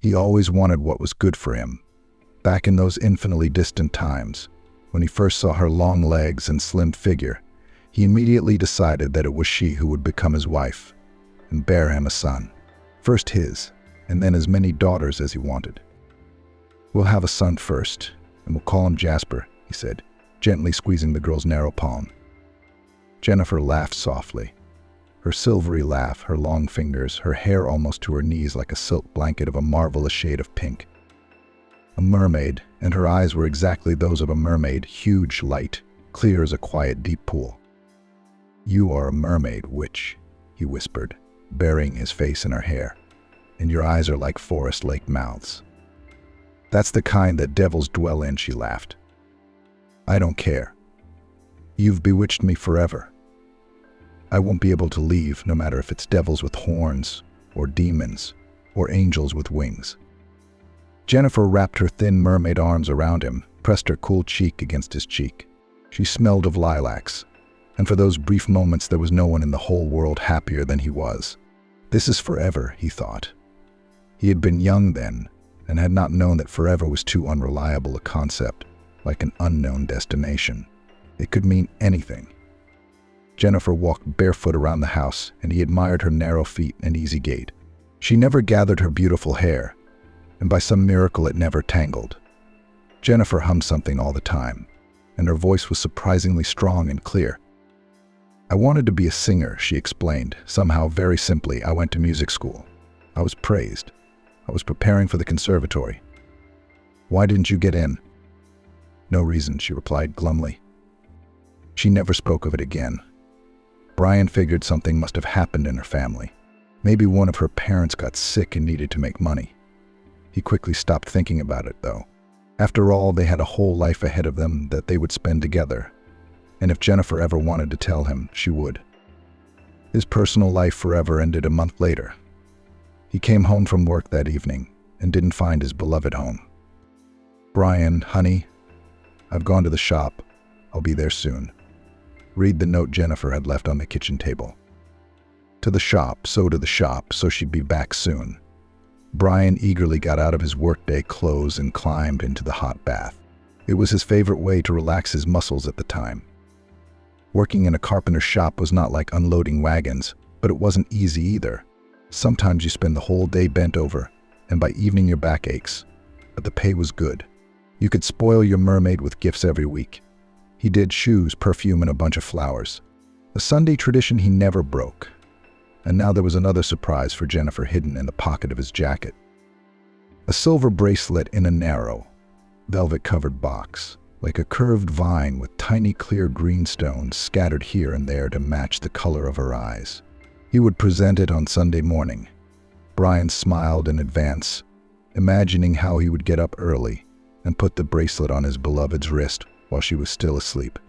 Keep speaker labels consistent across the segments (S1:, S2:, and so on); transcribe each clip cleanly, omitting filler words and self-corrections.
S1: He always wanted what was good for him. Back in those infinitely distant times, when he first saw her long legs and slim figure, he immediately decided that it was she who would become his wife and bear him a son. First his, and then as many daughters as he wanted. "We'll have a son first, and we'll call him Jasper," he said, gently squeezing the girl's narrow palm. Jennifer laughed softly. Her silvery laugh, her long fingers, her hair almost to her knees like a silk blanket of a marvelous shade of pink. A mermaid, and her eyes were exactly those of a mermaid, huge, light, clear as a quiet, deep pool. "You are a mermaid witch," he whispered, burying his face in her hair, "and your eyes are like forest lake mouths." "That's the kind that devils dwell in," she laughed. "I don't care. You've bewitched me forever. I won't be able to leave, no matter if it's devils with horns, or demons, or angels with wings." Jennifer wrapped her thin mermaid arms around him, pressed her cool cheek against his cheek. She smelled of lilacs, and for those brief moments there was no one in the whole world happier than he was. This is forever, he thought. He had been young then, and had not known that forever was too unreliable a concept, like an unknown destination. It could mean anything. Jennifer walked barefoot around the house, and he admired her narrow feet and easy gait. She never gathered her beautiful hair, and by some miracle it never tangled. Jennifer hummed something all the time, and her voice was surprisingly strong and clear. "I wanted to be a singer," she explained, somehow very simply. "I went to music school. I was praised. I was preparing for the conservatory." "Why didn't you get in?" "No reason," she replied glumly. She never spoke of it again. Brian figured something must have happened in her family. Maybe one of her parents got sick and needed to make money. He quickly stopped thinking about it, though. After all, they had a whole life ahead of them that they would spend together. And if Jennifer ever wanted to tell him, she would. His personal life forever ended a month later. He came home from work that evening and didn't find his beloved home. "Brian, honey, I've gone to the shop. I'll be there soon." Read the note Jennifer had left on the kitchen table. To the shop, so she'd be back soon. Brian eagerly got out of his workday clothes and climbed into the hot bath. It was his favorite way to relax his muscles at the time. Working in a carpenter's shop was not like unloading wagons, but it wasn't easy either. Sometimes you spend the whole day bent over, and by evening your back aches. But the pay was good. You could spoil your mermaid with gifts every week. He did shoes, perfume, and a bunch of flowers. A Sunday tradition he never broke. And now there was another surprise for Jennifer hidden in the pocket of his jacket. A silver bracelet in a narrow, velvet-covered box, like a curved vine with tiny clear green stones scattered here and there to match the color of her eyes. He would present it on Sunday morning. Brian smiled in advance, imagining how he would get up early and put the bracelet on his beloved's wrist while she was still asleep.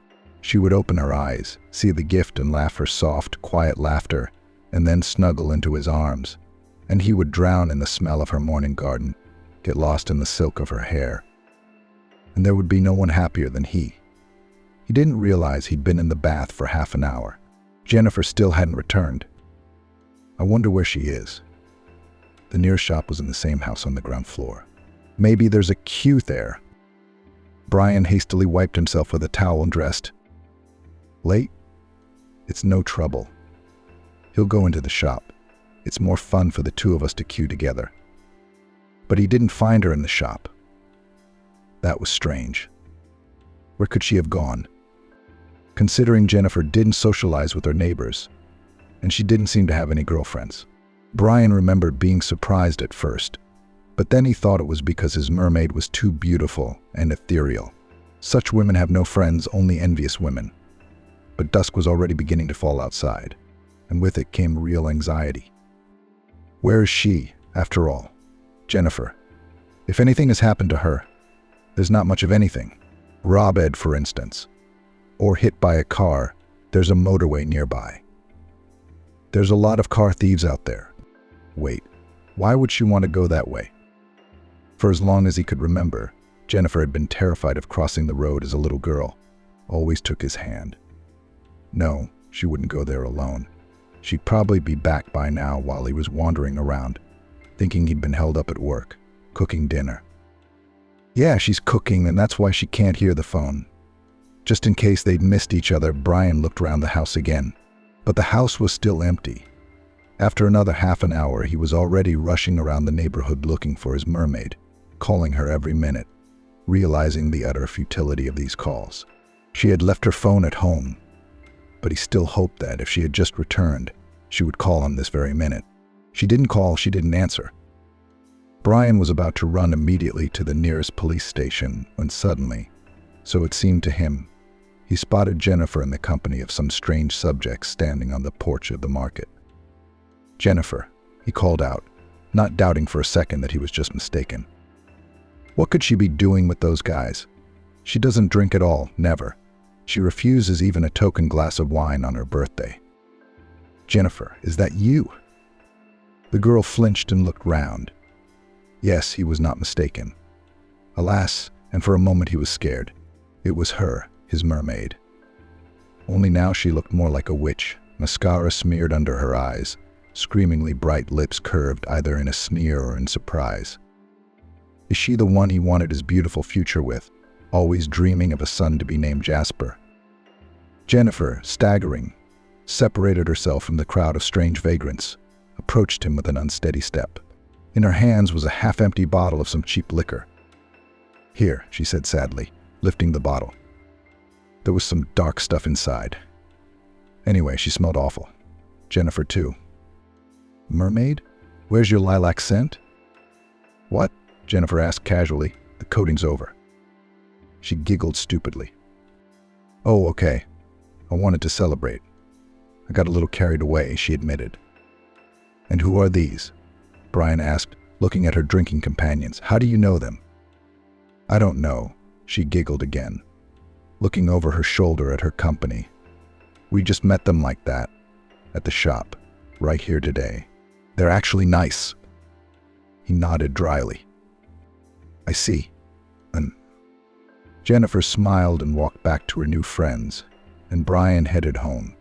S1: She would open her eyes, see the gift, and laugh her soft, quiet laughter, and then snuggle into his arms, and he would drown in the smell of her morning garden, get lost in the silk of her hair. And there would be no one happier than he. He didn't realize he'd been in the bath for half an hour. Jennifer still hadn't returned. "I wonder where she is." The nearest shop was in the same house on the ground floor. "Maybe there's a queue there." Brian hastily wiped himself with a towel and dressed. "Late? It's no trouble. He'll go into the shop. It's more fun for the two of us to queue together." But he didn't find her in the shop. That was strange. Where could she have gone? Considering Jennifer didn't socialize with her neighbors, and she didn't seem to have any girlfriends. Brian remembered being surprised at first, but then he thought it was because his mermaid was too beautiful and ethereal. Such women have no friends, only envious women. But dusk was already beginning to fall outside, and with it came real anxiety. Where is she, after all? Jennifer. If anything has happened to her, there's not much of anything. Robbed, for instance. Or hit by a car. There's a motorway nearby. There's a lot of car thieves out there. Wait, why would she want to go that way? For as long as he could remember, Jennifer had been terrified of crossing the road as a little girl. Always took his hand. No, she wouldn't go there alone. She'd probably be back by now while he was wandering around, thinking he'd been held up at work. cooking dinner. Yeah, she's cooking, and that's why she can't hear the phone. Just in case they'd missed each other, Brian looked around the house again. But the house was still empty. After another half an hour, he was already rushing around the neighborhood looking for his mermaid, calling her every minute, realizing the utter futility of these calls. She had left her phone at home, but he still hoped that if she had just returned, she would call him this very minute. She didn't call, she didn't answer. Brian was about to run immediately to the nearest police station when suddenly, so it seemed to him, he spotted Jennifer in the company of some strange subjects standing on the porch of the market. "Jennifer," he called out, not doubting for a second that he was just mistaken. What could she be doing with those guys? She doesn't drink at all, never. She refuses even a token glass of wine on her birthday. "Jennifer, is that you?" The girl flinched and looked round. Yes, he was not mistaken. Alas, and for a moment he was scared. It was her, his mermaid. Only now she looked more like a witch, mascara smeared under her eyes, screamingly bright lips curved either in a sneer or in surprise. Is she the one he wanted his beautiful future with, always dreaming of a son to be named Jasper? Jennifer, staggering, separated herself from the crowd of strange vagrants, approached him with an unsteady step. In her hands was a half-empty bottle of some cheap liquor. "Here," she said sadly, lifting the bottle. There was some dark stuff inside. Anyway, she smelled awful. Jennifer, too. "Mermaid? Where's your lilac scent?" "What?" Jennifer asked casually. "The coating's over." She giggled stupidly. "Oh, okay. I wanted to celebrate. I got a little carried away," she admitted. "And who are these?" Brian asked, looking at her drinking companions. "How do you know them?" "I don't know," she giggled again, looking over her shoulder at her company. "We just met them like that, at the shop, right here today. They're actually nice." He nodded dryly. "I see." Jennifer smiled and walked back to her new friends, and Brian headed home.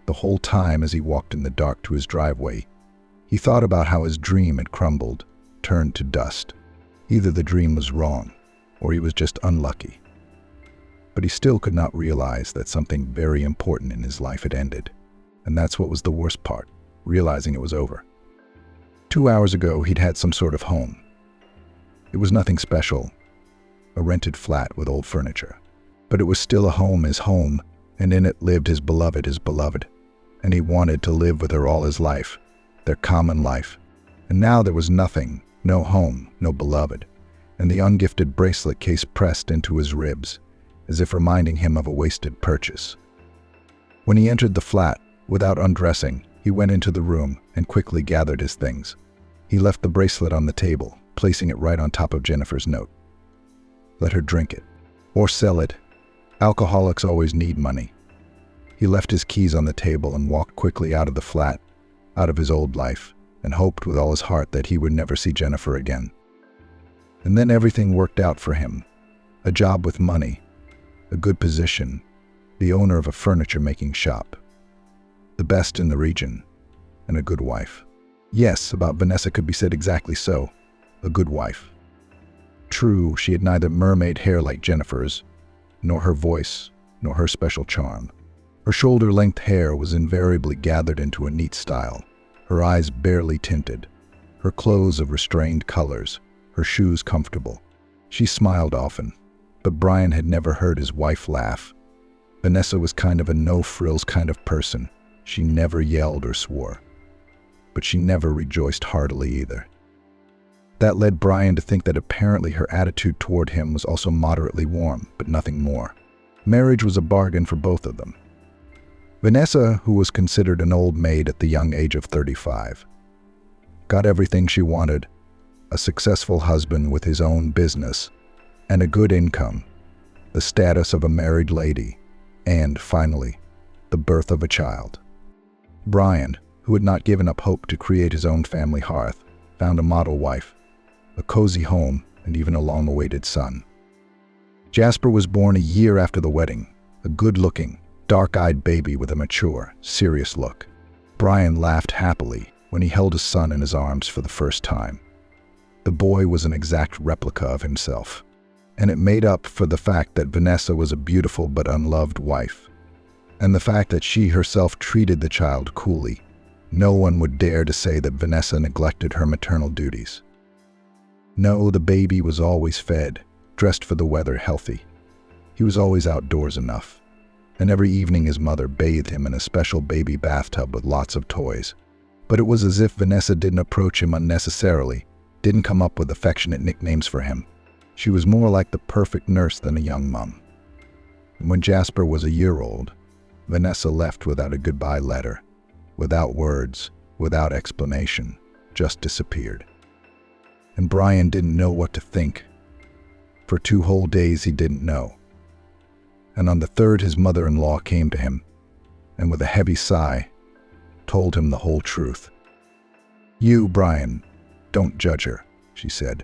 S1: The whole time as he walked in the dark to his driveway, he thought about how his dream had crumbled, turned to dust. Either the dream was wrong, or he was just unlucky. But he still could not realize that something very important in his life had ended. And that's what was the worst part, realizing it was over. 2 hours ago, he'd had some sort of home. It was nothing special, a rented flat with old furniture. But it was still a home, his home, and in it lived his beloved, and he wanted to live with her all his life, their common life. And now there was nothing, no home, no beloved, and the ungifted bracelet case pressed into his ribs, as if reminding him of a wasted purchase. When he entered the flat, without undressing, he went into the room and quickly gathered his things. He left the bracelet on the table, placing it right on top of Jennifer's note. Let her drink it, or sell it. Alcoholics always need money. He left his keys on the table and walked quickly out of the flat, out of his old life, and hoped with all his heart that he would never see Jennifer again. And then everything worked out for him. A job with money, a good position, the owner of a furniture-making shop, the best in the region, and a good wife. Yes, about Vanessa could be said exactly so, a good wife. True, she had neither mermaid hair like Jennifer's, nor her voice, nor her special charm. Her shoulder-length hair was invariably gathered into a neat style, her eyes barely tinted, her clothes of restrained colors, her shoes comfortable. She smiled often, but Brian had never heard his wife laugh. Vanessa was kind of a no-frills kind of person. She never yelled or swore, but she never rejoiced heartily either. That led Brian to think that apparently her attitude toward him was also moderately warm, but nothing more. Marriage was a bargain for both of them. Vanessa, who was considered an old maid at the young age of 35, got everything she wanted: a successful husband with his own business, and a good income, the status of a married lady, and, finally, the birth of a child. Brian, who had not given up hope to create his own family hearth, found a model wife, a cozy home, and even a long-awaited son. Jasper was born a year after the wedding, a good-looking, dark-eyed baby with a mature, serious look. Brian laughed happily when he held his son in his arms for the first time. The boy was an exact replica of himself, and it made up for the fact that Vanessa was a beautiful but unloved wife, and the fact that she herself treated the child coolly. No one would dare to say that Vanessa neglected her maternal duties. No, the baby was always fed, dressed for the weather, healthy. He was always outdoors enough, and every evening his mother bathed him in a special baby bathtub with lots of toys. But it was as if Vanessa didn't approach him unnecessarily, didn't come up with affectionate nicknames for him. She was more like the perfect nurse than a young mom. And when Jasper was a year old, Vanessa left without a goodbye letter, without words, without explanation, just disappeared. And Brian didn't know what to think. For 2 whole days he didn't know. And on the 3rd his mother-in-law came to him, and with a heavy sigh, told him the whole truth. "You, Brian, don't judge her," she said,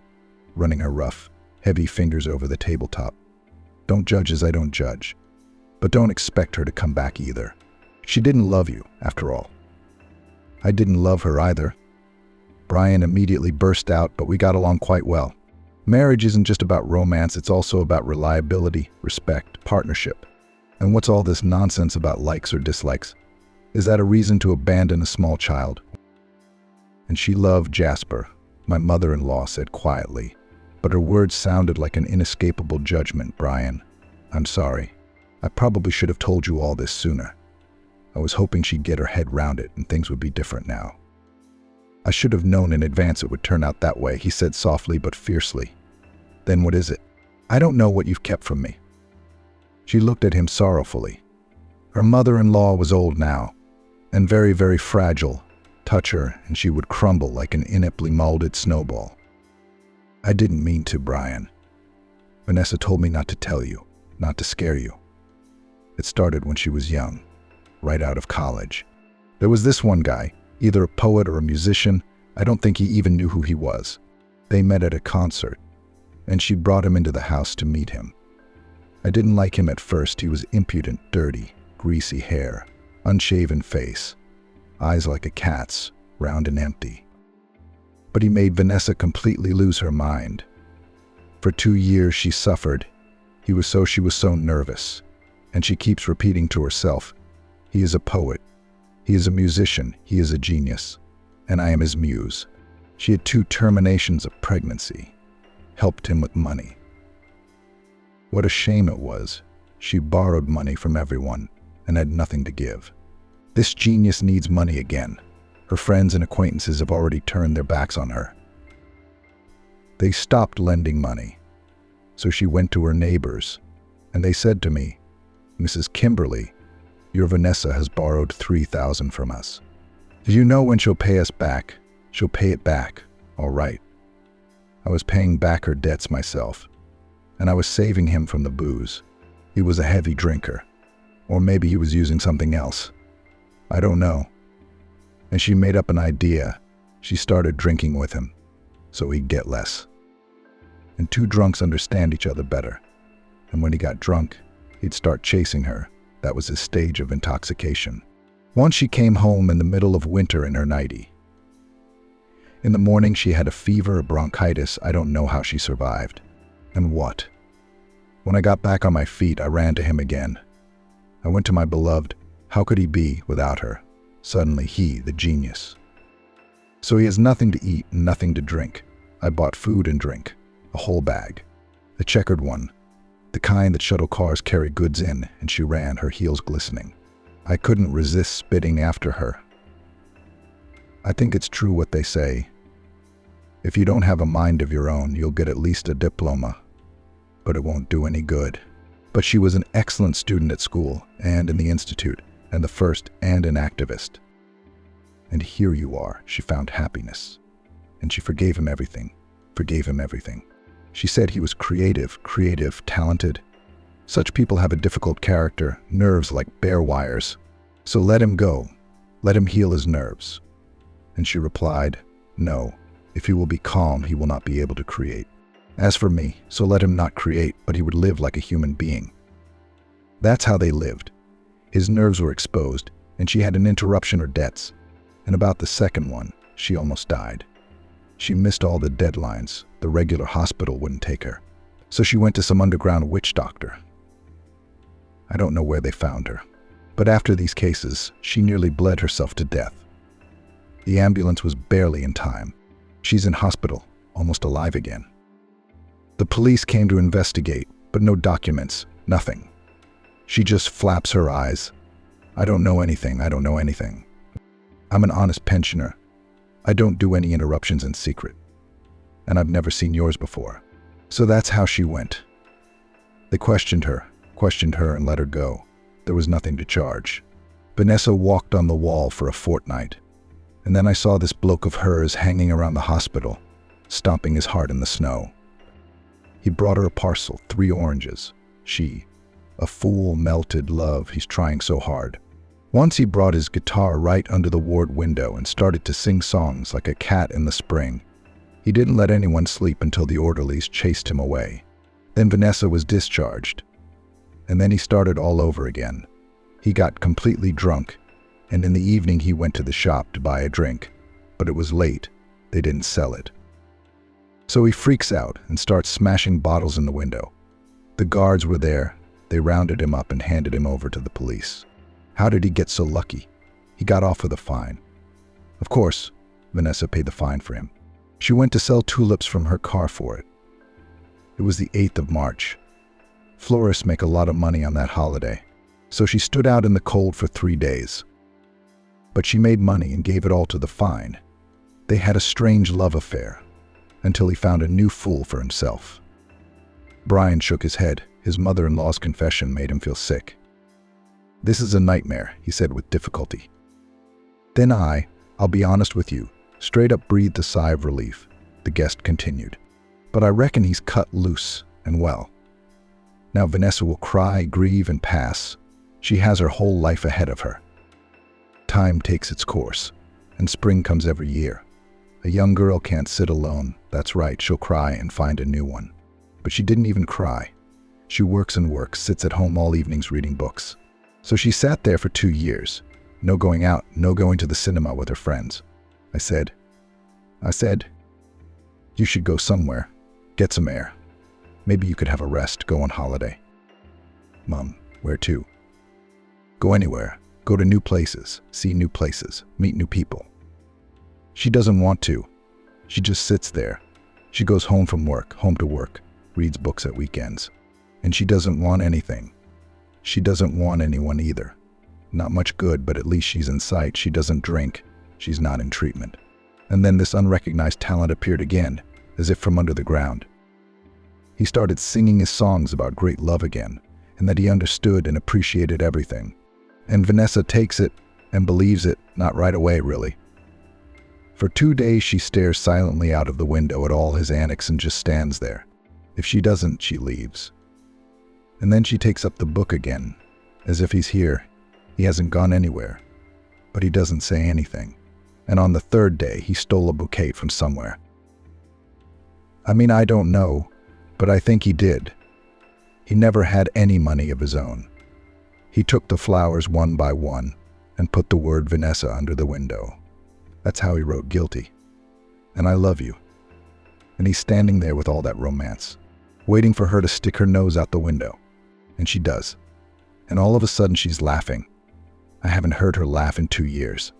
S1: running her rough, heavy fingers over the tabletop. "Don't judge as I don't judge. But don't expect her to come back either. She didn't love you, after all." "I didn't love her either." Brian immediately burst out, but we got along quite well. Marriage isn't just about romance, it's also about reliability, respect, partnership. And what's all this nonsense about likes or dislikes? Is that a reason to abandon a small child? "And she loved Jasper," my mother-in-law said quietly, but her words sounded like an inescapable judgment. "Brian, I'm sorry. I probably should have told you all this sooner. I was hoping she'd get her head round it and things would be different now." "I should have known in advance it would turn out that way," he said softly but fiercely. "Then what is it?" "I don't know what you've kept from me." She looked at him sorrowfully. Her mother-in-law was old now, and very, very fragile. Touch her, and she would crumble like an ineptly molded snowball. "I didn't mean to, Brian. Vanessa told me not to tell you, not to scare you. It started when she was young, right out of college. There was this one guy, either a poet or a musician. I don't think he even knew who he was. They met at a concert, and she brought him into the house to meet him. I didn't like him at first. He was impudent, dirty, greasy hair, unshaven face, eyes like a cat's, round and empty. But he made Vanessa completely lose her mind. For 2 years she suffered. She was so nervous, and she keeps repeating to herself, he is a poet, he is a musician, he is a genius, and I am his muse. She had 2 terminations of pregnancy, helped him with money. What a shame it was. She borrowed money from everyone and had nothing to give. This genius needs money again. Her friends and acquaintances have already turned their backs on her. They stopped lending money, so she went to her neighbors, and they said to me, "Mrs. Kimberly, your Vanessa has borrowed $3,000 from us. Do you know when she'll pay us back? She'll pay it back, all right." I was paying back her debts myself, and I was saving him from the booze. He was a heavy drinker, or maybe he was using something else. I don't know. And she made up an idea. She started drinking with him, so he'd get less. And 2 drunks understand each other better. And when he got drunk, he'd start chasing her. That was his stage of intoxication. Once she came home in the middle of winter in her nightie. In the morning she had a fever or bronchitis. I don't know how she survived. And what? When I got back on my feet, I ran to him again. I went to my beloved. How could he be without her? Suddenly he, the genius. So he has nothing to eat and nothing to drink. I bought food and drink, a whole bag, a checkered one, the kind that shuttle cars carry goods in, and she ran, her heels glistening. I couldn't resist spitting after her. I think it's true what they say. If you don't have a mind of your own, you'll get at least a diploma, but it won't do any good. But she was an excellent student at school and in the institute, and the first and an activist. And here you are, she found happiness. And she forgave him everything, She said he was creative, talented. Such people have a difficult character, nerves like bare wires. So let him go, let him heal his nerves. And she replied, no, if he will be calm, he will not be able to create. As for me, so let him not create, but he would live like a human being. That's how they lived. His nerves were exposed, and she had an interruption or debts. And about the second one, she almost died. She missed all the deadlines. The regular hospital wouldn't take her. So she went to some underground witch doctor. I don't know where they found her. But after these cases, she nearly bled herself to death. The ambulance was barely in time. She's in hospital, almost alive again. The police came to investigate, but no documents, nothing. She just flaps her eyes. I don't know anything. I'm an honest pensioner. I don't do any interruptions in secret. And I've never seen yours before. So that's how she went. They questioned her and let her go. There was nothing to charge. Vanessa walked on the wall for a fortnight. And then I saw this bloke of hers hanging around the hospital, stomping his heart in the snow. He brought her a parcel, 3 oranges. She, a fool, melted love, he's trying so hard. Once he brought his guitar right under the ward window and started to sing songs like a cat in the spring. He didn't let anyone sleep until the orderlies chased him away. Then Vanessa was discharged. And then he started all over again. He got completely drunk, and in the evening he went to the shop to buy a drink. But it was late. They didn't sell it. So he freaks out and starts smashing bottles in the window. The guards were there. They rounded him up and handed him over to the police. How did he get so lucky? He got off with a fine. Of course, Vanessa paid the fine for him. She went to sell tulips from her car for it. It was the 8th of March. Florists make a lot of money on that holiday, so she stood out in the cold for 3 days. But she made money and gave it all to the fine. They had a strange love affair, until he found a new fool for himself. Brian shook his head. His mother-in-law's confession made him feel sick. "This is a nightmare," he said with difficulty. Then I'll be honest with you, straight up breathed a sigh of relief. The guest continued. "But I reckon he's cut loose and well. Now Vanessa will cry, grieve, and pass. She has her whole life ahead of her. Time takes its course, and spring comes every year. A young girl can't sit alone. That's right, she'll cry and find a new one. But she didn't even cry. She works and works, sits at home all evenings reading books. So she sat there for 2 years. No going out, no going to the cinema with her friends. I said, you should go somewhere. Get some air. Maybe you could have a rest, go on holiday." "Mom, where to?" "Go anywhere. Go to new places, see new places, meet new people." She doesn't want to. She just sits there. She goes home from work, home to work, reads books at weekends. And she doesn't want anything. She doesn't want anyone either. Not much good, but at least she's in sight. She doesn't drink. She's not in treatment. And then this unrecognized talent appeared again, as if from under the ground. He started singing his songs about great love again, and that he understood and appreciated everything. And Vanessa takes it and believes it, not right away, really. For 2 days, she stares silently out of the window at all his antics and just stands there. If she doesn't, she leaves. And then she takes up the book again, as if he's here. He hasn't gone anywhere, but he doesn't say anything. And on the 3rd day, he stole a bouquet from somewhere. I don't know, but I think he did. He never had any money of his own. He took the flowers one by one and put the word Vanessa under the window. That's how he wrote guilty. And I love you. And he's standing there with all that romance, waiting for her to stick her nose out the window. And she does. And all of a sudden she's laughing. I haven't heard her laugh in 2 years.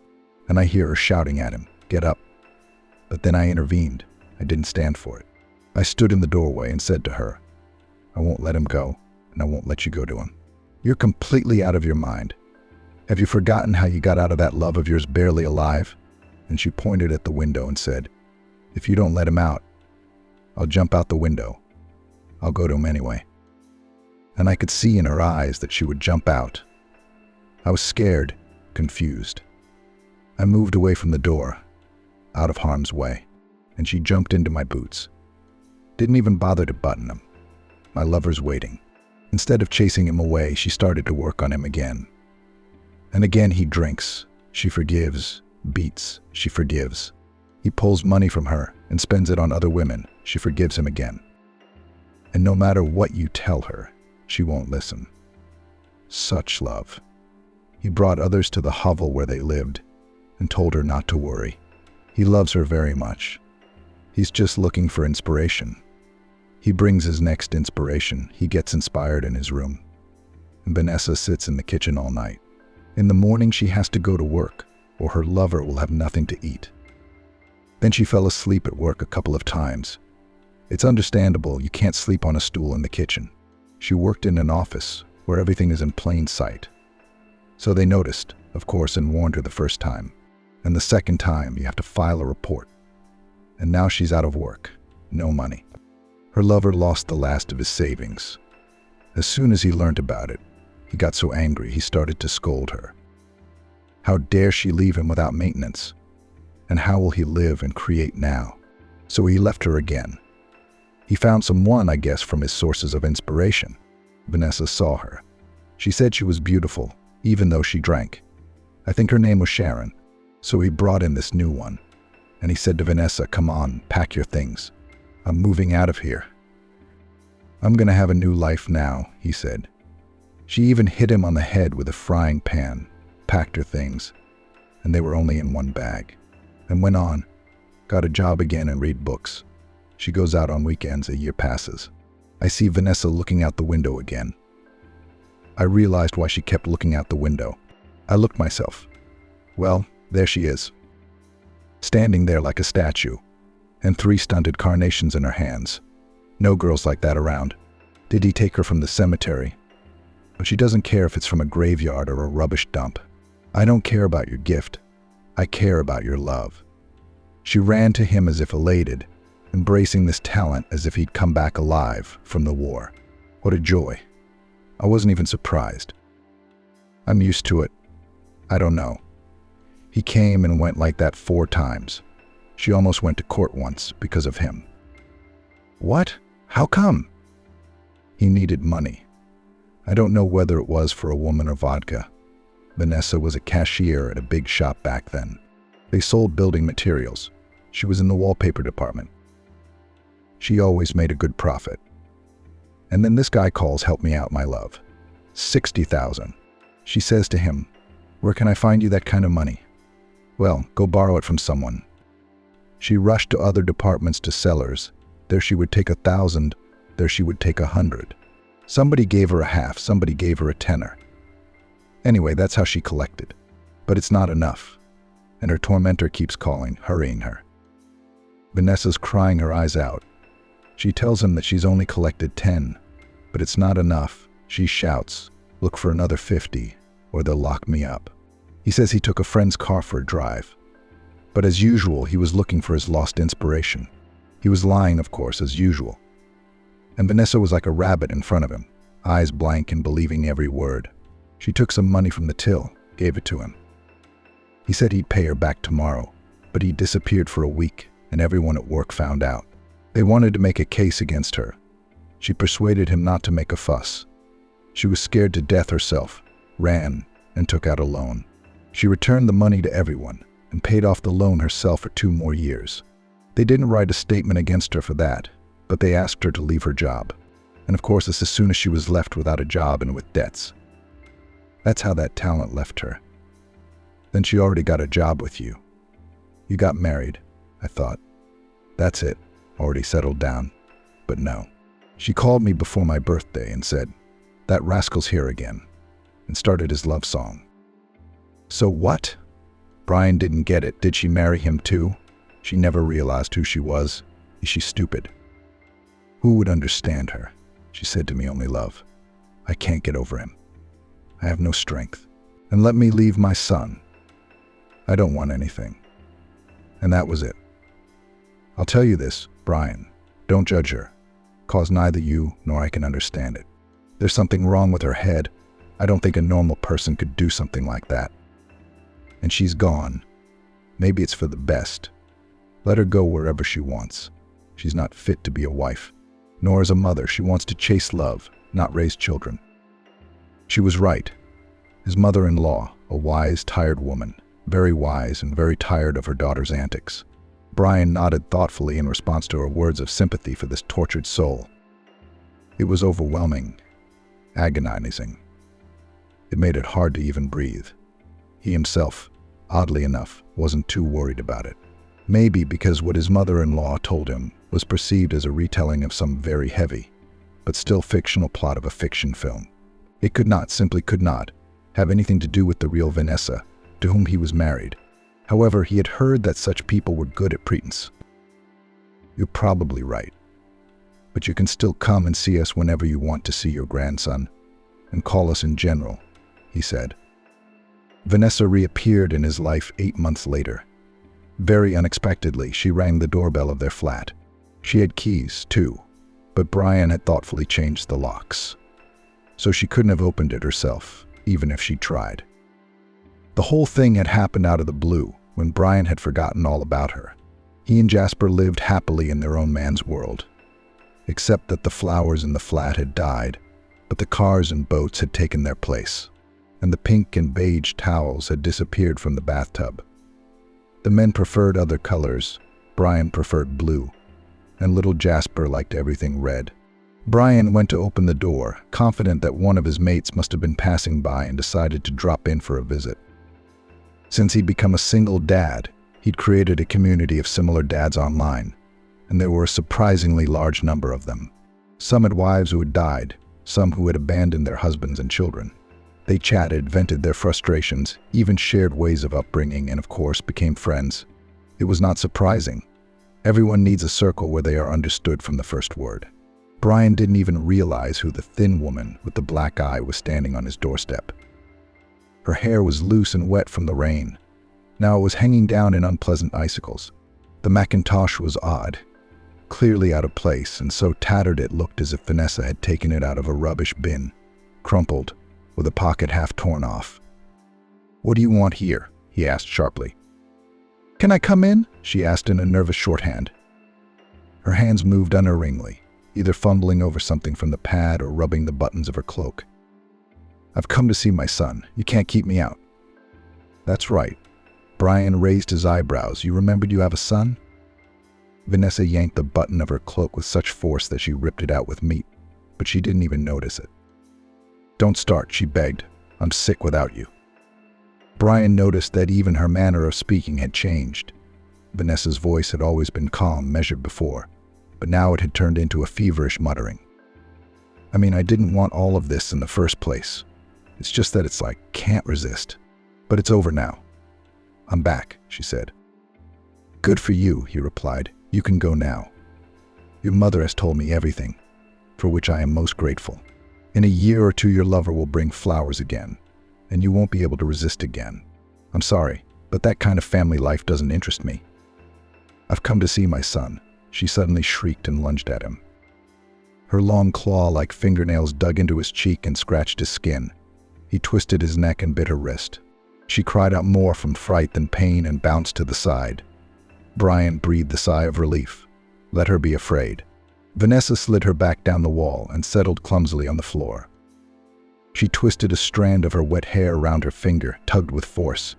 S1: And I hear her shouting at him, "Get up." But then I intervened. I didn't stand for it. I stood in the doorway and said to her, "I won't let him go, and I won't let you go to him. You're completely out of your mind. Have you forgotten how you got out of that love of yours barely alive?" And she pointed at the window and said, "If you don't let him out, I'll jump out the window. I'll go to him anyway." And I could see in her eyes that she would jump out. I was scared, confused. I moved away from the door, out of harm's way, and she jumped into my boots. Didn't even bother to button them. My lover's waiting. Instead of chasing him away, she started to work on him again. And again he drinks. She forgives. Beats. She forgives. He pulls money from her and spends it on other women. She forgives him again. And no matter what you tell her, she won't listen. Such love. He brought others to the hovel where they lived and told her not to worry. He loves her very much. He's just looking for inspiration. He brings his next inspiration. He gets inspired in his room. And Vanessa sits in the kitchen all night. In the morning, she has to go to work, or her lover will have nothing to eat. Then she fell asleep at work a couple of times. It's understandable, you can't sleep on a stool in the kitchen. She worked in an office where everything is in plain sight. So they noticed, of course, and warned her the first time. And the second time, you have to file a report. And now she's out of work, no money. Her lover lost the last of his savings. As soon as he learned about it, he got so angry he started to scold her. How dare she leave him without maintenance? And how will he live and create now? So he left her again. He found someone, I guess, from his sources of inspiration. Vanessa saw her. She said she was beautiful, even though she drank. I think her name was Sharon. So he brought in this new one. And he said to Vanessa, "Come on, pack your things. I'm moving out of here. I'm gonna have a new life now," he said. She even hit him on the head with a frying pan, packed her things, and they were only in one bag, and went on, got a job again and read books. She goes out on weekends. A year passes. I see Vanessa looking out the window again. I realized why she kept looking out the window. I looked myself. Well, there she is, standing there like a statue, and 3 stunted carnations in her hands. No girls like that around. Did he take her from the cemetery? But she doesn't care if it's from a graveyard or a rubbish dump. I don't care about your gift. I care about your love. She ran to him as if elated, embracing this talent as if he'd come back alive from the war. What a joy. I wasn't even surprised. I'm used to it. I don't know. He came and went like that 4 times. She almost went to court once because of him. What? How come? He needed money. I don't know whether it was for a woman or vodka. Vanessa was a cashier at a big shop back then. They sold building materials. She was in the wallpaper department. She always made a good profit. And then this guy calls, "Help me out, my love." 60,000. She says to him, "Where can I find you that kind of money?" "Well, go borrow it from someone." She rushed to other departments, to sellers. There she would take 1,000, there she would take 100. Somebody gave her a half, somebody gave her a tenner. Anyway, that's how she collected. But it's not enough. And her tormentor keeps calling, hurrying her. Vanessa's crying her eyes out. She tells him that she's only collected 10, but it's not enough. She shouts, "Look for another 50, or they'll lock me up." He says he took a friend's car for a drive. But as usual, he was looking for his lost inspiration. He was lying, of course, as usual. And Vanessa was like a rabbit in front of him, eyes blank and believing every word. She took some money from the till, gave it to him. He said he'd pay her back tomorrow, but he disappeared for a week, and everyone at work found out. They wanted to make a case against her. She persuaded him not to make a fuss. She was scared to death herself, ran, and took out a loan. She returned the money to everyone and paid off the loan herself for 2 more years. They didn't write a statement against her for that, but they asked her to leave her job. And of course, it's as soon as she was left without a job and with debts. That's how that talent left her. Then she already got a job with you. You got married, I thought. That's it, already settled down. But no. She called me before my birthday and said, "That rascal's here again," and started his love song. So what? Brian didn't get it. Did she marry him too? She never realized who she was. Is she stupid? Who would understand her? She said to me, "Only love. I can't get over him. I have no strength. And let me leave my son. I don't want anything." And that was it. I'll tell you this, Brian, don't judge her, 'cause neither you nor I can understand it. There's something wrong with her head. I don't think a normal person could do something like that. And she's gone. Maybe it's for the best. Let her go wherever she wants. She's not fit to be a wife, nor as a mother. She wants to chase love, not raise children. She was right. His mother-in-law, a wise, tired woman, very wise and very tired of her daughter's antics. Brian nodded thoughtfully in response to her words of sympathy for this tortured soul. It was overwhelming, agonizing. It made it hard to even breathe. He himself, oddly enough, wasn't too worried about it. Maybe because what his mother-in-law told him was perceived as a retelling of some very heavy, but still fictional plot of a fiction film. It simply could not, have anything to do with the real Vanessa, to whom he was married. However, he had heard that such people were good at pretense. You're probably right, but you can still come and see us whenever you want to see your grandson, and call us in general, he said. Vanessa reappeared in his life 8 months later. Very unexpectedly, she rang the doorbell of their flat. She had keys, too, but Brian had thoughtfully changed the locks, so she couldn't have opened it herself, even if she tried. The whole thing had happened out of the blue, when Brian had forgotten all about her. He and Jasper lived happily in their own man's world, except that the flowers in the flat had died, but the cars and boats had taken their place, and the pink and beige towels had disappeared from the bathtub. The men preferred other colors, Brian preferred blue, and little Jasper liked everything red. Brian went to open the door, confident that one of his mates must have been passing by and decided to drop in for a visit. Since he'd become a single dad, he'd created a community of similar dads online, and there were a surprisingly large number of them. Some had wives who had died, some who had abandoned their husbands and children. They chatted, vented their frustrations, even shared ways of upbringing, and of course became friends. It was not surprising. Everyone needs a circle where they are understood from the first word. Brian didn't even realize who the thin woman with the black eye was standing on his doorstep. Her hair was loose and wet from the rain. Now it was hanging down in unpleasant icicles. The mackintosh was odd, clearly out of place, and so tattered it looked as if Vanessa had taken it out of a rubbish bin, crumpled, with a pocket half torn off. "What do you want here?" he asked sharply. "Can I come in?" she asked in a nervous shorthand. Her hands moved unerringly, either fumbling over something from the pad or rubbing the buttons of her cloak. "I've come to see my son. You can't keep me out." "That's right." Brian raised his eyebrows. "You remembered you have a son?" Vanessa yanked the button of her cloak with such force that she ripped it out with meat, but she didn't even notice it. "Don't start," she begged. "I'm sick without you." Brian noticed that even her manner of speaking had changed. Vanessa's voice had always been calm, measured before, but now it had turned into a feverish muttering. I didn't want all of this in the first place. It's just that it's like, can't resist. But it's over now. I'm back," she said. "Good for you," he replied. "You can go now. Your mother has told me everything, for which I am most grateful. In a year or two your lover will bring flowers again, and you won't be able to resist again. I'm sorry, but that kind of family life doesn't interest me. I've come to see my son." She suddenly shrieked and lunged at him. Her long claw-like fingernails dug into his cheek and scratched his skin. He twisted his neck and bit her wrist. She cried out more from fright than pain and bounced to the side. Brian breathed a sigh of relief. Let her be afraid. Vanessa slid her back down the wall and settled clumsily on the floor. She twisted a strand of her wet hair around her finger, tugged with force,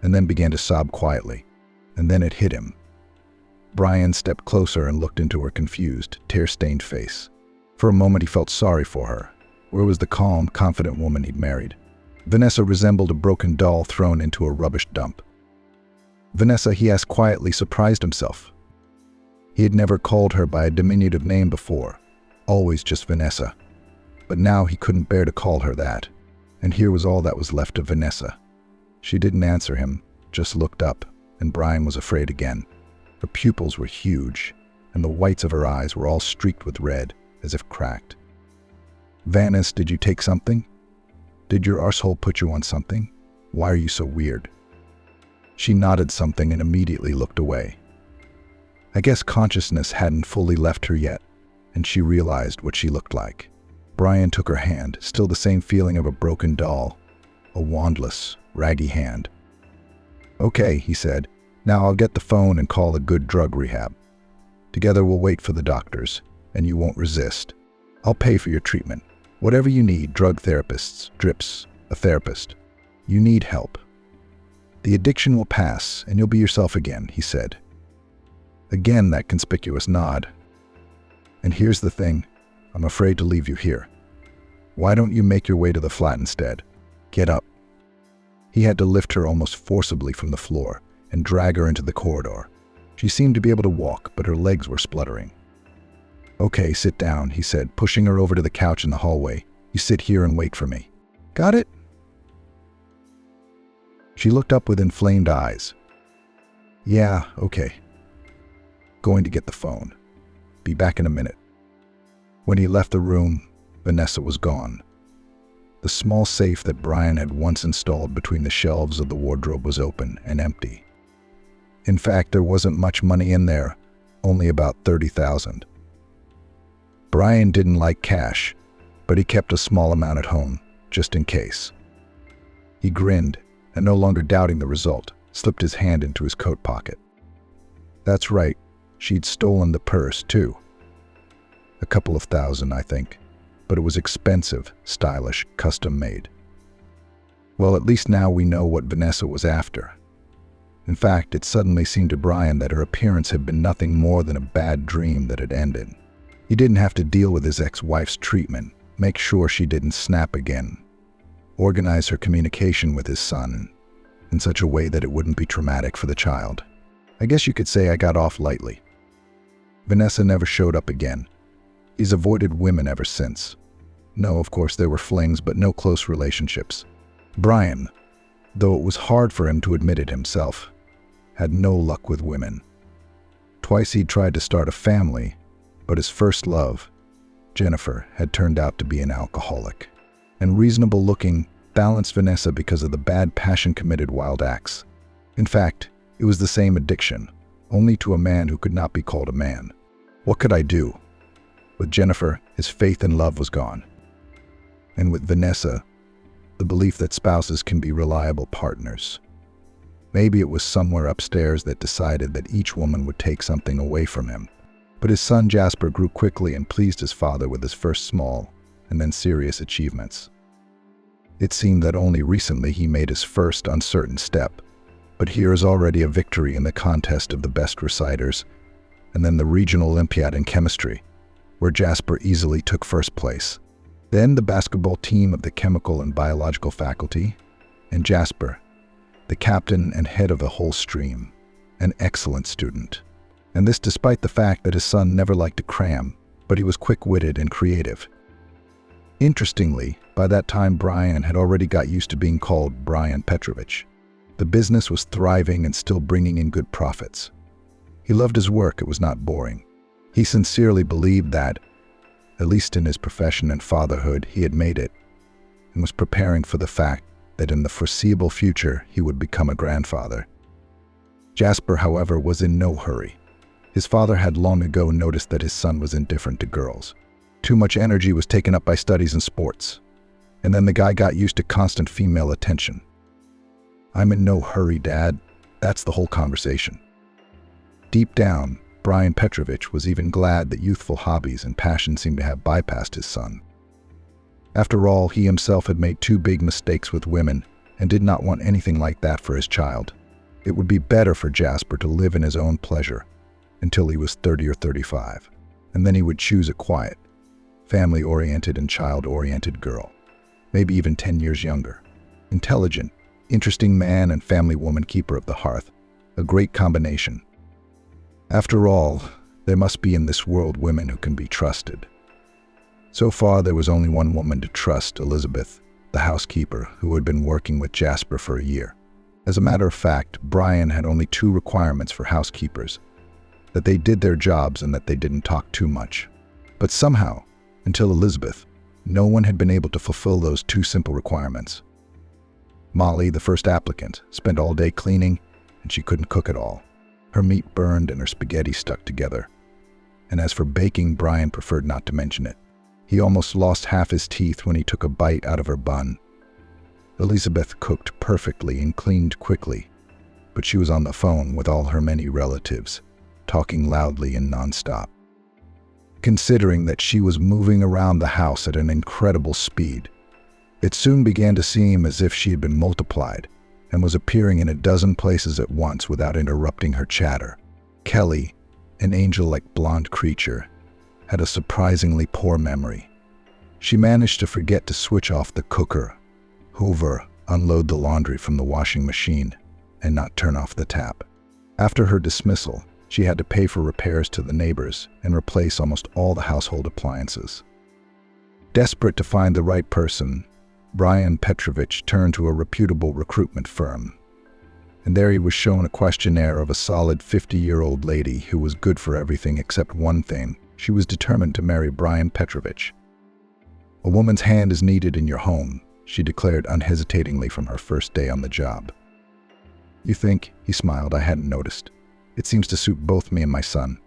S1: and then began to sob quietly. And then it hit him. Brian stepped closer and looked into her confused, tear-stained face. For a moment he felt sorry for her. Where was the calm, confident woman he'd married? Vanessa resembled a broken doll thrown into a rubbish dump. "Vanessa," he asked quietly, surprised himself. He had never called her by a diminutive name before, always just Vanessa. But now he couldn't bear to call her that, and here was all that was left of Vanessa. She didn't answer him, just looked up, and Brian was afraid again. Her pupils were huge, and the whites of her eyes were all streaked with red, as if cracked. "Vanis, did you take something? Did your arsehole put you on something? Why are you so weird?" She nodded something and immediately looked away. I guess consciousness hadn't fully left her yet, and she realized what she looked like. Brian took her hand, still the same feeling of a broken doll, a wandless, raggy hand. "Okay," he said. "Now I'll get the phone and call a good drug rehab. Together we'll wait for the doctors, and you won't resist. I'll pay for your treatment. Whatever you need, drug therapists, drips, a therapist. You need help. The addiction will pass, and you'll be yourself again," he said. Again that conspicuous nod. "And here's the thing, I'm afraid to leave you here. Why don't you make your way to the flat instead? Get up." He had to lift her almost forcibly from the floor and drag her into the corridor. She seemed to be able to walk, but her legs were spluttering. "Okay, sit down," he said, pushing her over to the couch in the hallway. "You sit here and wait for me. Got it?" She looked up with inflamed eyes. "Yeah, okay. Going to get the phone. Be back in a minute." When he left the room, Vanessa was gone. The small safe that Brian had once installed between the shelves of the wardrobe was open and empty. In fact, there wasn't much money in there, only about $30,000. Brian didn't like cash, but he kept a small amount at home, just in case. He grinned, and no longer doubting the result, slipped his hand into his coat pocket. That's right, she'd stolen the purse, too. A couple of thousand, I think, but it was expensive, stylish, custom-made. Well, at least now we know what Vanessa was after. In fact, it suddenly seemed to Brian that her appearance had been nothing more than a bad dream that had ended. He didn't have to deal with his ex-wife's treatment, make sure she didn't snap again, organize her communication with his son in such a way that it wouldn't be traumatic for the child. I guess you could say I got off lightly. Vanessa never showed up again. He's avoided women ever since. No, of course, there were flings, but no close relationships. Brian, though it was hard for him to admit it himself, had no luck with women. Twice he'd tried to start a family, but his first love, Jennifer, had turned out to be an alcoholic. And reasonable-looking, balanced Vanessa because of the bad passion-committed wild acts. In fact, it was the same addiction, only to a man who could not be called a man. What could I do? With Jennifer, his faith and love was gone. And with Vanessa, the belief that spouses can be reliable partners. Maybe it was somewhere upstairs that decided that each woman would take something away from him. But his son Jasper grew quickly and pleased his father with his first small and then serious achievements. It seemed that only recently he made his first uncertain step, but here is already a victory in the contest of the best reciters, and then the regional Olympiad in chemistry, where Jasper easily took first place. Then the basketball team of the chemical and biological faculty, and Jasper, the captain and head of the whole stream, an excellent student. And this despite the fact that his son never liked to cram, but he was quick-witted and creative. Interestingly, by that time Brian had already got used to being called Brian Petrovich. The business was thriving and still bringing in good profits. He loved his work, it was not boring. He sincerely believed that, at least in his profession and fatherhood, he had made it, and was preparing for the fact that in the foreseeable future he would become a grandfather. Jasper, however, was in no hurry. His father had long ago noticed that his son was indifferent to girls. Too much energy was taken up by studies and sports, and then the guy got used to constant female attention. "I'm in no hurry, Dad." That's the whole conversation. Deep down, Brian Petrovich was even glad that youthful hobbies and passion seemed to have bypassed his son. After all, he himself had made 2 big mistakes with women and did not want anything like that for his child. It would be better for Jasper to live in his own pleasure until he was 30 or 35, and then he would choose a quiet, family-oriented and child-oriented girl, maybe even 10 years younger. Intelligent, interesting man and family woman keeper of the hearth, a great combination. After all, there must be in this world women who can be trusted. So far, there was only one woman to trust, Elizabeth, the housekeeper, who had been working with Jasper for a year. As a matter of fact, Brian had only 2 requirements for housekeepers: that they did their jobs and that they didn't talk too much. But somehow, until Elizabeth, no one had been able to fulfill those 2 simple requirements. Molly, the first applicant, spent all day cleaning, and she couldn't cook at all. Her meat burned and her spaghetti stuck together. And as for baking, Brian preferred not to mention it. He almost lost half his teeth when he took a bite out of her bun. Elizabeth cooked perfectly and cleaned quickly, but she was on the phone with all her many relatives, talking loudly and nonstop. Considering that she was moving around the house at an incredible speed, it soon began to seem as if she had been multiplied and was appearing in a dozen places at once without interrupting her chatter. Kelly, an angel-like blonde creature, had a surprisingly poor memory. She managed to forget to switch off the cooker, hoover, unload the laundry from the washing machine, and not turn off the tap. After her dismissal, She had to pay for repairs to the neighbors and replace almost all the household appliances. Desperate to find the right person, Brian Petrovich turned to a reputable recruitment firm. And there he was shown a questionnaire of a solid 50-year-old lady who was good for everything except one thing. She was determined to marry Brian Petrovich. "A woman's hand is needed in your home," she declared unhesitatingly from her first day on the job. "You think?" He smiled. "I hadn't noticed. It seems to suit both me and my son."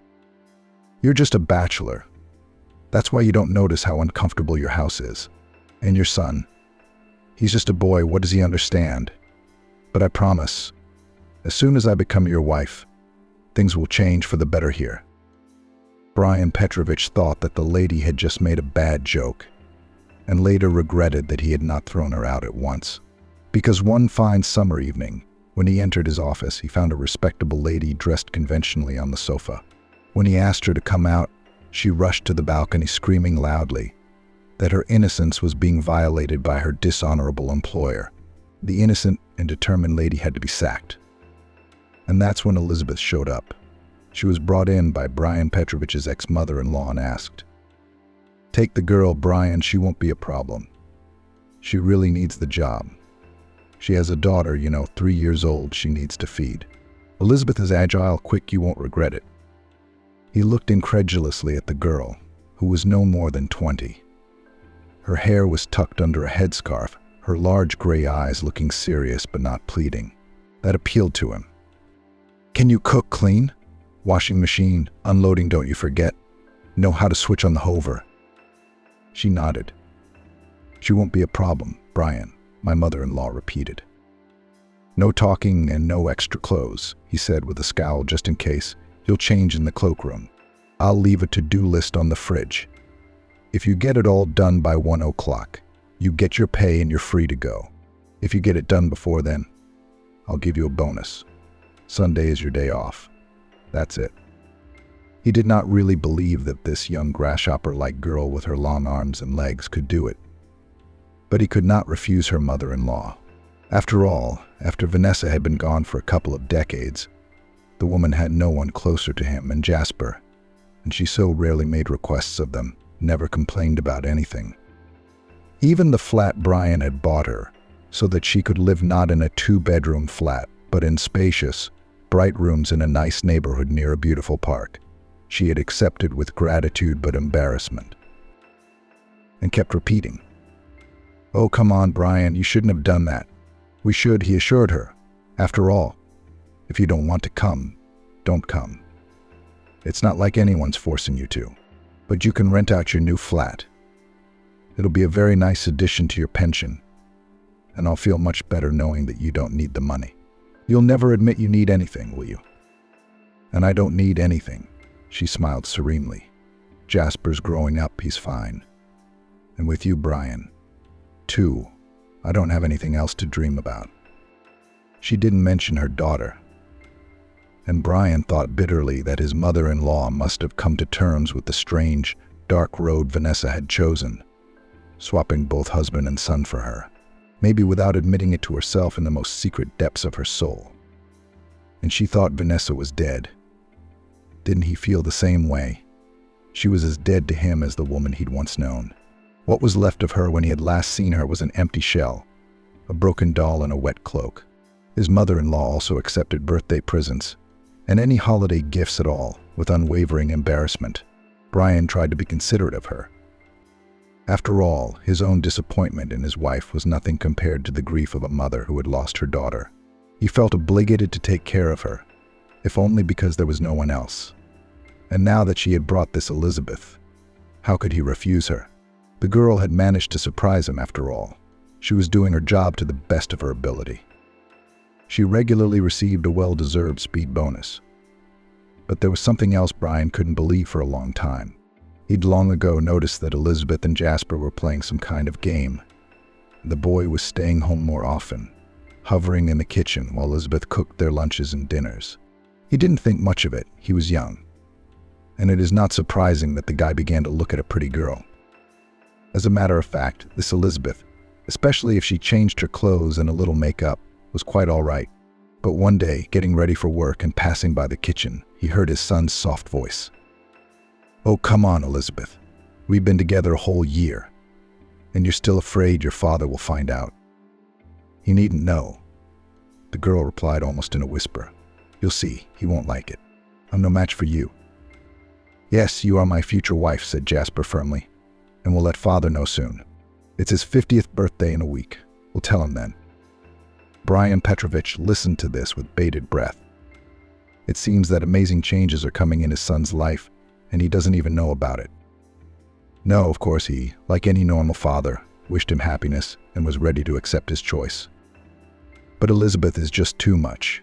S1: "You're just a bachelor. That's why you don't notice how uncomfortable your house is. And your son. He's just a boy. What does he understand? But I promise, as soon as I become your wife, things will change for the better here." Brian Petrovich thought that the lady had just made a bad joke, and later regretted that he had not thrown her out at once. Because one fine summer evening, when he entered his office, he found a respectable lady dressed conventionally on the sofa. When he asked her to come out, she rushed to the balcony screaming loudly that her innocence was being violated by her dishonorable employer. The innocent and determined lady had to be sacked. And that's when Elizabeth showed up. She was brought in by Brian Petrovich's ex-mother-in-law and asked, "Take the girl, Brian, she won't be a problem. She really needs the job. She has a daughter, 3 years old she needs to feed. Elizabeth is agile, quick, you won't regret it." He looked incredulously at the girl, who was no more than 20. Her hair was tucked under a headscarf, her large gray eyes looking serious but not pleading. That appealed to him. "Can you cook, clean? Washing machine, unloading, don't you forget? Know how to switch on the hover?" She nodded. "She won't be a problem, Brian," my mother-in-law repeated. "No talking and no extra clothes," he said with a scowl, "just in case. You'll change in the cloakroom. I'll leave a to-do list on the fridge. If you get it all done by 1 o'clock, you get your pay and you're free to go. If you get it done before then, I'll give you a bonus. Sunday is your day off. That's it." He did not really believe that this young grasshopper-like girl with her long arms and legs could do it. But he could not refuse her mother-in-law. After all, after Vanessa had been gone for a couple of decades, the woman had no one closer to him and Jasper, and she so rarely made requests of them, never complained about anything. Even the flat Brian had bought her, so that she could live not in a 2-bedroom flat, but in spacious, bright rooms in a nice neighborhood near a beautiful park, she had accepted with gratitude but embarrassment, and kept repeating, "Oh, come on, Brian, you shouldn't have done that." "We should," he assured her. "After all, if you don't want to come, don't come. It's not like anyone's forcing you to. But you can rent out your new flat. It'll be a very nice addition to your pension, and I'll feel much better knowing that you don't need the money. You'll never admit you need anything, will you?" "And I don't need anything," she smiled serenely. "Jasper's growing up, he's fine. And with you, Brian, too, I don't have anything else to dream about." She didn't mention her daughter, and Brian thought bitterly that his mother-in-law must have come to terms with the strange, dark road Vanessa had chosen, swapping both husband and son for her, maybe without admitting it to herself in the most secret depths of her soul. And she thought Vanessa was dead. Didn't he feel the same way? She was as dead to him as the woman he'd once known. What was left of her when he had last seen her was an empty shell, a broken doll and a wet cloak. His mother-in-law also accepted birthday presents and any holiday gifts at all with unwavering embarrassment. Brian tried to be considerate of her. After all, his own disappointment in his wife was nothing compared to the grief of a mother who had lost her daughter. He felt obligated to take care of her, if only because there was no one else. And now that she had brought this Elizabeth, how could he refuse her? The girl had managed to surprise him after all. She was doing her job to the best of her ability. She regularly received a well-deserved speed bonus. But there was something else Brian couldn't believe for a long time. He'd long ago noticed that Elizabeth and Jasper were playing some kind of game. The boy was staying home more often, hovering in the kitchen while Elizabeth cooked their lunches and dinners. He didn't think much of it. He was young. And it is not surprising that the guy began to look at a pretty girl. As a matter of fact, this Elizabeth, especially if she changed her clothes and a little makeup, was quite all right. But one day, getting ready for work and passing by the kitchen, he heard his son's soft voice. "Oh, come on, Elizabeth. We've been together a whole year, and you're still afraid your father will find out." "He needn't know," the girl replied almost in a whisper. "You'll see, he won't like it. I'm no match for you." "Yes, you are my future wife," said Jasper firmly, "and we'll let father know soon. It's his 50th birthday in a week. We'll tell him then." Brian Petrovich listened to this with bated breath. It seems that amazing changes are coming in his son's life, and he doesn't even know about it. No, of course he, like any normal father, wished him happiness and was ready to accept his choice. But Elizabeth is just too much.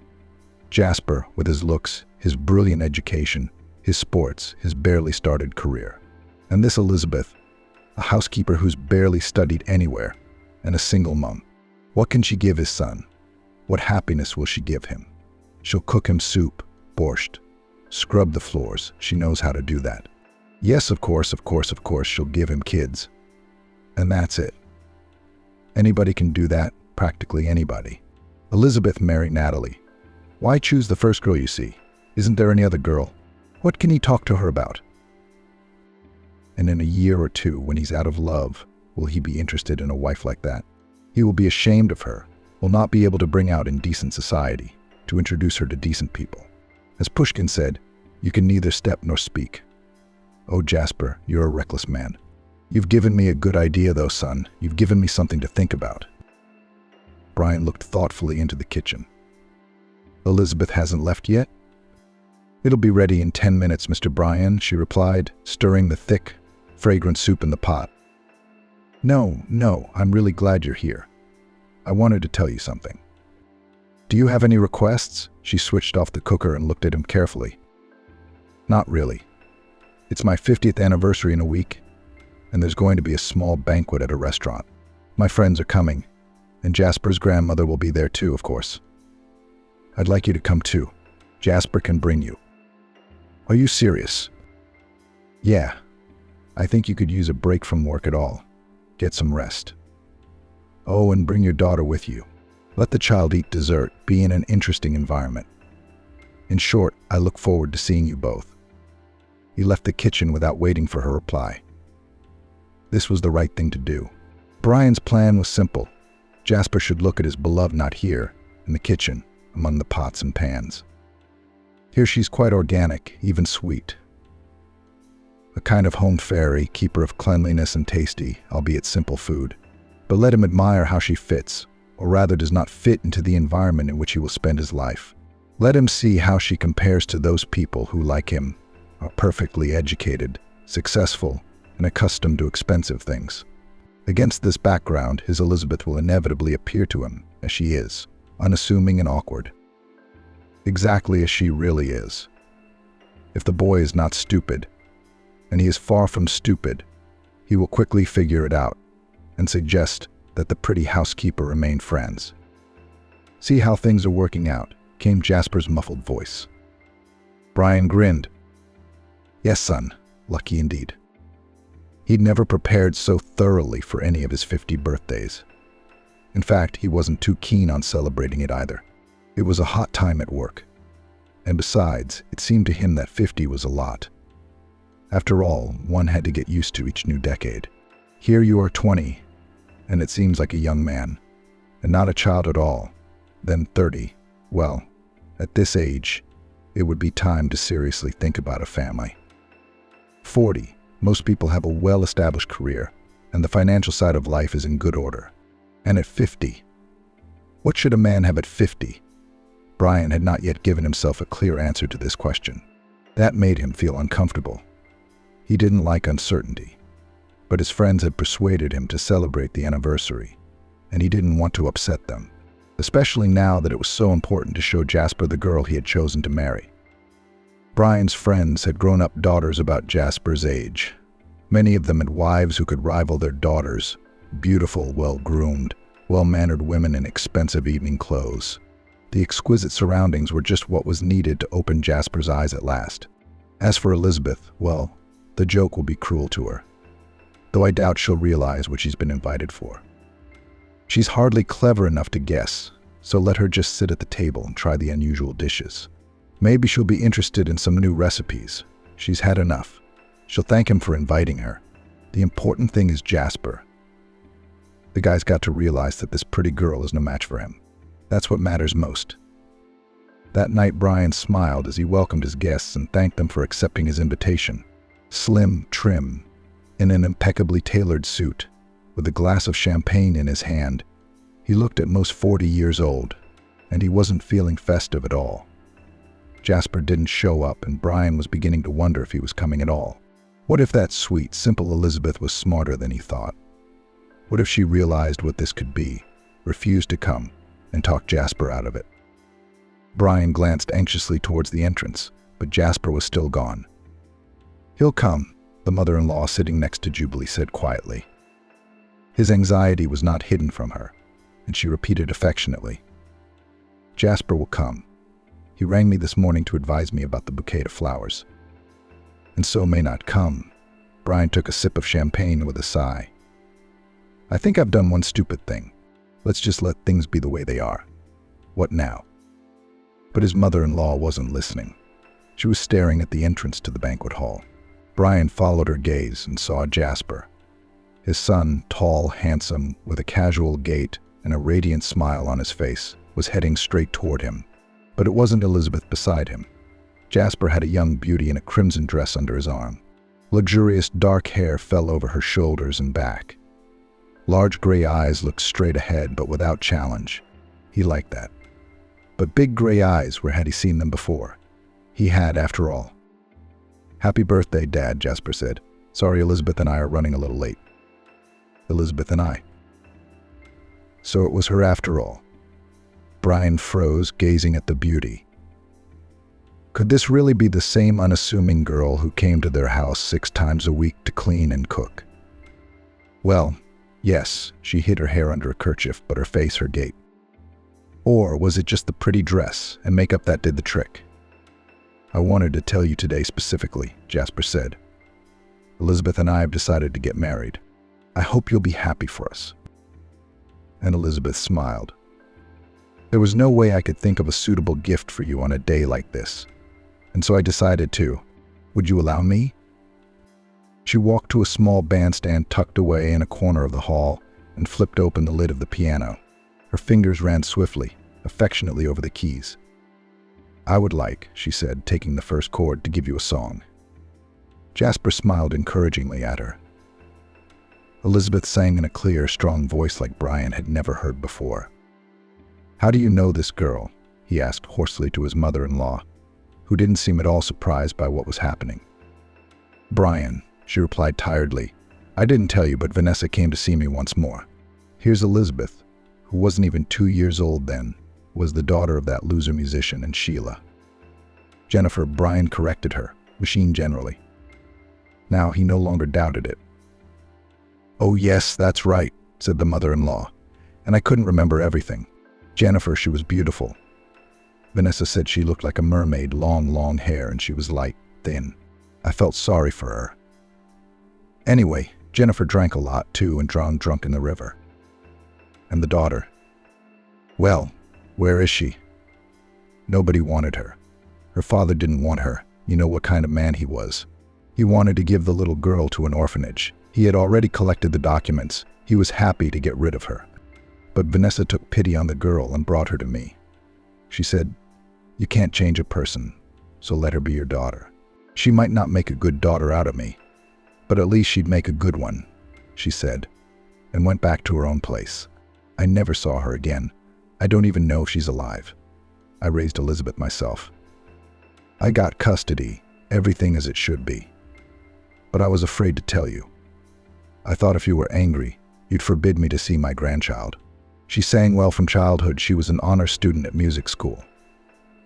S1: Jasper, with his looks, his brilliant education, his sports, his barely started career. And this Elizabeth, a housekeeper who's barely studied anywhere, and a single mom. What can she give his son? What happiness will she give him? She'll cook him soup, borscht, scrub the floors. She knows how to do that. Yes, of course, she'll give him kids. And that's it. Anybody can do that, practically anybody. Elizabeth married Natalie. Why choose the first girl you see? Isn't there any other girl? What can he talk to her about? And in a year or two, when he's out of love, will he be interested in a wife like that? He will be ashamed of her, will not be able to bring out in decent society, to introduce her to decent people. As Pushkin said, you can neither step nor speak. Oh, Jasper, you're a reckless man. You've given me a good idea, though, son. You've given me something to think about. Brian looked thoughtfully into the kitchen. Elizabeth hasn't left yet? It'll be ready in 10 minutes, Mr. Brian, she replied, stirring the thick, fragrant soup in the pot. No, I'm really glad you're here. I wanted to tell you something. Do you have any requests? She switched off the cooker and looked at him carefully. Not really. It's my 50th anniversary in a week, and there's going to be a small banquet at a restaurant. My friends are coming, and Jasper's grandmother will be there too, of course. I'd like you to come too. Jasper can bring you. Are you serious? Yeah. I think you could use a break from work at all. Get some rest. Oh, and bring your daughter with you. Let the child eat dessert, be in an interesting environment. In short, I look forward to seeing you both. He left the kitchen without waiting for her reply. This was the right thing to do. Brian's plan was simple. Jasper should look at his beloved not here, in the kitchen, among the pots and pans. Here she's quite organic, even sweet. A kind of home fairy, keeper of cleanliness and tasty, albeit simple food. But let him admire how she fits, or rather does not fit into the environment in which he will spend his life. Let him see how she compares to those people who, like him, are perfectly educated, successful, and accustomed to expensive things. Against this background, his Elizabeth will inevitably appear to him as she is, unassuming and awkward. Exactly as she really is. If the boy is not stupid, and he is far from stupid, he will quickly figure it out and suggest that the pretty housekeeper remain friends. See how things are working out, came Jasper's muffled voice. Brian grinned. Yes, son, lucky indeed. He'd never prepared so thoroughly for any of his 50 birthdays. In fact, he wasn't too keen on celebrating it either. It was a hot time at work. And besides, it seemed to him that 50 was a lot. After all, one had to get used to each new decade. Here you are 20, and it seems like a young man, and not a child at all. Then 30. Well, at this age, it would be time to seriously think about a family. 40. Most people have a well-established career, and the financial side of life is in good order. And at 50, what should a man have at 50? Brian had not yet given himself a clear answer to this question. That made him feel uncomfortable. He didn't like uncertainty, but his friends had persuaded him to celebrate the anniversary, and he didn't want to upset them, especially now that it was so important to show Jasper the girl he had chosen to marry. Brian's friends had grown-up daughters about Jasper's age. Many of them had wives who could rival their daughters, beautiful, well-groomed, well-mannered women in expensive evening clothes. The exquisite surroundings were just what was needed to open Jasper's eyes at last. As for Elizabeth, well, the joke will be cruel to her, though I doubt she'll realize what she's been invited for. She's hardly clever enough to guess, so let her just sit at the table and try the unusual dishes. Maybe she'll be interested in some new recipes. She's had enough. She'll thank him for inviting her. The important thing is Jasper. The guy's got to realize that this pretty girl is no match for him. That's what matters most. That night, Brian smiled as he welcomed his guests and thanked them for accepting his invitation. Slim, trim, in an impeccably tailored suit, with a glass of champagne in his hand, he looked at most 40 years old, and he wasn't feeling festive at all. Jasper didn't show up, and Brian was beginning to wonder if he was coming at all. What if that sweet, simple Elizabeth was smarter than he thought? What if she realized what this could be, refused to come, and talked Jasper out of it? Brian glanced anxiously towards the entrance, but Jasper was still gone. "He'll come," the mother-in-law sitting next to Jubilee said quietly. His anxiety was not hidden from her, and she repeated affectionately, "Jasper will come. He rang me this morning to advise me about the bouquet of flowers." "And so may not come." Brian took a sip of champagne with a sigh. "I think I've done one stupid thing. Let's just let things be the way they are. What now?" But his mother-in-law wasn't listening. She was staring at the entrance to the banquet hall. Brian followed her gaze and saw Jasper. His son, tall, handsome, with a casual gait and a radiant smile on his face, was heading straight toward him. But it wasn't Elizabeth beside him. Jasper had a young beauty in a crimson dress under his arm. Luxurious dark hair fell over her shoulders and back. Large gray eyes looked straight ahead but without challenge. He liked that. But big gray eyes, where had he seen them before? He had, after all. "Happy birthday, Dad," Jasper said. "Sorry, Elizabeth and I are running a little late." Elizabeth and I. So it was her after all. Brian froze, gazing at the beauty. Could this really be the same unassuming girl who came to their house 6 times a week to clean and cook? Well, yes, she hid her hair under a kerchief, but her face, her gait. Or was it just the pretty dress and makeup that did the trick? "I wanted to tell you today specifically," Jasper said. "Elizabeth and I have decided to get married. I hope you'll be happy for us." And Elizabeth smiled. "There was no way I could think of a suitable gift for you on a day like this. And so I decided to. Would you allow me?" She walked to a small bandstand tucked away in a corner of the hall and flipped open the lid of the piano. Her fingers ran swiftly, affectionately over the keys. "I would like," she said, taking the first chord, "to give you a song." Jasper smiled encouragingly at her. Elizabeth sang in a clear, strong voice like Brian had never heard before. "How do you know this girl?" he asked hoarsely to his mother-in-law, who didn't seem at all surprised by what was happening. "Brian," she replied tiredly. "I didn't tell you, but Vanessa came to see me once more. Here's Elizabeth, who wasn't even 2 years old then, was the daughter of that loser musician, and Sheila." "Jennifer," Brian corrected her, machine generally. Now he no longer doubted it. "Oh yes, that's right," said the mother-in-law, "and I couldn't remember everything. Jennifer, she was beautiful. Vanessa said she looked like a mermaid, long hair, and she was light, thin. I felt sorry for her. Anyway, Jennifer drank a lot too and drowned drunk in the river." "And the daughter?" "Well, where is she?" "Nobody wanted her. Her father didn't want her. You know what kind of man he was. He wanted to give the little girl to an orphanage. He had already collected the documents. He was happy to get rid of her. But Vanessa took pity on the girl and brought her to me. She said, 'You can't change a person, so let her be your daughter. She might not make a good daughter out of me, but at least she'd make a good one,' she said, and went back to her own place. I never saw her again. I don't even know if she's alive. I raised Elizabeth myself. I got custody, everything as it should be. But I was afraid to tell you. I thought if you were angry, you'd forbid me to see my grandchild. She sang well from childhood. She was an honor student at music school.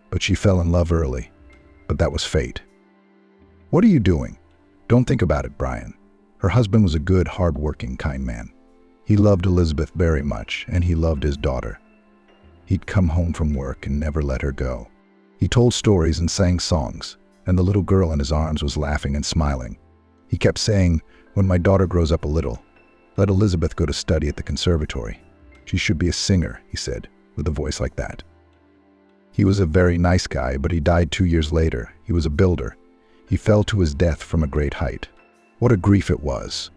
S1: But she fell in love early. But that was fate." "What are you doing? Don't think about it, Brian. Her husband was a good, hard-working, kind man. He loved Elizabeth very much, and he loved his daughter. He'd come home from work and never let her go. He told stories and sang songs, and the little girl in his arms was laughing and smiling. He kept saying, 'When my daughter grows up a little, let Elizabeth go to study at the conservatory. She should be a singer,' he said. with a voice like that. He was a very nice guy, but he died 2 years later. He was a builder. He fell to his death from a great height. What a grief it was.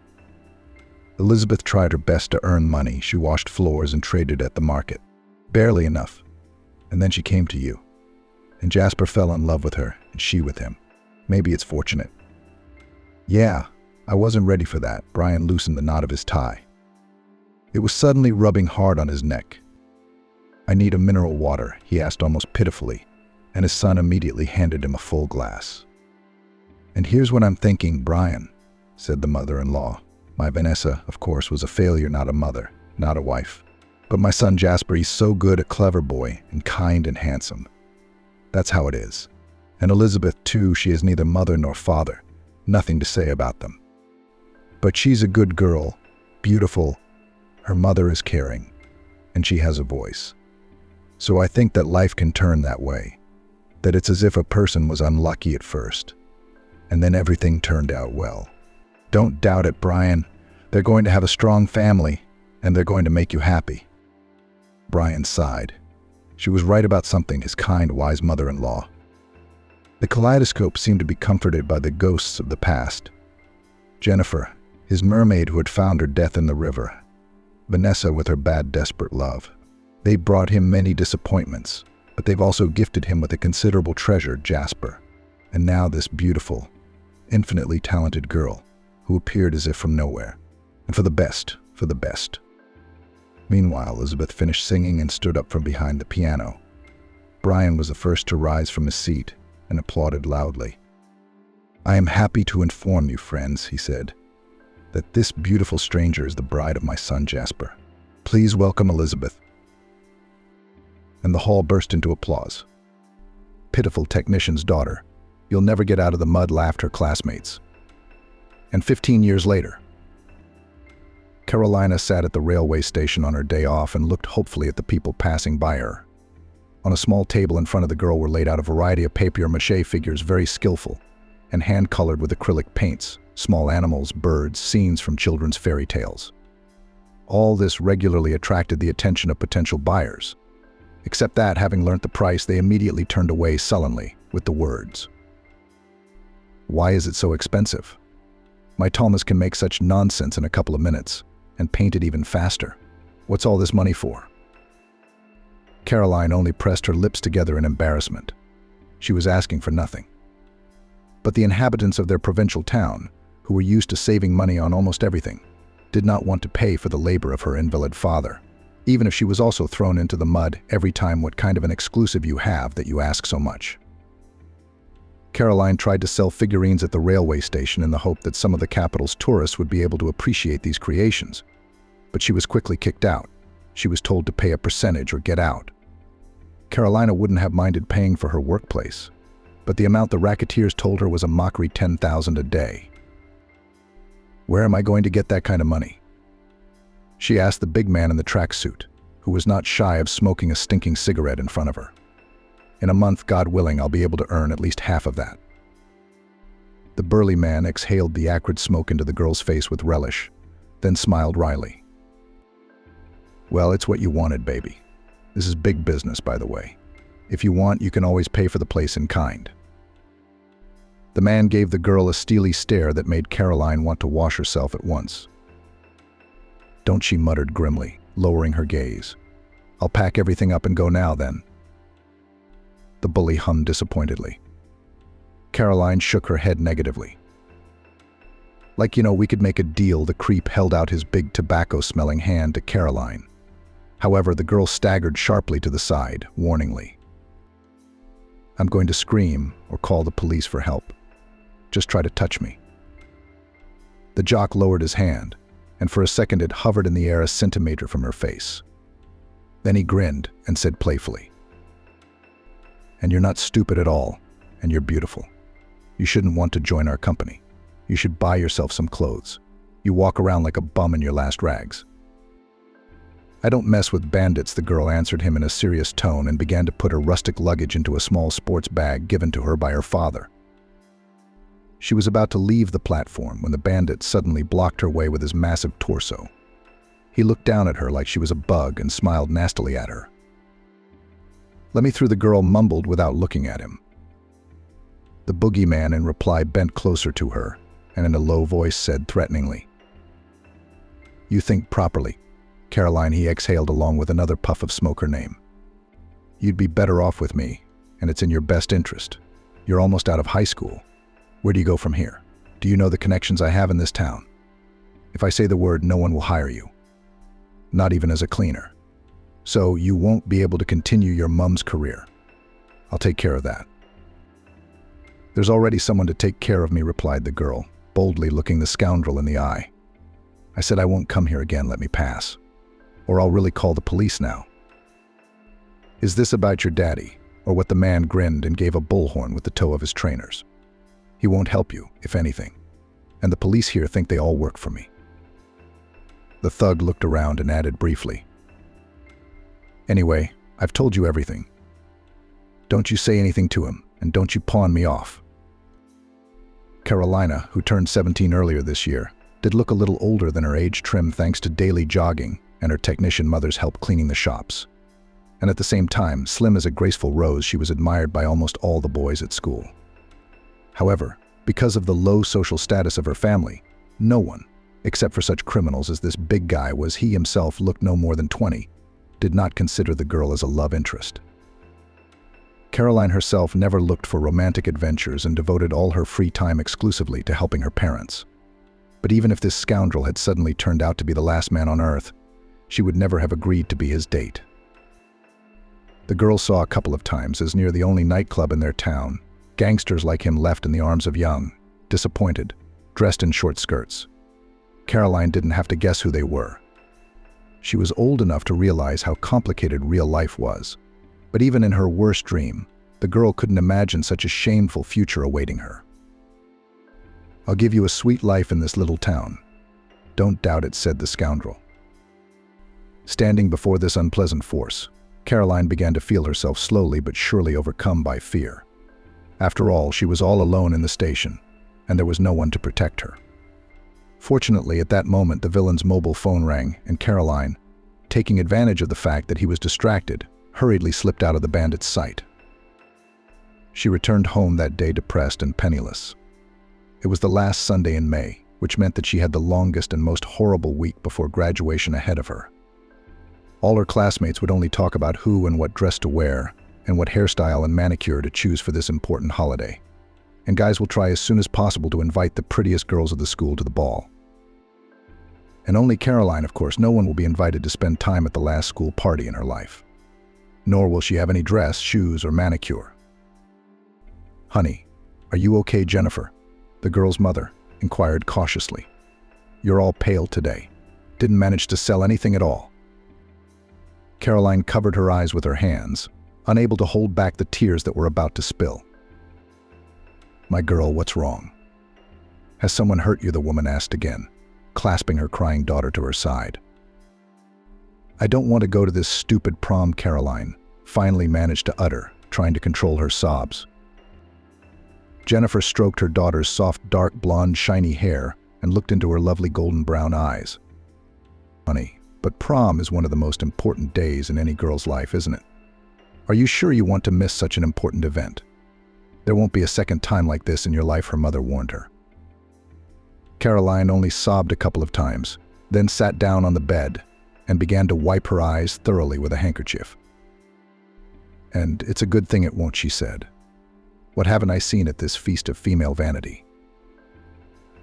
S1: Elizabeth tried her best to earn money. She washed floors and traded at the market. Barely enough. And then she came to you. And Jasper fell in love with her, and she with him. Maybe it's fortunate. Yeah, I wasn't ready for that. Brian loosened the knot of his tie. It was suddenly rubbing hard on his neck. I need a mineral water, he asked almost pitifully, and his son immediately handed him a full glass. And here's what I'm thinking, Brian, said the mother-in-law. My Vanessa, of course, was a failure, not a mother, not a wife. But my son Jasper, he's so good, a clever boy, and kind and handsome. That's how it is. And Elizabeth, too, she is neither mother nor father. Nothing to say about them. But she's a good girl, beautiful. Her mother is caring, and she has a voice. So I think that life can turn that way, that it's as if a person was unlucky at first, and then everything turned out well. Don't doubt it, Brian. They're going to have a strong family, and they're going to make you happy. Brian sighed. She was right about something, his kind, wise mother-in-law. The kaleidoscope seemed to be comforted by the ghosts of the past. Jennifer, his mermaid who had found her death in the river. Vanessa with her bad, desperate love. They brought him many disappointments, but they've also gifted him with a considerable treasure, Jasper. And now this beautiful, infinitely talented girl, who appeared as if from nowhere. And for the best, for the best. Meanwhile, Elizabeth finished singing and stood up from behind the piano. Brian was the first to rise from his seat and applauded loudly. I am happy to inform you, friends, he said, that this beautiful stranger is the bride of my son Jasper. Please welcome Elizabeth. And the hall burst into applause. Pitiful technician's daughter. You'll never get out of the mud, laughed her classmates. And 15 years later, Carolina sat at the railway station on her day off and looked hopefully at the people passing by her. On a small table in front of the girl were laid out a variety of papier-mâché figures, very skillful, and hand-colored with acrylic paints, small animals, birds, scenes from children's fairy tales. All this regularly attracted the attention of potential buyers. Except that, having learnt the price, they immediately turned away sullenly, with the words, "Why is it so expensive? My Thomas can make such nonsense in a couple of minutes, and paint it even faster. What's all this money for?" Caroline only pressed her lips together in embarrassment. She was asking for nothing. But the inhabitants of their provincial town, who were used to saving money on almost everything, did not want to pay for the labor of her invalid father, even if she was also thrown into the mud every time. What kind of an exclusive you have that you ask so much? Caroline tried to sell figurines at the railway station in the hope that some of the capital's tourists would be able to appreciate these creations. But she was quickly kicked out. She was told to pay a percentage or get out. Carolina wouldn't have minded paying for her workplace, but the amount the racketeers told her was a mockery, 10,000 a day. Where am I going to get that kind of money? She asked the big man in the tracksuit, who was not shy of smoking a stinking cigarette in front of her. In a month, God willing, I'll be able to earn at least half of that. The burly man exhaled the acrid smoke into the girl's face with relish, then smiled wryly. Well, it's what you wanted, baby. This is big business, by the way. If you want, you can always pay for the place in kind. The man gave the girl a steely stare that made Caroline want to wash herself at once. Don't, she muttered grimly, lowering her gaze. I'll pack everything up and go now, then. The bully hummed disappointedly. Caroline shook her head negatively. Like, we could make a deal. The creep held out his big tobacco-smelling hand to Caroline. However, the girl staggered sharply to the side, warningly. I'm going to scream or call the police for help. Just try to touch me. The jock lowered his hand, and for a second it hovered in the air a centimeter from her face. Then he grinned and said playfully, And you're not stupid at all, and you're beautiful. You shouldn't want to join our company. You should buy yourself some clothes. You walk around like a bum in your last rags. I don't mess with bandits, the girl answered him in a serious tone and began to put her rustic luggage into a small sports bag given to her by her father. She was about to leave the platform when the bandit suddenly blocked her way with his massive torso. He looked down at her like she was a bug and smiled nastily at her. Let me through, the girl mumbled without looking at him. The boogeyman in reply bent closer to her and in a low voice said threateningly, "You think properly, Caroline," he exhaled along with another puff of smoke. "Her name. You'd be better off with me, and it's in your best interest. You're almost out of high school. Where do you go from here? Do you know the connections I have in this town? If I say the word, no one will hire you. Not even as a cleaner. So you won't be able to continue your mum's career. I'll take care of that." "There's already someone to take care of me," replied the girl, boldly looking the scoundrel in the eye. "I said I won't come here again. Let me pass. Or I'll really call the police now." "Is this about your daddy?" Or what? The man grinned and gave a bullhorn with the toe of his trainers. "He won't help you, if anything. And the police here think they all work for me." The thug looked around and added briefly, "Anyway, I've told you everything. Don't you say anything to him, and don't you pawn me off." Carolina, who turned 17 earlier this year, did look a little older than her age trim thanks to daily jogging and her technician mother's help cleaning the shops. And at the same time, slim as a graceful rose, she was admired by almost all the boys at school. However, because of the low social status of her family, no one, except for such criminals as this big guy was he himself looked no more than 20, did not consider the girl as a love interest. Caroline herself never looked for romantic adventures and devoted all her free time exclusively to helping her parents. But even if this scoundrel had suddenly turned out to be the last man on earth, she would never have agreed to be his date. The girl saw a couple of times, as near the only nightclub in their town, gangsters like him left in the arms of young, disappointed, dressed in short skirts. Caroline didn't have to guess who they were. She was old enough to realize how complicated real life was. But even in her worst dream, the girl couldn't imagine such a shameful future awaiting her. "I'll give you a sweet life in this little town. Don't doubt it," said the scoundrel. Standing before this unpleasant force, Caroline began to feel herself slowly but surely overcome by fear. After all, she was all alone in the station, and there was no one to protect her. Fortunately, at that moment, the villain's mobile phone rang, and Caroline, taking advantage of the fact that he was distracted, hurriedly slipped out of the bandit's sight. She returned home that day depressed and penniless. It was the last Sunday in May, which meant that she had the longest and most horrible week before graduation ahead of her. All her classmates would only talk about who and what dress to wear, and what hairstyle and manicure to choose for this important holiday. And guys will try as soon as possible to invite the prettiest girls of the school to the ball. And only Caroline, of course, no one will be invited to spend time at the last school party in her life. Nor will she have any dress, shoes, or manicure. "Honey, are you okay, Jennifer?" the girl's mother inquired cautiously. "You're all pale today. Didn't manage to sell anything at all." Caroline covered her eyes with her hands, unable to hold back the tears that were about to spill. "My girl, what's wrong? Has someone hurt you?" the woman asked again, clasping her crying daughter to her side. "I don't want to go to this stupid prom," Caroline finally managed to utter, trying to control her sobs. Jennifer stroked her daughter's soft, dark blonde, shiny hair and looked into her lovely golden brown eyes. "Honey, but prom is one of the most important days in any girl's life, isn't it? Are you sure you want to miss such an important event? There won't be a second time like this in your life," her mother warned her. Caroline only sobbed a couple of times, then sat down on the bed and began to wipe her eyes thoroughly with a handkerchief. "And it's a good thing it won't," she said. "What haven't I seen at this feast of female vanity?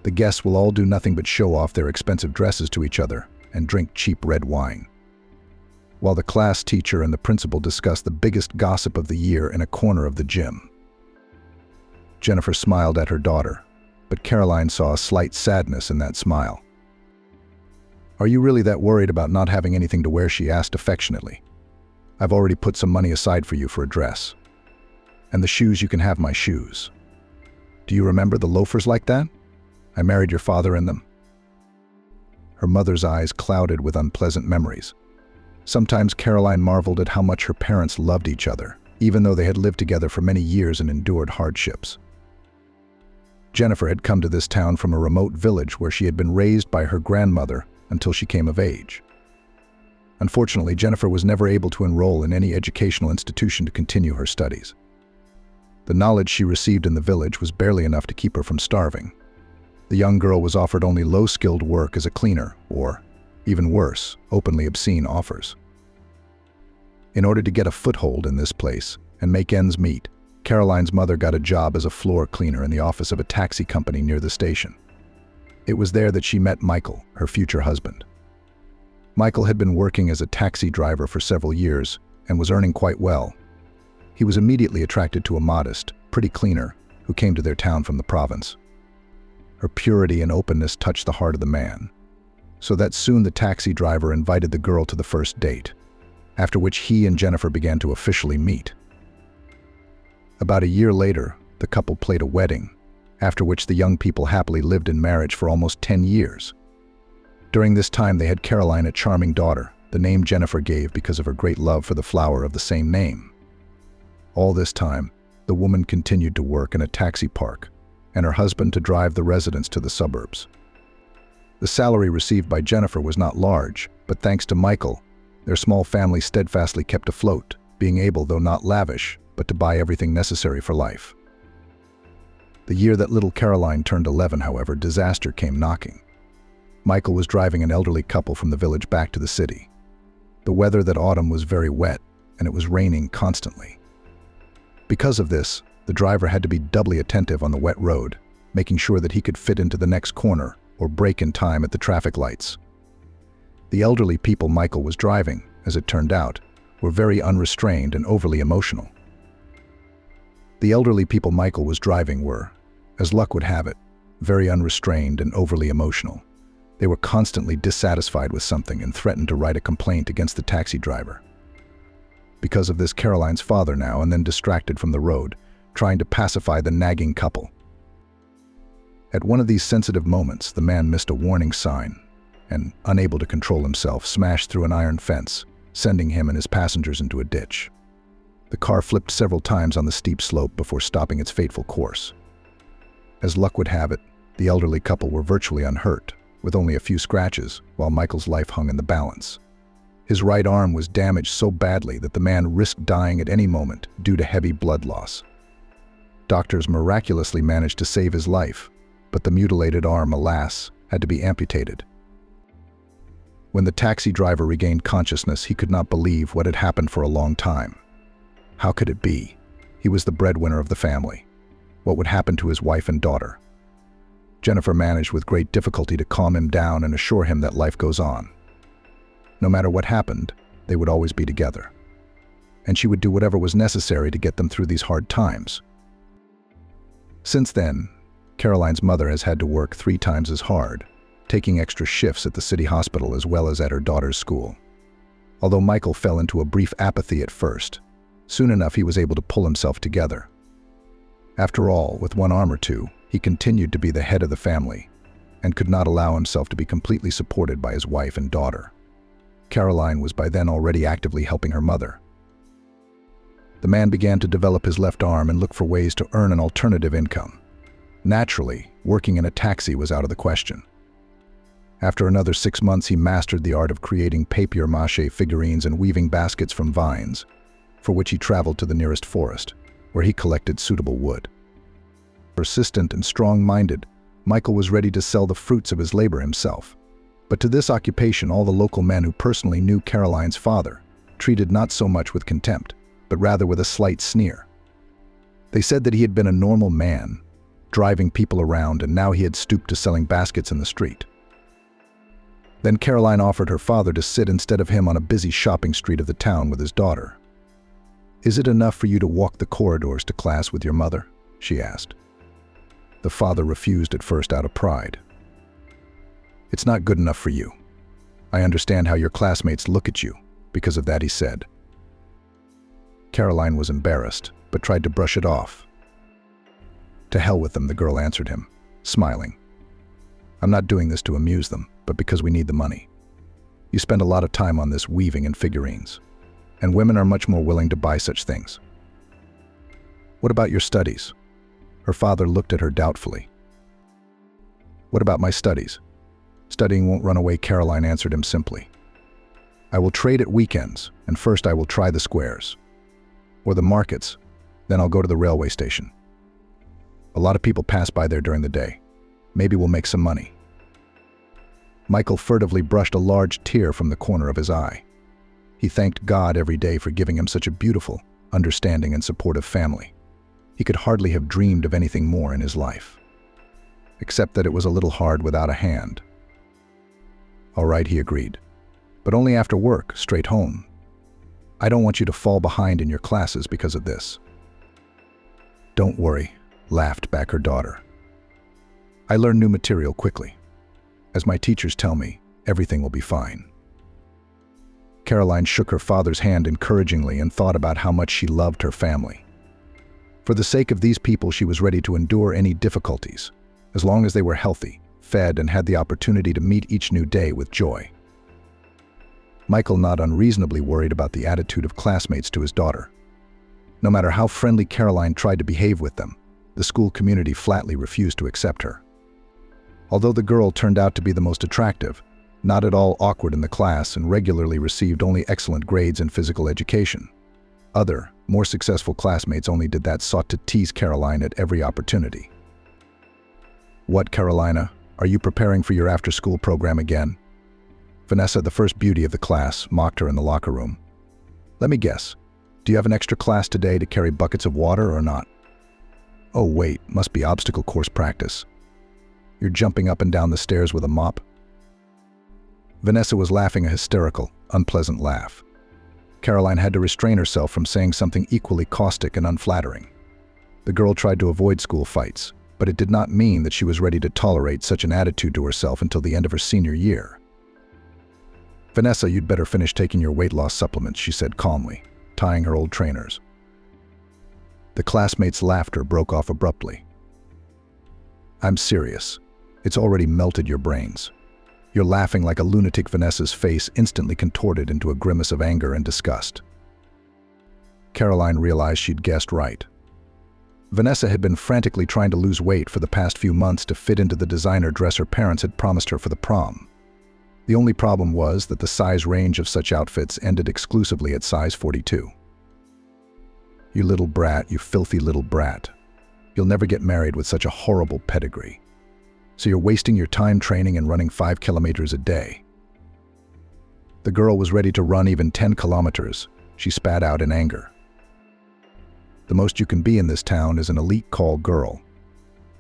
S1: The guests will all do nothing but show off their expensive dresses to each other and drink cheap red wine, while the class teacher and the principal discuss the biggest gossip of the year in a corner of the gym." Jennifer smiled at her daughter, but Caroline saw a slight sadness in that smile. "Are you really that worried about not having anything to wear?" she asked affectionately. "I've already put some money aside for you for a dress. And the shoes, you can have my shoes. Do you remember the loafers like that? I married your father in them." Her mother's eyes clouded with unpleasant memories. Sometimes Caroline marveled at how much her parents loved each other, even though they had lived together for many years and endured hardships. Jennifer had come to this town from a remote village where she had been raised by her grandmother until she came of age. Unfortunately, Jennifer was never able to enroll in any educational institution to continue her studies. The knowledge she received in the village was barely enough to keep her from starving. The young girl was offered only low-skilled work as a cleaner, or, even worse, openly obscene offers. In order to get a foothold in this place and make ends meet, Caroline's mother got a job as a floor cleaner in the office of a taxi company near the station. It was there that she met Michael, her future husband. Michael had been working as a taxi driver for several years and was earning quite well. He was immediately attracted to a modest, pretty cleaner who came to their town from the province. Her purity and openness touched the heart of the man, so that soon the taxi driver invited the girl to the first date, after which he and Jennifer began to officially meet. About a year later, the couple planned a wedding, after which the young people happily lived in marriage for almost 10 years. During this time, they had Caroline, a charming daughter, the name Jennifer gave because of her great love for the flower of the same name. All this time, the woman continued to work in a taxi park, and her husband to drive the residents to the suburbs. The salary received by Jennifer was not large, but thanks to Michael, their small family steadfastly kept afloat, being able, though not lavish, but to buy everything necessary for life. The year that little Caroline turned 11, however, disaster came knocking. Michael was driving an elderly couple from the village back to the city. The weather that autumn was very wet, and it was raining constantly. Because of this, the driver had to be doubly attentive on the wet road, making sure that he could fit into the next corner or brake in time at the traffic lights. The elderly people Michael was driving, as it turned out, were very unrestrained and overly emotional. The elderly people Michael was driving were, as luck would have it, very unrestrained and overly emotional. They were constantly dissatisfied with something and threatened to write a complaint against the taxi driver. Because of this, Caroline's father now and then distracted from the road, trying to pacify the nagging couple. At one of these sensitive moments, the man missed a warning sign and, unable to control himself, smashed through an iron fence, sending him and his passengers into a ditch. The car flipped several times on the steep slope before stopping its fateful course. As luck would have it, the elderly couple were virtually unhurt, with only a few scratches, while Michael's life hung in the balance. His right arm was damaged so badly that the man risked dying at any moment due to heavy blood loss. Doctors miraculously managed to save his life, but the mutilated arm, alas, had to be amputated. When the taxi driver regained consciousness, he could not believe what had happened for a long time. How could it be? He was the breadwinner of the family. What would happen to his wife and daughter? Jennifer managed with great difficulty to calm him down and assure him that life goes on. No matter what happened, they would always be together. And she would do whatever was necessary to get them through these hard times. Since then, Caroline's mother has had to work 3 times as hard, taking extra shifts at the city hospital as well as at her daughter's school. Although Michael fell into a brief apathy at first, soon enough he was able to pull himself together. After all, with one arm or two, he continued to be the head of the family and could not allow himself to be completely supported by his wife and daughter. Caroline was by then already actively helping her mother. The man began to develop his left arm and look for ways to earn an alternative income. Naturally, working in a taxi was out of the question. After another 6 months, he mastered the art of creating papier-mâché figurines and weaving baskets from vines, for which he traveled to the nearest forest, where he collected suitable wood. Persistent and strong-minded, Michael was ready to sell the fruits of his labor himself. But to this occupation, all the local men who personally knew Caroline's father treated not so much with contempt, but rather with a slight sneer. They said that he had been a normal man, driving people around, and now he had stooped to selling baskets in the street. Then Caroline offered her father to sit instead of him on a busy shopping street of the town with his daughter. "Is it enough for you to walk the corridors to class with your mother?" she asked. The father refused at first out of pride. "It's not good enough for you. I understand how your classmates look at you. Because of that," he said. Caroline was embarrassed, but tried to brush it off. "To hell with them," the girl answered him, smiling. "I'm not doing this to amuse them, but because we need the money. You spend a lot of time on this weaving and figurines, and women are much more willing to buy such things. What about your studies?" Her father looked at her doubtfully. "What about my studies? Studying won't run away," Caroline answered him simply. I will trade at weekends, and first I will try the squares. Or the markets, then I'll go to the railway station. A lot of people pass by there during the day. Maybe we'll make some money. Michael furtively brushed a large tear from the corner of his eye. He thanked God every day for giving him such a beautiful, understanding and supportive family. He could hardly have dreamed of anything more in his life. Except that it was a little hard without a hand. All right, he agreed. But only after work, straight home. I don't want you to fall behind in your classes because of this. Don't worry, laughed back her daughter. I learn new material quickly. As my teachers tell me, everything will be fine. Caroline shook her father's hand encouragingly and thought about how much she loved her family. For the sake of these people, she was ready to endure any difficulties, as long as they were healthy, fed, and had the opportunity to meet each new day with joy. Michael not unreasonably worried about the attitude of classmates to his daughter. No matter how friendly Caroline tried to behave with them, the school community flatly refused to accept her. Although the girl turned out to be the most attractive, not at all awkward in the class, and regularly received only excellent grades in physical education, other, more successful classmates only did that sought to tease Caroline at every opportunity. What, Carolina? Are you preparing for your after-school program again? Vanessa, the first beauty of the class, mocked her in the locker room. Let me guess. Do you have an extra class today to carry buckets of water or not? Oh wait, must be obstacle course practice. You're jumping up and down the stairs with a mop? Vanessa was laughing a hysterical, unpleasant laugh. Caroline had to restrain herself from saying something equally caustic and unflattering. The girl tried to avoid school fights, but it did not mean that she was ready to tolerate such an attitude to herself until the end of her senior year. Vanessa, you'd better finish taking your weight loss supplements, she said calmly, tying her old trainers. The classmates' laughter broke off abruptly. I'm serious. It's already melted your brains. You're laughing like a lunatic. Vanessa's face instantly contorted into a grimace of anger and disgust. Caroline realized she'd guessed right. Vanessa had been frantically trying to lose weight for the past few months to fit into the designer dress her parents had promised her for the prom. The only problem was that the size range of such outfits ended exclusively at size 42. You little brat, you filthy little brat. You'll never get married with such a horrible pedigree. So you're wasting your time training and running 5 kilometers a day. The girl was ready to run even 10 kilometers. She spat out in anger. The most you can be in this town is an elite call girl.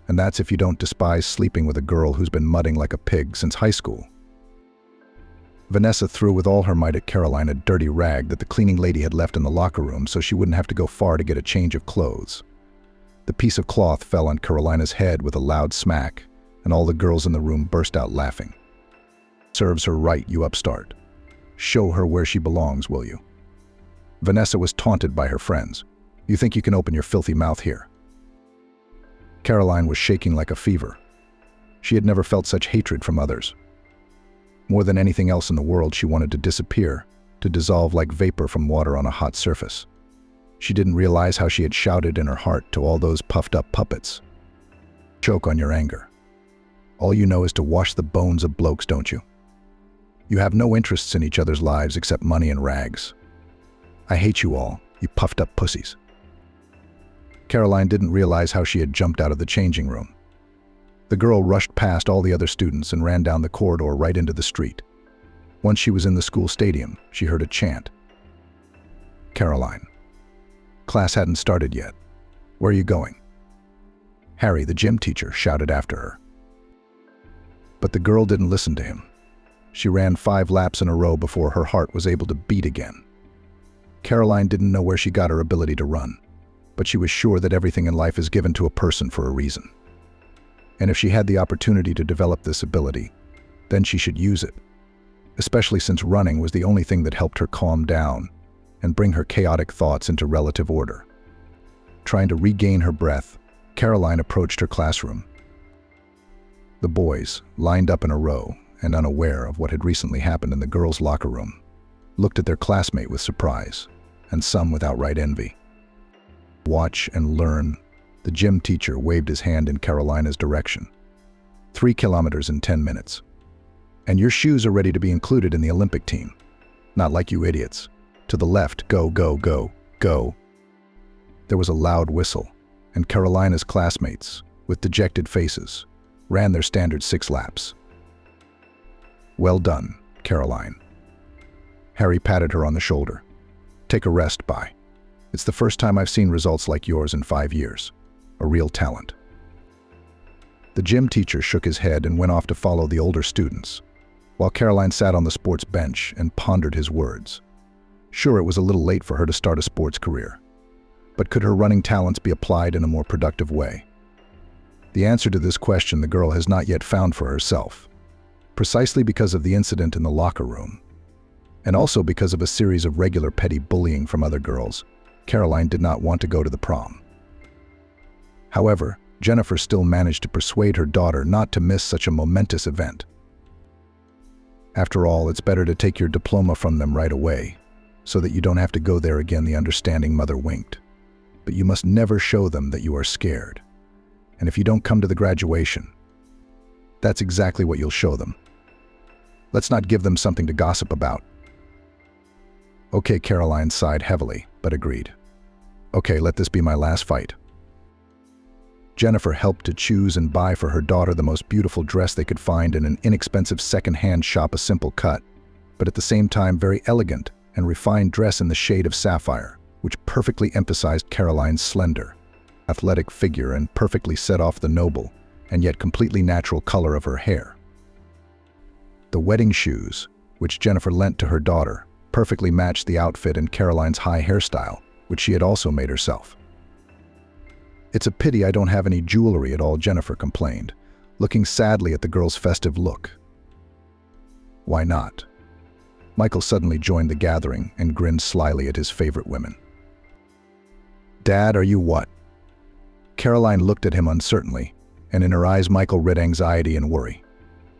S1: And that's if you don't despise sleeping with a girl who's been mudding like a pig since high school. Vanessa threw with all her might at Caroline a dirty rag that the cleaning lady had left in the locker room so she wouldn't have to go far to get a change of clothes. The piece of cloth fell on Carolina's head with a loud smack, and all the girls in the room burst out laughing. Serves her right, you upstart. Show her where she belongs, will you? Vanessa was taunted by her friends. You think you can open your filthy mouth here? Caroline was shaking like a fever. She had never felt such hatred from others. More than anything else in the world, she wanted to disappear, to dissolve like vapor from water on a hot surface. She didn't realize how she had shouted in her heart to all those puffed-up puppets. Choke on your anger. All you know is to wash the bones of blokes, don't you? You have no interests in each other's lives except money and rags. I hate you all, you puffed-up pussies. Caroline didn't realize how she had jumped out of the changing room. The girl rushed past all the other students and ran down the corridor right into the street. Once she was in the school stadium, she heard a chant. Caroline. Class hadn't started yet. Where are you going? Harry, the gym teacher, shouted after her. But the girl didn't listen to him. She ran 5 laps in a row before her heart was able to beat again. Caroline didn't know where she got her ability to run, but she was sure that everything in life is given to a person for a reason. And if she had the opportunity to develop this ability, then she should use it, especially since running was the only thing that helped her calm down and bring her chaotic thoughts into relative order. Trying to regain her breath, Caroline approached her classroom. The boys, lined up in a row and unaware of what had recently happened in the girls' locker room, looked at their classmate with surprise, and some with outright envy. Watch and learn. The gym teacher waved his hand in Carolina's direction. 3 kilometers in 10 minutes. And your shoes are ready to be included in the Olympic team. Not like you idiots. To the left, go, go, go, go. There was a loud whistle, and Carolina's classmates, with dejected faces, ran their standard 6 laps. Well done, Caroline. Harry patted her on the shoulder. Take a rest, bye. It's the first time I've seen results like yours in 5 years. A real talent. The gym teacher shook his head and went off to follow the older students, while Caroline sat on the sports bench and pondered his words. Sure, it was a little late for her to start a sports career, but could her running talents be applied in a more productive way? The answer to this question the girl has not yet found for herself, precisely because of the incident in the locker room, and also because of a series of regular petty bullying from other girls. Caroline did not want to go to the prom. However, Jennifer still managed to persuade her daughter not to miss such a momentous event. After all, it's better to take your diploma from them right away, so that you don't have to go there again, the understanding mother winked. But you must never show them that you are scared. And if you don't come to the graduation, that's exactly what you'll show them. Let's not give them something to gossip about. Okay, Caroline sighed heavily, but agreed. Okay, let this be my last fight. Jennifer helped to choose and buy for her daughter the most beautiful dress they could find in an inexpensive second-hand shop, a simple cut, but at the same time very elegant and refined dress in the shade of sapphire, which perfectly emphasized Caroline's slender, athletic figure and perfectly set off the noble and yet completely natural color of her hair. The wedding shoes, which Jennifer lent to her daughter, perfectly matched the outfit and Caroline's high hairstyle, which she had also made herself. It's a pity I don't have any jewelry at all, Jennifer complained, looking sadly at the girl's festive look. Why not? Michael suddenly joined the gathering and grinned slyly at his favorite women. Dad, are you what? Caroline looked at him uncertainly, and in her eyes Michael read anxiety and worry.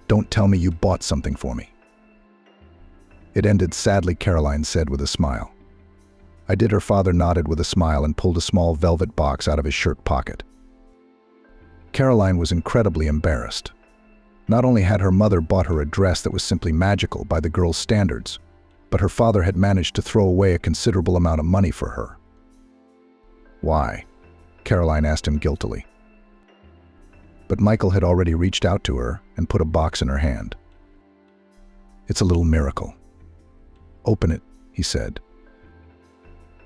S1: Don't tell me you bought something for me. It ended sadly, Caroline said with a smile. I did. Her father nodded with a smile and pulled a small velvet box out of his shirt pocket. Caroline was incredibly embarrassed. Not only had her mother bought her a dress that was simply magical by the girl's standards, but her father had managed to throw away a considerable amount of money for her. Why? Caroline asked him guiltily. But Michael had already reached out to her and put a box in her hand. It's a little miracle. Open it, he said.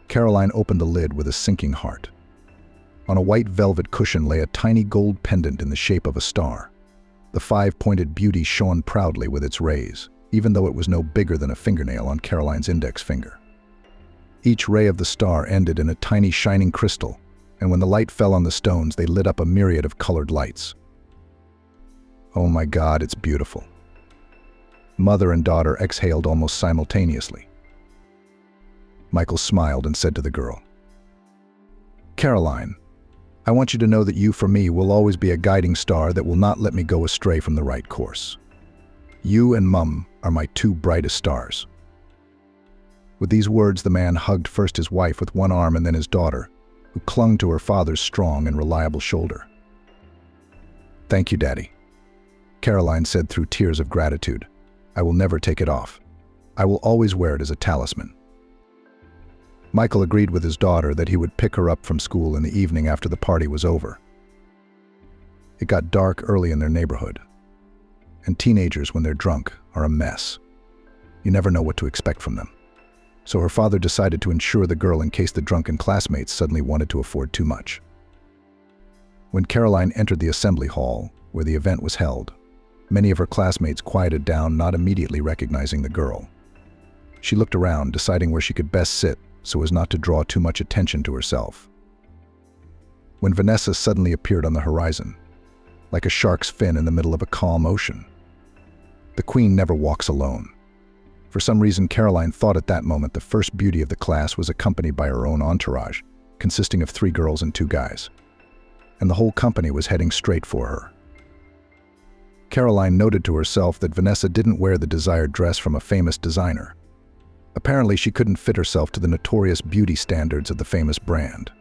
S1: Caroline opened the lid with a sinking heart. On a white velvet cushion lay a tiny gold pendant in the shape of a star. The 5-pointed beauty shone proudly with its rays, even though it was no bigger than a fingernail on Caroline's index finger. Each ray of the star ended in a tiny shining crystal, and when the light fell on the stones, they lit up a myriad of colored lights. Oh my God, it's beautiful. Mother and daughter exhaled almost simultaneously. Michael smiled and said to the girl, Caroline, I want you to know that you, for me, will always be a guiding star that will not let me go astray from the right course. You and Mum are my 2 brightest stars. With these words, the man hugged first his wife with one arm and then his daughter, who clung to her father's strong and reliable shoulder. Thank you, Daddy, Caroline said through tears of gratitude. I will never take it off. I will always wear it as a talisman. Michael agreed with his daughter that he would pick her up from school in the evening after the party was over. It got dark early in their neighborhood, and teenagers, when they're drunk, are a mess. You never know what to expect from them. So her father decided to insure the girl in case the drunken classmates suddenly wanted to afford too much. When Caroline entered the assembly hall, where the event was held, many of her classmates quieted down, not immediately recognizing the girl. She looked around, deciding where she could best sit so as not to draw too much attention to herself. When Vanessa suddenly appeared on the horizon, like a shark's fin in the middle of a calm ocean. The queen never walks alone. For some reason, Caroline thought at that moment the first beauty of the class was accompanied by her own entourage, consisting of 3 girls and 2 guys. And the whole company was heading straight for her. Caroline noted to herself that Vanessa didn't wear the desired dress from a famous designer. Apparently, she couldn't fit herself to the notorious beauty standards of the famous brand.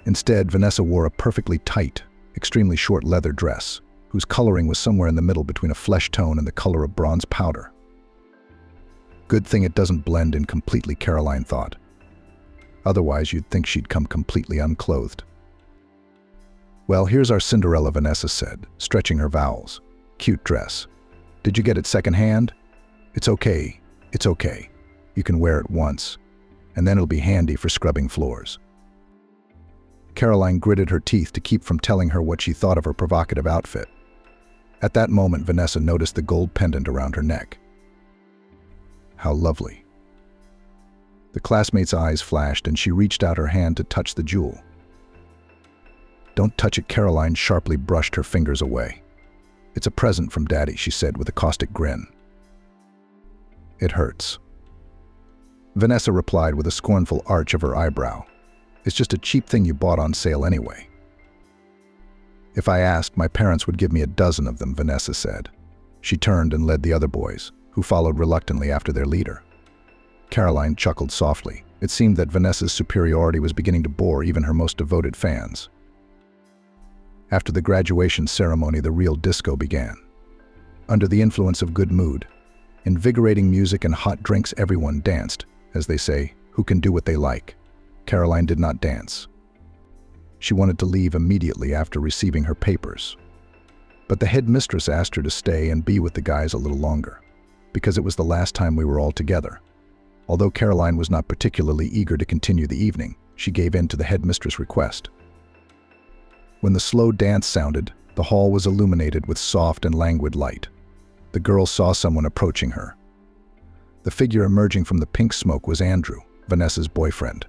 S1: Instead, Vanessa wore a perfectly tight, extremely short leather dress, whose coloring was somewhere in the middle between a flesh tone and the color of bronze powder. Good thing it doesn't blend in completely, Caroline thought. Otherwise, you'd think she'd come completely unclothed. Well, here's our Cinderella, Vanessa said, stretching her vowels. Cute dress. Did you get it secondhand? It's okay. It's okay. You can wear it once, and then it'll be handy for scrubbing floors. Caroline gritted her teeth to keep from telling her what she thought of her provocative outfit. At that moment, Vanessa noticed the gold pendant around her neck. How lovely. The classmate's eyes flashed, and she reached out her hand to touch the jewel. Don't touch it, Caroline sharply brushed her fingers away. It's a present from Daddy, she said with a caustic grin. It hurts. Vanessa replied with a scornful arch of her eyebrow. It's just a cheap thing you bought on sale anyway. If I asked, my parents would give me a dozen of them, Vanessa said. She turned and led the other boys, who followed reluctantly after their leader. Caroline chuckled softly. It seemed that Vanessa's superiority was beginning to bore even her most devoted fans. After the graduation ceremony, the real disco began. Under the influence of good mood, invigorating music and hot drinks, everyone danced, as they say, who can do what they like. Caroline did not dance. She wanted to leave immediately after receiving her papers. But the headmistress asked her to stay and be with the guys a little longer, because it was the last time we were all together. Although Caroline was not particularly eager to continue the evening, she gave in to the headmistress' request. When the slow dance sounded, the hall was illuminated with soft and languid light. The girl saw someone approaching her. The figure emerging from the pink smoke was Andrew, Vanessa's boyfriend.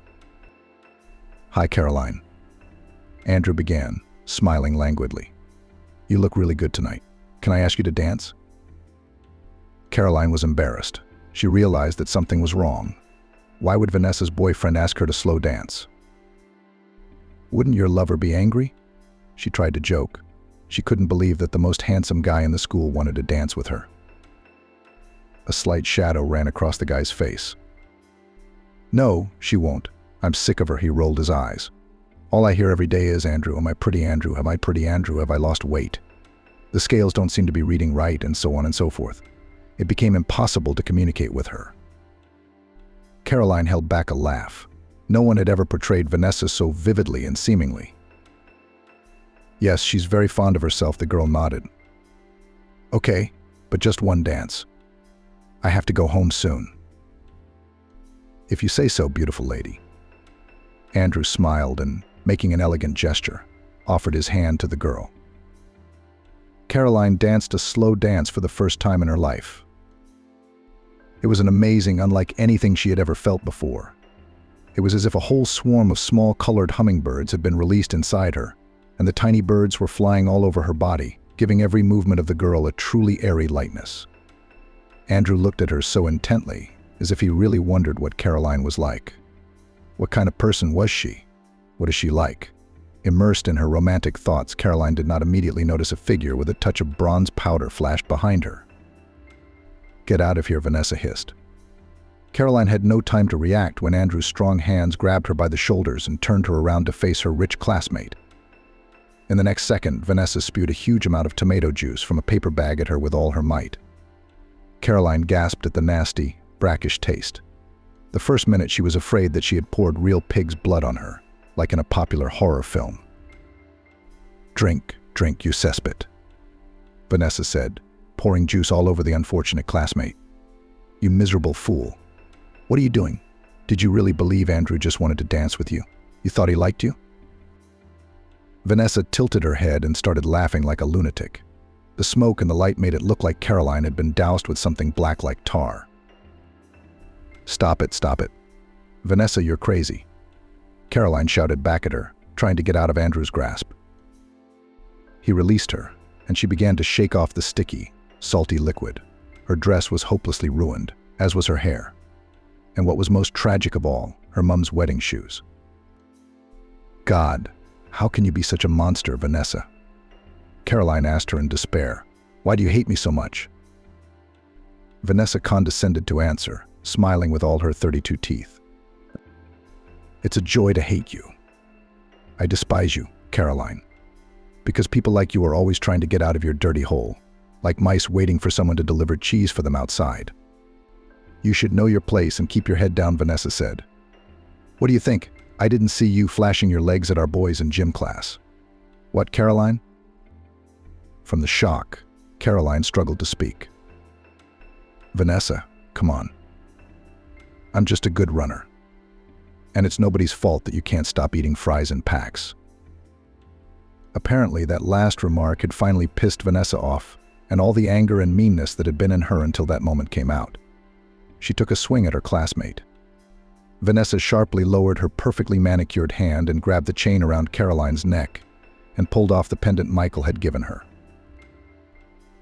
S1: Hi, Caroline. Andrew began, smiling languidly. You look really good tonight. Can I ask you to dance? Caroline was embarrassed. She realized that something was wrong. Why would Vanessa's boyfriend ask her to slow dance? Wouldn't your lover be angry? She tried to joke. She couldn't believe that the most handsome guy in the school wanted to dance with her. A slight shadow ran across the guy's face. No, she won't. I'm sick of her, he rolled his eyes. All I hear every day is, Andrew, am I pretty Andrew, am I pretty Andrew, have I lost weight? The scales don't seem to be reading right, and so on and so forth. It became impossible to communicate with her. Caroline held back a laugh. No one had ever portrayed Vanessa so vividly and seemingly. Yes, she's very fond of herself, the girl nodded. Okay, but just one dance. I have to go home soon. If you say so, beautiful lady. Andrew smiled and, making an elegant gesture, offered his hand to the girl. Caroline danced a slow dance for the first time in her life. It was an amazing, unlike anything she had ever felt before. It was as if a whole swarm of small colored hummingbirds had been released inside her, and the tiny birds were flying all over her body, giving every movement of the girl a truly airy lightness. Andrew looked at her so intently, as if he really wondered what Caroline was like. What kind of person was she? What is she like? Immersed in her romantic thoughts, Caroline did not immediately notice a figure with a touch of bronze powder flashed behind her. Get out of here, Vanessa hissed. Caroline had no time to react when Andrew's strong hands grabbed her by the shoulders and turned her around to face her rich classmate. In the next second, Vanessa spewed a huge amount of tomato juice from a paper bag at her with all her might. Caroline gasped at the nasty, brackish taste. The first minute she was afraid that she had poured real pig's blood on her, like in a popular horror film. Drink, drink, you cesspit, Vanessa said, pouring juice all over the unfortunate classmate. You miserable fool. What are you doing? Did you really believe Andrew just wanted to dance with you? You thought he liked you? Vanessa tilted her head and started laughing like a lunatic. The smoke and the light made it look like Caroline had been doused with something black like tar. Stop it, stop it. Vanessa, you're crazy. Caroline shouted back at her, trying to get out of Andrew's grasp. He released her, and she began to shake off the sticky, salty liquid. Her dress was hopelessly ruined, as was her hair. And what was most tragic of all, her mum's wedding shoes. God, how can you be such a monster, Vanessa? Caroline asked her in despair. Why do you hate me so much? Vanessa condescended to answer, smiling with all her 32 teeth. It's a joy to hate you. I despise you, Caroline, because people like you are always trying to get out of your dirty hole, like mice waiting for someone to deliver cheese for them outside. You should know your place and keep your head down, Vanessa said. What do you think? I didn't see you flashing your legs at our boys in gym class. What, Caroline? From the shock, Caroline struggled to speak. Vanessa, come on. I'm just a good runner. And it's nobody's fault that you can't stop eating fries in packs. Apparently, that last remark had finally pissed Vanessa off, and all the anger and meanness that had been in her until that moment came out. She took a swing at her classmate. Vanessa sharply lowered her perfectly manicured hand and grabbed the chain around Caroline's neck and pulled off the pendant Michael had given her.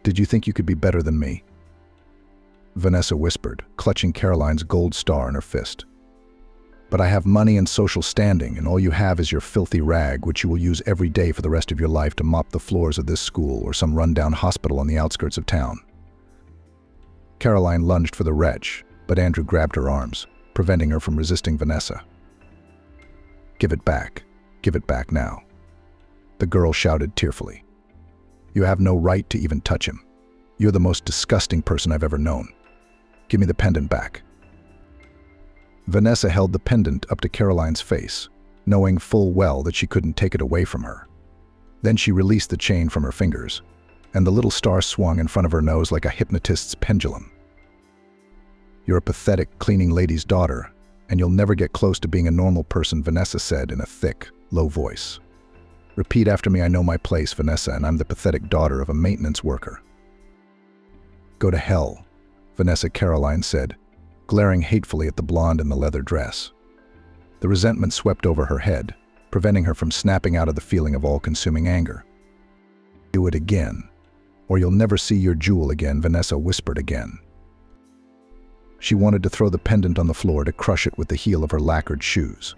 S1: Did you think you could be better than me? Vanessa whispered, clutching Caroline's gold star in her fist. But I have money and social standing, and all you have is your filthy rag, which you will use every day for the rest of your life to mop the floors of this school or some rundown hospital on the outskirts of town. Caroline lunged for the wretch, but Andrew grabbed her arms, preventing her from resisting Vanessa. Give it back. Give it back now. The girl shouted tearfully. You have no right to even touch him. You're the most disgusting person I've ever known. Give me the pendant back. Vanessa held the pendant up to Caroline's face, knowing full well that she couldn't take it away from her. Then she released the chain from her fingers, and the little star swung in front of her nose like a hypnotist's pendulum. You're a pathetic cleaning lady's daughter, and you'll never get close to being a normal person, Vanessa said in a thick, low voice. Repeat after me. I know my place, Vanessa, and I'm the pathetic daughter of a maintenance worker. Go to hell, Vanessa, Caroline said, glaring hatefully at the blonde in the leather dress. The resentment swept over her head, preventing her from snapping out of the feeling of all-consuming anger. Do it again, or you'll never see your jewel again, Vanessa whispered again. She wanted to throw the pendant on the floor to crush it with the heel of her lacquered shoes.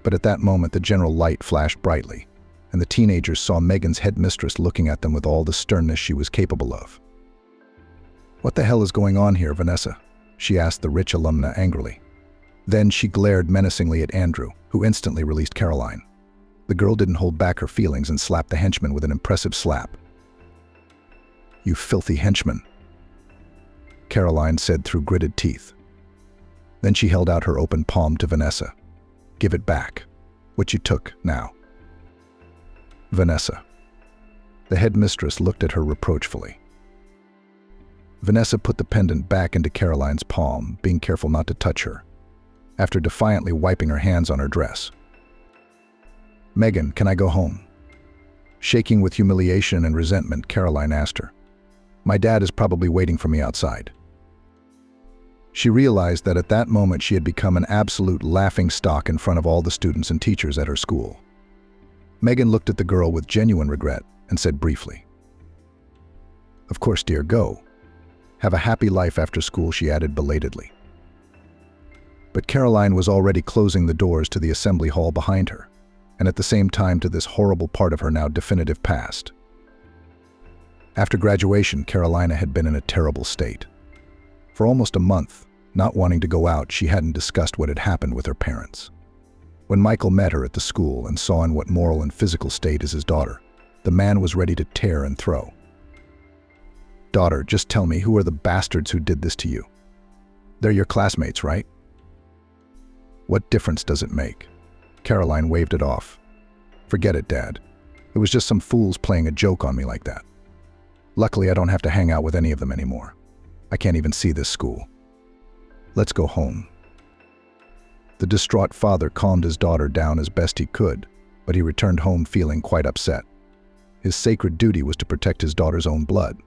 S1: But at that moment the general light flashed brightly, and the teenagers saw Megan's headmistress looking at them with all the sternness she was capable of. What the hell is going on here, Vanessa? She asked the rich alumna angrily. Then she glared menacingly at Andrew, who instantly released Caroline. The girl didn't hold back her feelings and slapped the henchman with an impressive slap. You filthy henchman, Caroline said through gritted teeth. Then she held out her open palm to Vanessa. Give it back. What you took, now. Vanessa. The headmistress looked at her reproachfully. Vanessa put the pendant back into Caroline's palm, being careful not to touch her, after defiantly wiping her hands on her dress. Megan, can I go home? Shaking with humiliation and resentment, Caroline asked her. My dad is probably waiting for me outside. She realized that at that moment she had become an absolute laughingstock in front of all the students and teachers at her school. Megan looked at the girl with genuine regret and said briefly, Of course, dear, go. Have a happy life after school, she added belatedly. But Caroline was already closing the doors to the assembly hall behind her, and at the same time to this horrible part of her now definitive past. After graduation, Carolina had been in a terrible state. For almost a month, not wanting to go out, she hadn't discussed what had happened with her parents. When Michael met her at the school and saw in what moral and physical state is his daughter, the man was ready to tear and throw. Daughter, just tell me, who are the bastards who did this to you? They're your classmates, right? What difference does it make? Caroline waved it off. Forget it, Dad. It was just some fools playing a joke on me like that. Luckily, I don't have to hang out with any of them anymore. I can't even see this school. Let's go home. The distraught father calmed his daughter down as best he could, but he returned home feeling quite upset. His sacred duty was to protect his daughter's own blood.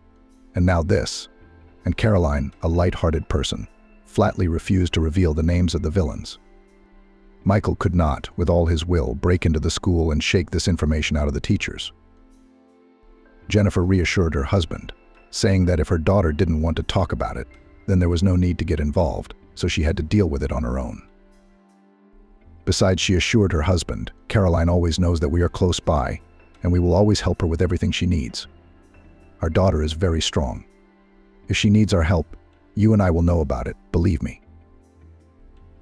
S1: And now this. And Caroline, a light-hearted person, flatly refused to reveal the names of the villains. Michael could not, with all his will, break into the school and shake this information out of the teachers. Jennifer reassured her husband, saying that if her daughter didn't want to talk about it, then there was no need to get involved, so she had to deal with it on her own. Besides, she assured her husband, Caroline always knows that we are close by, and we will always help her with everything she needs. Our daughter is very strong. If she needs our help, you and I will know about it, believe me.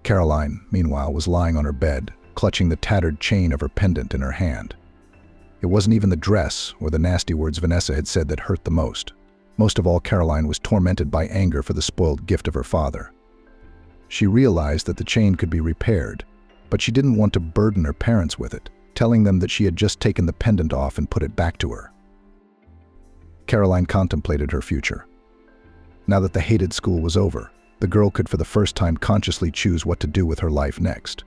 S1: Caroline, meanwhile, was lying on her bed, clutching the tattered chain of her pendant in her hand. It wasn't even the dress or the nasty words Vanessa had said that hurt the most. Most of all, Caroline was tormented by anger for the spoiled gift of her father, She realized that the chain could be repaired, but she didn't want to burden her parents with it, telling them that she had just taken the pendant off and put it back to her. Caroline contemplated her future. Now that the hated school was over, the girl could for the first time consciously choose what to do with her life next.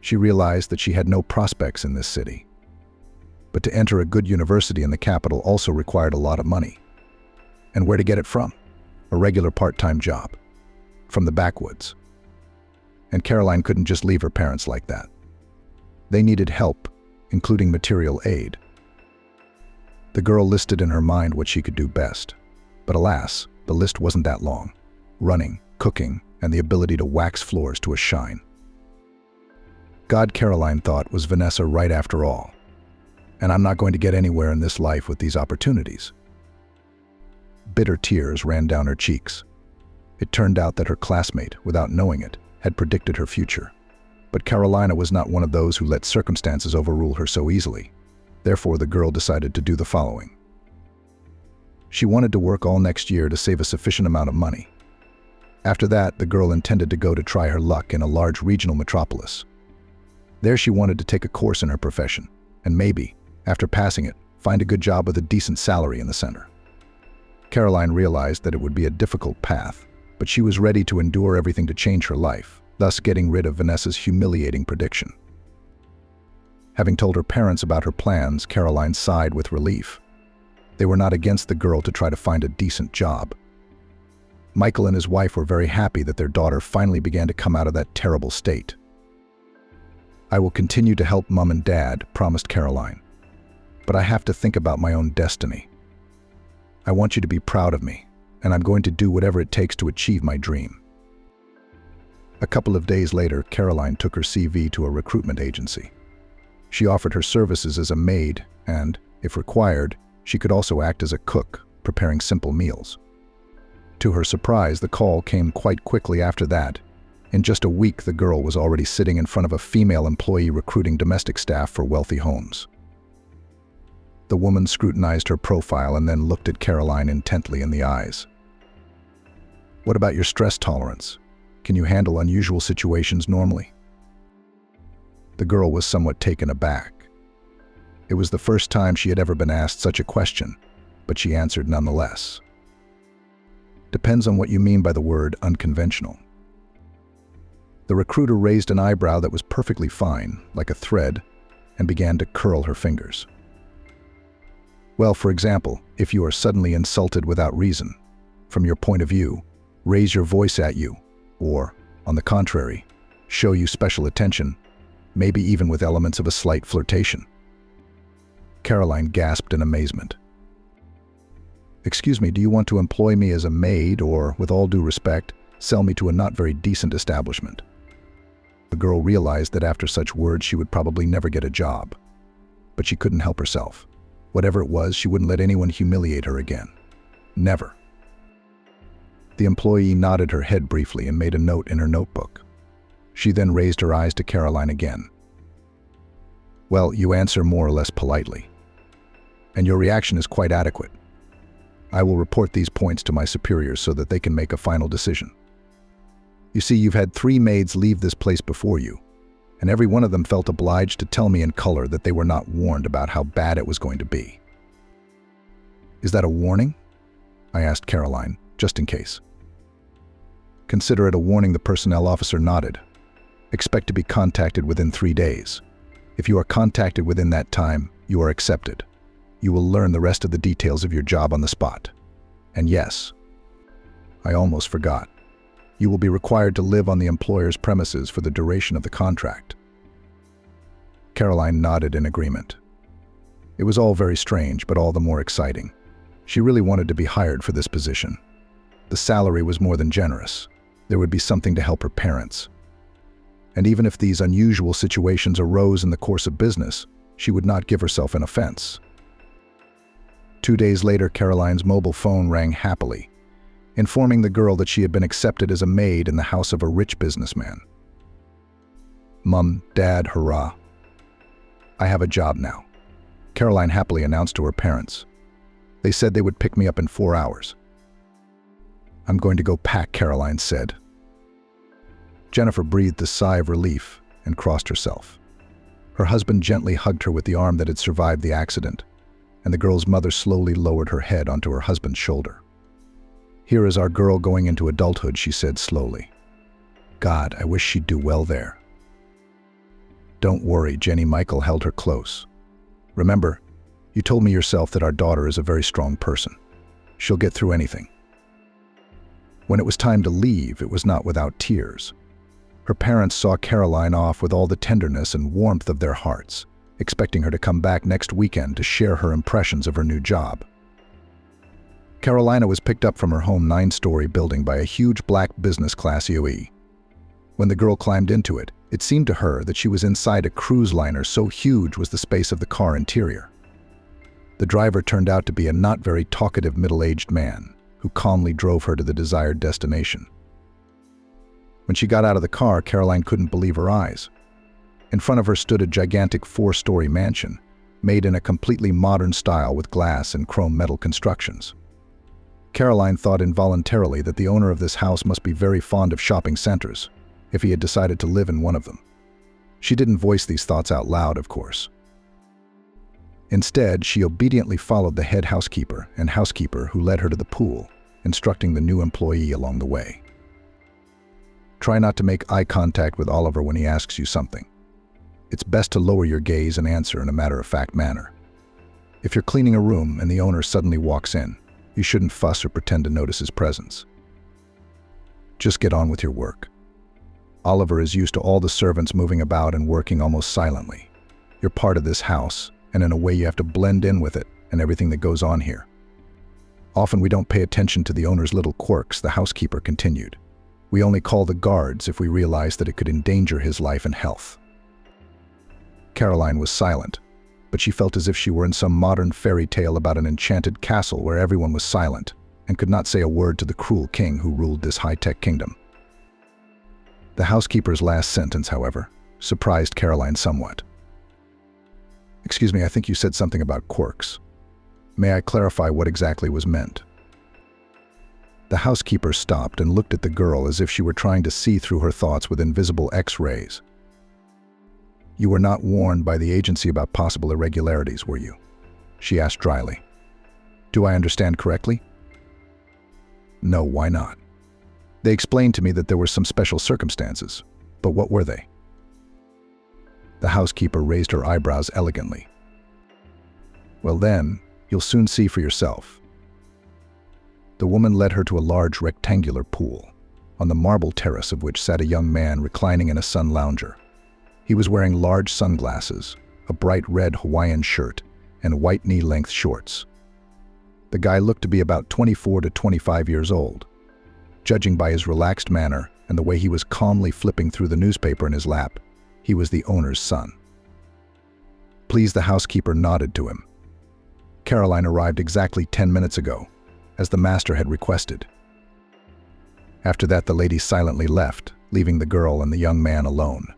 S1: She realized that she had no prospects in this city. But to enter a good university in the capital also required a lot of money. And where to get it from? A regular part-time job. From the backwoods. And Caroline couldn't just leave her parents like that. They needed help, including material aid. The girl listed in her mind what she could do best. But alas, the list wasn't that long. Running, cooking, and the ability to wax floors to a shine. God, Caroline thought, was Vanessa right after all. And I'm not going to get anywhere in this life with these opportunities. Bitter tears ran down her cheeks. It turned out that her classmate, without knowing it, had predicted her future. But Carolina was not one of those who let circumstances overrule her so easily. Therefore, the girl decided to do the following. She wanted to work all next year to save a sufficient amount of money. After that, the girl intended to go to try her luck in a large regional metropolis. There she wanted to take a course in her profession, and maybe, after passing it, find a good job with a decent salary in the center. Caroline realized that it would be a difficult path, but she was ready to endure everything to change her life, thus getting rid of Vanessa's humiliating prediction. Having told her parents about her plans, Caroline sighed with relief. They were not against the girl to try to find a decent job. Michael and his wife were very happy that their daughter finally began to come out of that terrible state. "I will continue to help Mom and Dad," promised Caroline. "But I have to think about my own destiny. I want you to be proud of me, and I'm going to do whatever it takes to achieve my dream." A couple of days later, Caroline took her CV to a recruitment agency. She offered her services as a maid and, if required, she could also act as a cook, preparing simple meals. To her surprise, the call came quite quickly after that. In just a week, the girl was already sitting in front of a female employee recruiting domestic staff for wealthy homes. The woman scrutinized her profile and then looked at Caroline intently in the eyes. "What about your stress tolerance? Can you handle unusual situations normally?" The girl was somewhat taken aback. It was the first time she had ever been asked such a question, but she answered nonetheless. "Depends on what you mean by the word unconventional." The recruiter raised an eyebrow that was perfectly fine, like a thread, and began to curl her fingers. "Well, for example, if you are suddenly insulted without reason, from your point of view, raise your voice at you, or, on the contrary, show you special attention, maybe even with elements of a slight flirtation." Caroline gasped in amazement. "Excuse me, do you want to employ me as a maid or, with all due respect, sell me to a not very decent establishment?" The girl realized that after such words she would probably never get a job. But she couldn't help herself. Whatever it was, she wouldn't let anyone humiliate her again. Never. The employee nodded her head briefly and made a note in her notebook. She then raised her eyes to Caroline again. "Well, you answer more or less politely. And your reaction is quite adequate. I will report these points to my superiors so that they can make a final decision. You see, you've had 3 maids leave this place before you, and every one of them felt obliged to tell me in color that they were not warned about how bad it was going to be." "Is that a warning?" I asked Caroline, just in case. "Consider it a warning," the personnel officer nodded. "Expect to be contacted within 3 days. If you are contacted within that time, you are accepted. You will learn the rest of the details of your job on the spot. And yes, I almost forgot. You will be required to live on the employer's premises for the duration of the contract." Caroline nodded in agreement. It was all very strange, but all the more exciting. She really wanted to be hired for this position. The salary was more than generous. There would be something to help her parents. And even if these unusual situations arose in the course of business, she would not give herself an offense. 2 days later, Caroline's mobile phone rang happily, informing the girl that she had been accepted as a maid in the house of a rich businessman. "Mom, Dad, hurrah. I have a job now," Caroline happily announced to her parents. "They said they would pick me up in 4 hours. "I'm going to go pack," Caroline said. Jennifer breathed a sigh of relief and crossed herself. Her husband gently hugged her with the arm that had survived the accident, and the girl's mother slowly lowered her head onto her husband's shoulder. "Here is our girl going into adulthood," she said slowly. "God, I wish she'd do well there." "Don't worry," Jenny Michael held her close. "Remember, you told me yourself that our daughter is a very strong person. She'll get through anything." When it was time to leave, it was not without tears. Her parents saw Caroline off with all the tenderness and warmth of their hearts, expecting her to come back next weekend to share her impressions of her new job. Carolina was picked up from her home 9-story building by a huge black business class EOE. When the girl climbed into it, it seemed to her that she was inside a cruise liner, so huge was the space of the car interior. The driver turned out to be a not very talkative middle-aged man, who calmly drove her to the desired destination. When she got out of the car, Caroline couldn't believe her eyes. In front of her stood a gigantic 4-story mansion, made in a completely modern style with glass and chrome metal constructions. Caroline thought involuntarily that the owner of this house must be very fond of shopping centers, if he had decided to live in one of them. She didn't voice these thoughts out loud, of course. Instead, she obediently followed the head housekeeper and housekeeper who led her to the pool, instructing the new employee along the way. "Try not to make eye contact with Oliver when he asks you something. It's best to lower your gaze and answer in a matter-of-fact manner. If you're cleaning a room and the owner suddenly walks in, you shouldn't fuss or pretend to notice his presence. Just get on with your work. Oliver is used to all the servants moving about and working almost silently. You're part of this house, and in a way you have to blend in with it and everything that goes on here. Often we don't pay attention to the owner's little quirks," the housekeeper continued. "We only call the guards if we realize that it could endanger his life and health." Caroline was silent, but she felt as if she were in some modern fairy tale about an enchanted castle where everyone was silent and could not say a word to the cruel king who ruled this high-tech kingdom. The housekeeper's last sentence, however, surprised Caroline somewhat. "Excuse me, I think you said something about quirks. May I clarify what exactly was meant?" The housekeeper stopped and looked at the girl as if she were trying to see through her thoughts with invisible X-rays. "You were not warned by the agency about possible irregularities, were you?" she asked dryly. "Do I understand correctly?" "No, why not? They explained to me that there were some special circumstances, but what were they?" The housekeeper raised her eyebrows elegantly. "Well then, you'll soon see for yourself." The woman led her to a large rectangular pool, on the marble terrace of which sat a young man reclining in a sun lounger. He was wearing large sunglasses, a bright red Hawaiian shirt, and white knee-length shorts. The guy looked to be about 24 to 25 years old. Judging by his relaxed manner and the way he was calmly flipping through the newspaper in his lap, he was the owner's son. Please, the housekeeper nodded to him. Caroline arrived exactly 10 minutes ago, as the master had requested. After that, the lady silently left, leaving the girl and the young man alone.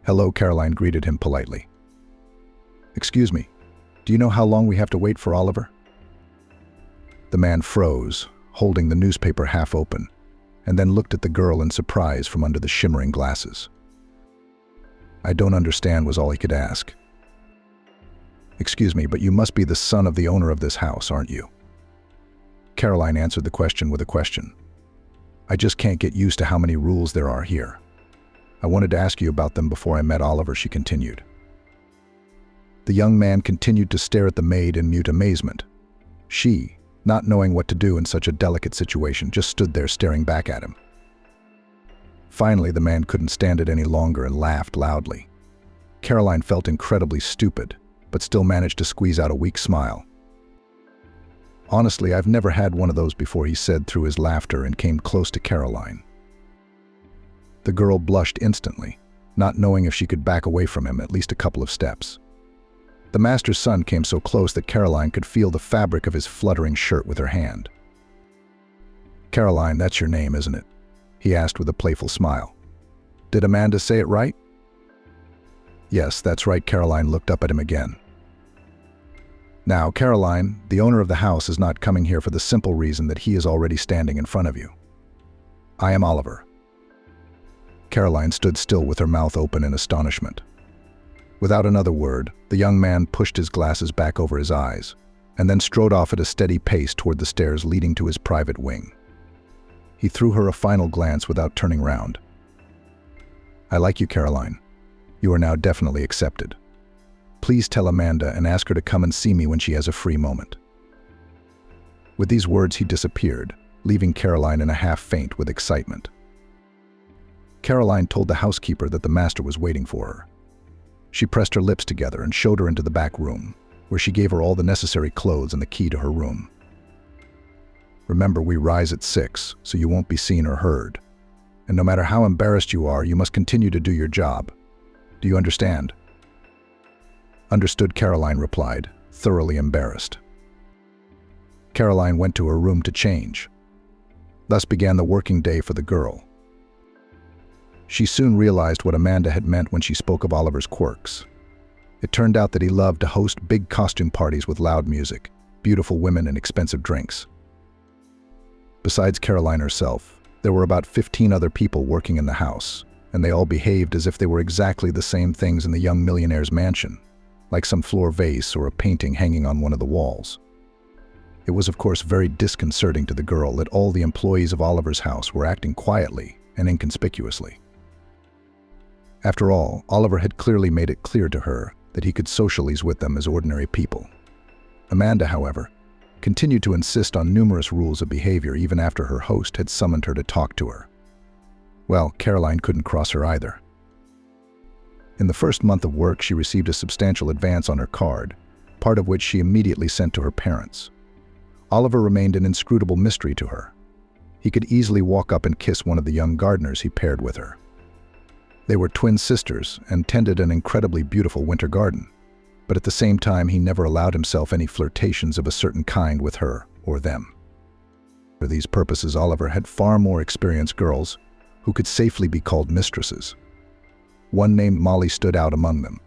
S1: "Hello," Caroline greeted him politely. "Excuse me, do you know how long we have to wait for Oliver?" The man froze, holding the newspaper half open, and then looked at the girl in surprise from under the shimmering glasses. "I don't understand," was all he could ask. "Excuse me, but you must be the son of the owner of this house, aren't you?" Caroline answered the question with a question. "I just can't get used to how many rules there are here. I wanted to ask you about them before I met Oliver," she continued. The young man continued to stare at the maid in mute amazement. She, not knowing what to do in such a delicate situation, just stood there staring back at him. Finally, the man couldn't stand it any longer and laughed loudly. Caroline felt incredibly stupid, but still managed to squeeze out a weak smile. "Honestly, I've never had one of those before," he said through his laughter and came close to Caroline. The girl blushed instantly, not knowing if she could back away from him at least a couple of steps. The master's son came so close that Caroline could feel the fabric of his fluttering shirt with her hand. "Caroline, that's your name, isn't it?" he asked with a playful smile. "Did Amanda say it right?" "Yes, that's right." Caroline looked up at him again. "Now, Caroline, the owner of the house is not coming here for the simple reason that he is already standing in front of you. I am Oliver. Caroline stood still with her mouth open in astonishment. Without another word, the young man pushed his glasses back over his eyes, and then strode off at a steady pace toward the stairs leading to his private wing. He threw her a final glance without turning round. "I like you, Caroline. You are now definitely accepted. Please tell Amanda and ask her to come and see me when she has a free moment." With these words, he disappeared, leaving Caroline in a half-faint with excitement. Caroline told the housekeeper that the master was waiting for her. She pressed her lips together and showed her into the back room, where she gave her all the necessary clothes and the key to her room. "Remember, we rise at 6, so you won't be seen or heard. And no matter how embarrassed you are, you must continue to do your job. Do you understand?" "Understood," Caroline replied, thoroughly embarrassed. Caroline went to her room to change. Thus began the working day for the girl. She soon realized what Amanda had meant when she spoke of Oliver's quirks. It turned out that he loved to host big costume parties with loud music, beautiful women, and expensive drinks. Besides Caroline herself, there were about 15 other people working in the house, and they all behaved as if they were exactly the same things in the young millionaire's mansion, like some floor vase or a painting hanging on one of the walls. It was, of course, very disconcerting to the girl that all the employees of Oliver's house were acting quietly and inconspicuously. After all, Oliver had clearly made it clear to her that he could socialize with them as ordinary people. Amanda, however, continued to insist on numerous rules of behavior even after her host had summoned her to talk to her. Well, Caroline couldn't cross her either. In the first month of work, she received a substantial advance on her card, part of which she immediately sent to her parents. Oliver remained an inscrutable mystery to her. He could easily walk up and kiss one of the young gardeners he paired with her. They were twin sisters and tended an incredibly beautiful winter garden, but at the same time he never allowed himself any flirtations of a certain kind with her or them. For these purposes, Oliver had far more experienced girls who could safely be called mistresses. One named Molly stood out among them.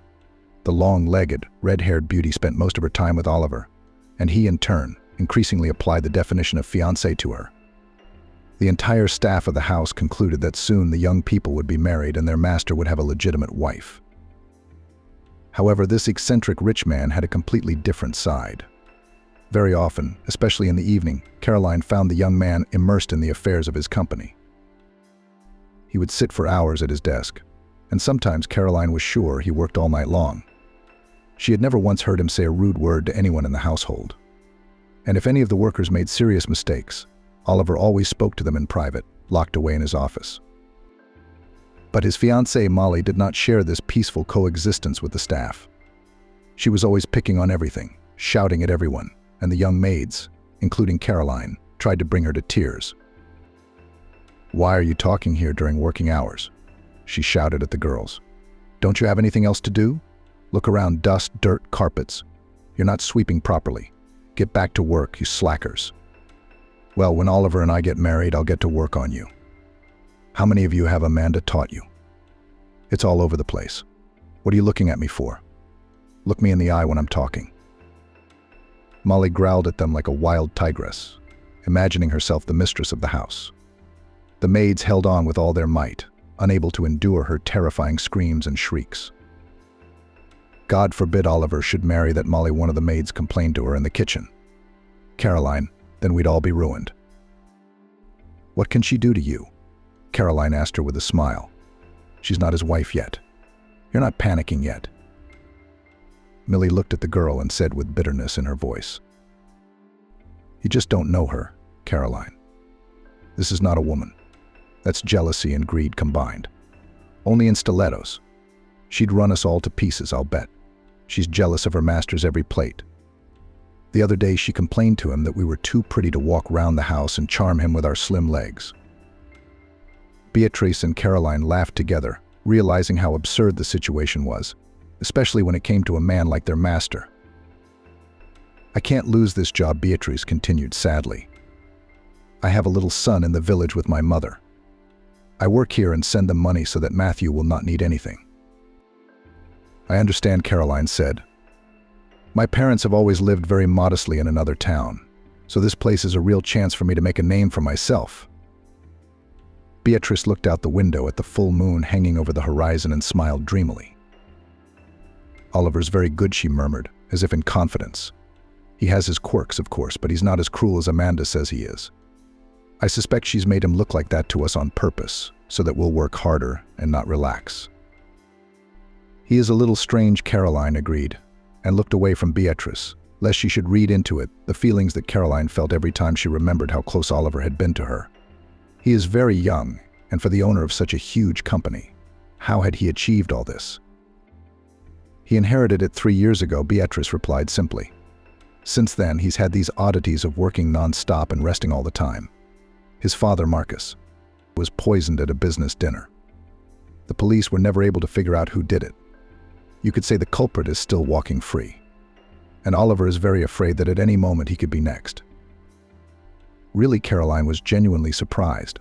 S1: The long-legged, red-haired beauty spent most of her time with Oliver, and he, in turn, increasingly applied the definition of fiancé to her. The entire staff of the house concluded that soon the young people would be married and their master would have a legitimate wife. However, this eccentric rich man had a completely different side. Very often, especially in the evening, Caroline found the young man immersed in the affairs of his company. He would sit for hours at his desk, and sometimes Caroline was sure he worked all night long. She had never once heard him say a rude word to anyone in the household. And if any of the workers made serious mistakes, Oliver always spoke to them in private, locked away in his office. But his fiancée Molly did not share this peaceful coexistence with the staff. She was always picking on everything, shouting at everyone, and the young maids, including Caroline, tried to bring her to tears. "Why are you talking here during working hours?" she shouted at the girls. "Don't you have anything else to do? Look around: dust, dirt, carpets. You're not sweeping properly. Get back to work, you slackers. Well, when Oliver and I get married, I'll get to work on you. How many of you have Amanda taught you? It's all over the place. What are you looking at me for? Look me in the eye when I'm talking." Molly growled at them like a wild tigress, imagining herself the mistress of the house. The maids held on with all their might, unable to endure her terrifying screams and shrieks. God forbid Oliver should marry that Molly, one of the maids complained to her in the kitchen. "Caroline, then we'd all be ruined." "What can she do to you?" Caroline asked her with a smile. "She's not his wife yet. You're not panicking yet." Millie looked at the girl and said with bitterness in her voice, "You just don't know her, Caroline. This is not a woman. That's jealousy and greed combined. Only in stilettos. She'd run us all to pieces, I'll bet. She's jealous of her master's every plate. The other day she complained to him that we were too pretty to walk round the house and charm him with our slim legs." Beatrice and Caroline laughed together, realizing how absurd the situation was, especially when it came to a man like their master. "I can't lose this job," Beatrice continued sadly. "I have a little son in the village with my mother. I work here and send them money so that Matthew will not need anything." "I understand," Caroline said. "My parents have always lived very modestly in another town, so this place is a real chance for me to make a name for myself." Beatrice looked out the window at the full moon hanging over the horizon and smiled dreamily. "Oliver's very good," she murmured, as if in confidence. "He has his quirks, of course, but he's not as cruel as Amanda says he is. I suspect she's made him look like that to us on purpose, so that we'll work harder and not relax." "He is a little strange," Caroline agreed, and looked away from Beatrice, lest she should read into it the feelings that Caroline felt every time she remembered how close Oliver had been to her. "He is very young, and for the owner of such a huge company. How had he achieved all this?" "He inherited it 3 years ago," Beatrice replied simply. "Since then, he's had these oddities of working non-stop and resting all the time. His father, Marcus, was poisoned at a business dinner. The police were never able to figure out who did it. You could say the culprit is still walking free. And Oliver is very afraid that at any moment he could be next." Really, Caroline was genuinely surprised.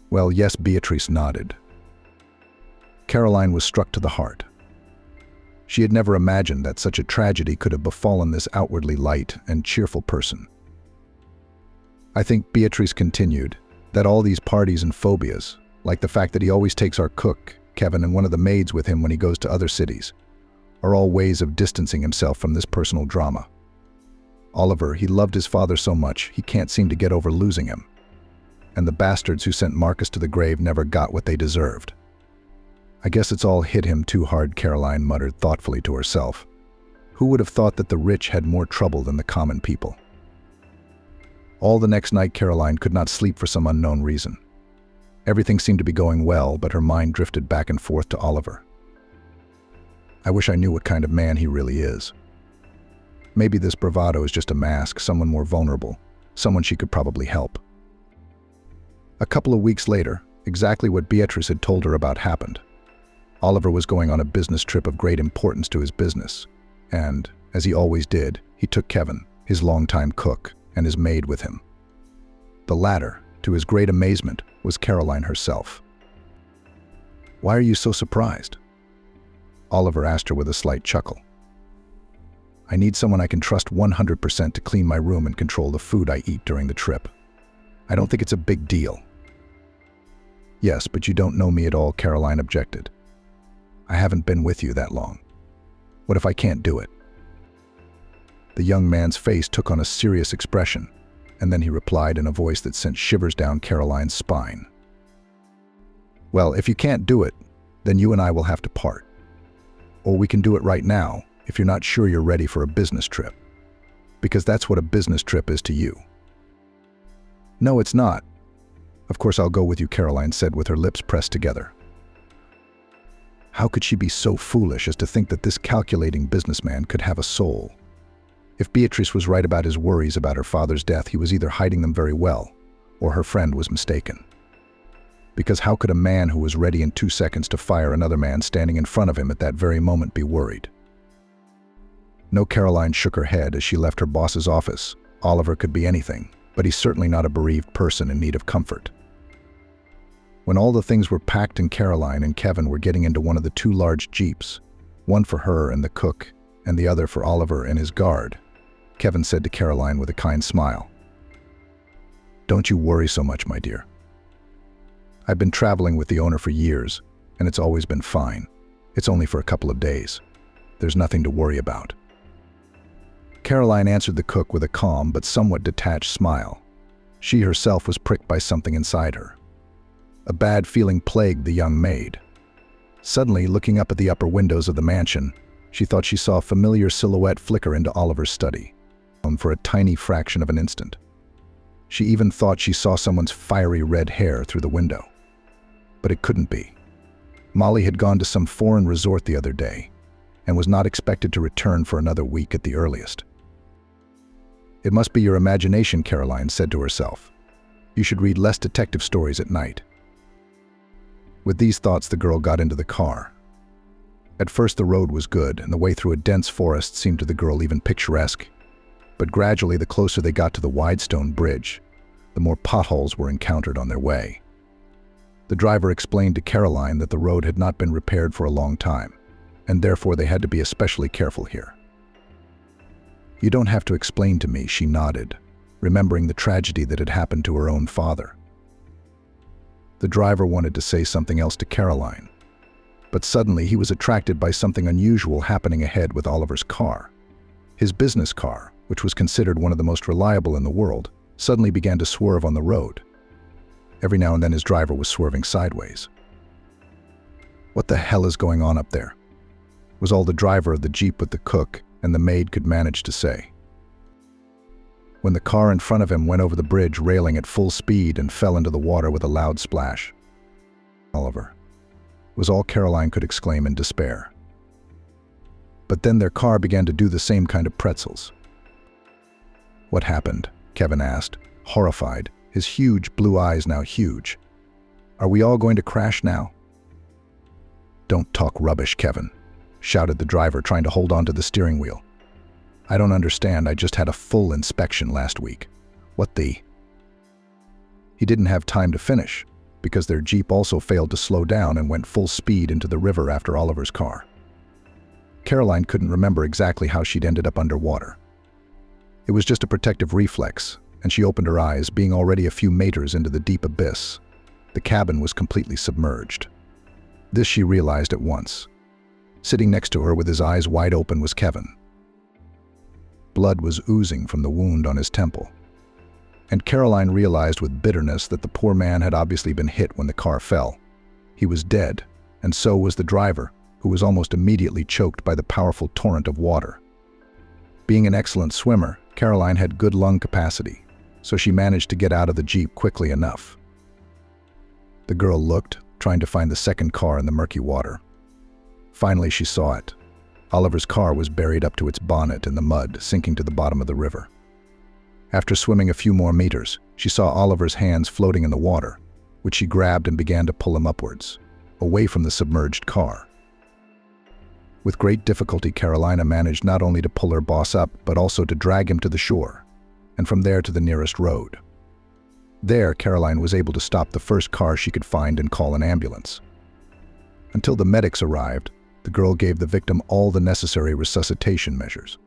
S1: "Well, yes," Beatrice nodded. Caroline was struck to the heart. She had never imagined that such a tragedy could have befallen this outwardly light and cheerful person. "I think," Beatrice continued, "that all these parties and phobias, like the fact that he always takes our cook, Kevin, and one of the maids with him when he goes to other cities, are all ways of distancing himself from this personal drama. Oliver, he loved his father so much, he can't seem to get over losing him. And the bastards who sent Marcus to the grave never got what they deserved. I guess it's all hit him too hard," Caroline muttered thoughtfully to herself. "Who would have thought that the rich had more trouble than the common people?" All the next night, Caroline could not sleep for some unknown reason. Everything seemed to be going well, but her mind drifted back and forth to Oliver. "I wish I knew what kind of man he really is. Maybe this bravado is just a mask, someone more vulnerable, someone she could probably help." A couple of weeks later, exactly what Beatrice had told her about happened. Oliver was going on a business trip of great importance to his business, and, as he always did, he took Kevin, his longtime cook, and his maid with him. The latter, to his great amazement, was Caroline herself. "Why are you so surprised?" Oliver asked her with a slight chuckle. "I need someone I can trust 100% to clean my room and control the food I eat during the trip. I don't think it's a big deal." "Yes, but you don't know me at all," Caroline objected. "I haven't been with you that long. What if I can't do it?" The young man's face took on a serious expression, and then he replied in a voice that sent shivers down Caroline's spine. "Well, if you can't do it, then you and I will have to part. Or we can do it right now, if you're not sure you're ready for a business trip. Because that's what a business trip is to you." "No, it's not. Of course I'll go with you," Caroline said with her lips pressed together. How could she be so foolish as to think that this calculating businessman could have a soul? If Beatrice was right about his worries about her father's death, he was either hiding them very well, or her friend was mistaken. Because how could a man who was ready in 2 seconds to fire another man standing in front of him at that very moment be worried? No, Caroline shook her head as she left her boss's office. Oliver could be anything, but he's certainly not a bereaved person in need of comfort. When all the things were packed and Caroline and Kevin were getting into one of the 2 large jeeps, one for her and the cook, and the other for Oliver and his guard, Kevin said to Caroline with a kind smile, "Don't you worry so much, my dear. I've been traveling with the owner for years, and it's always been fine. It's only for a couple of days. There's nothing to worry about." Caroline answered the cook with a calm but somewhat detached smile. She herself was pricked by something inside her. A bad feeling plagued the young maid. Suddenly, looking up at the upper windows of the mansion, she thought she saw a familiar silhouette flicker into Oliver's study, for a tiny fraction of an instant. She even thought she saw someone's fiery red hair through the window. But it couldn't be. Molly had gone to some foreign resort the other day, and was not expected to return for another week at the earliest. "It must be your imagination," Caroline said to herself. "You should read less detective stories at night." With these thoughts, the girl got into the car. At first the road was good, and the way through a dense forest seemed to the girl even picturesque. But gradually, the closer they got to the wide stone bridge, the more potholes were encountered on their way. The driver explained to Caroline that the road had not been repaired for a long time, and therefore they had to be especially careful here. "You don't have to explain to me," she nodded, remembering the tragedy that had happened to her own father. The driver wanted to say something else to Caroline, but suddenly he was attracted by something unusual happening ahead with Oliver's car. His business car, which was considered one of the most reliable in the world, suddenly began to swerve on the road. Every now and then his driver was swerving sideways. What the hell is going on up there? Was all the driver of the Jeep with the cook and the maid could manage to say. When the car in front of him went over the bridge railing at full speed and fell into the water with a loud splash. Oliver, was all Caroline could exclaim in despair. But then their car began to do the same kind of pretzels. What happened? Kevin asked, horrified, his huge blue eyes now huge. Are we all going to crash now? Don't talk rubbish, Kevin, shouted the driver, trying to hold on to the steering wheel. I don't understand, I just had a full inspection last week. What the? He didn't have time to finish, because their Jeep also failed to slow down and went full speed into the river after Oliver's car. Caroline couldn't remember exactly how she'd ended up underwater. It was just a protective reflex, and she opened her eyes, being already a few meters into the deep abyss. The cabin was completely submerged. This she realized at once. Sitting next to her with his eyes wide open was Kevin. Blood was oozing from the wound on his temple. And Caroline realized with bitterness that the poor man had obviously been hit when the car fell. He was dead, and so was the driver, who was almost immediately choked by the powerful torrent of water. Being an excellent swimmer, Caroline had good lung capacity, so she managed to get out of the Jeep quickly enough. The girl looked, trying to find the second car in the murky water. Finally, she saw it. Oliver's car was buried up to its bonnet in the mud, sinking to the bottom of the river. After swimming a few more meters, she saw Oliver's hands floating in the water, which she grabbed and began to pull him upwards, away from the submerged car. With great difficulty, Carolina managed not only to pull her boss up, but also to drag him to the shore, and from there to the nearest road. There, Caroline was able to stop the first car she could find and call an ambulance. Until the medics arrived, the girl gave the victim all the necessary resuscitation measures.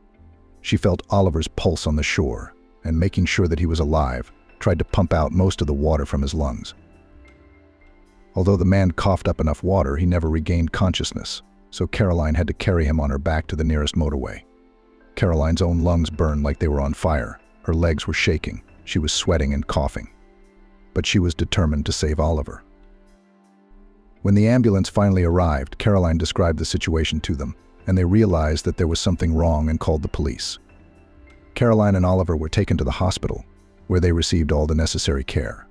S1: She felt Oliver's pulse on the shore, and making sure that he was alive, tried to pump out most of the water from his lungs. Although the man coughed up enough water, he never regained consciousness, so Caroline had to carry him on her back to the nearest motorway. Caroline's own lungs burned like they were on fire. Her legs were shaking. She was sweating and coughing. But she was determined to save Oliver. When the ambulance finally arrived, Caroline described the situation to them, and they realized that there was something wrong and called the police. Caroline and Oliver were taken to the hospital, where they received all the necessary care.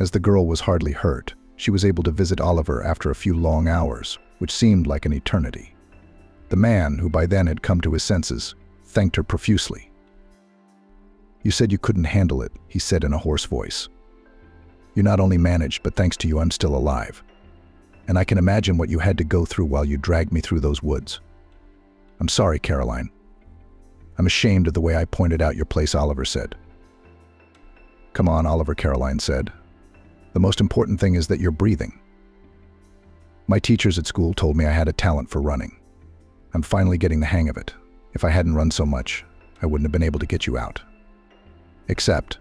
S1: As the girl was hardly hurt, she was able to visit Oliver after a few long hours, which seemed like an eternity. The man, who by then had come to his senses, thanked her profusely. "You said you couldn't handle it," he said in a hoarse voice. "You not only managed, but thanks to you I'm still alive. And I can imagine what you had to go through while you dragged me through those woods. I'm sorry, Caroline. I'm ashamed of the way I pointed out your place," Oliver said. "Come on, Oliver," Caroline said. "The most important thing is that you're breathing. My teachers at school told me I had a talent for running. I'm finally getting the hang of it. If I hadn't run so much, I wouldn't have been able to get you out." Except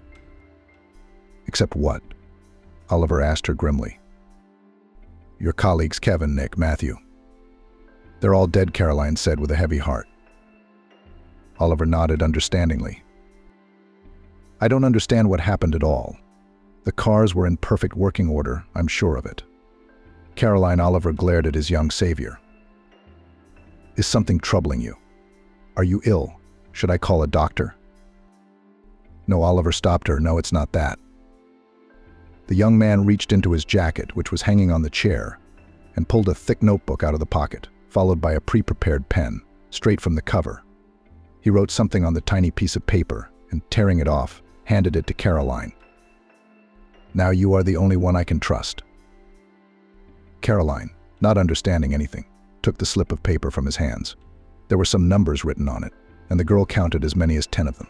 S1: what?" Oliver asked her grimly. "Your colleagues Kevin, Nick, Matthew. They're all dead," Caroline said with a heavy heart. Oliver nodded understandingly. "I don't understand what happened at all. The cars were in perfect working order, I'm sure of it." Caroline. Oliver glared at his young savior. "Is something troubling you? Are you ill? Should I call a doctor?" "No," Oliver stopped her. "No, it's not that." The young man reached into his jacket, which was hanging on the chair, and pulled a thick notebook out of the pocket, followed by a pre-prepared pen, straight from the cover. He wrote something on the tiny piece of paper, and tearing it off, handed it to Caroline. "Now you are the only one I can trust." Caroline, not understanding anything, took the slip of paper from his hands. There were some numbers written on it, and the girl counted as many as 10 of them.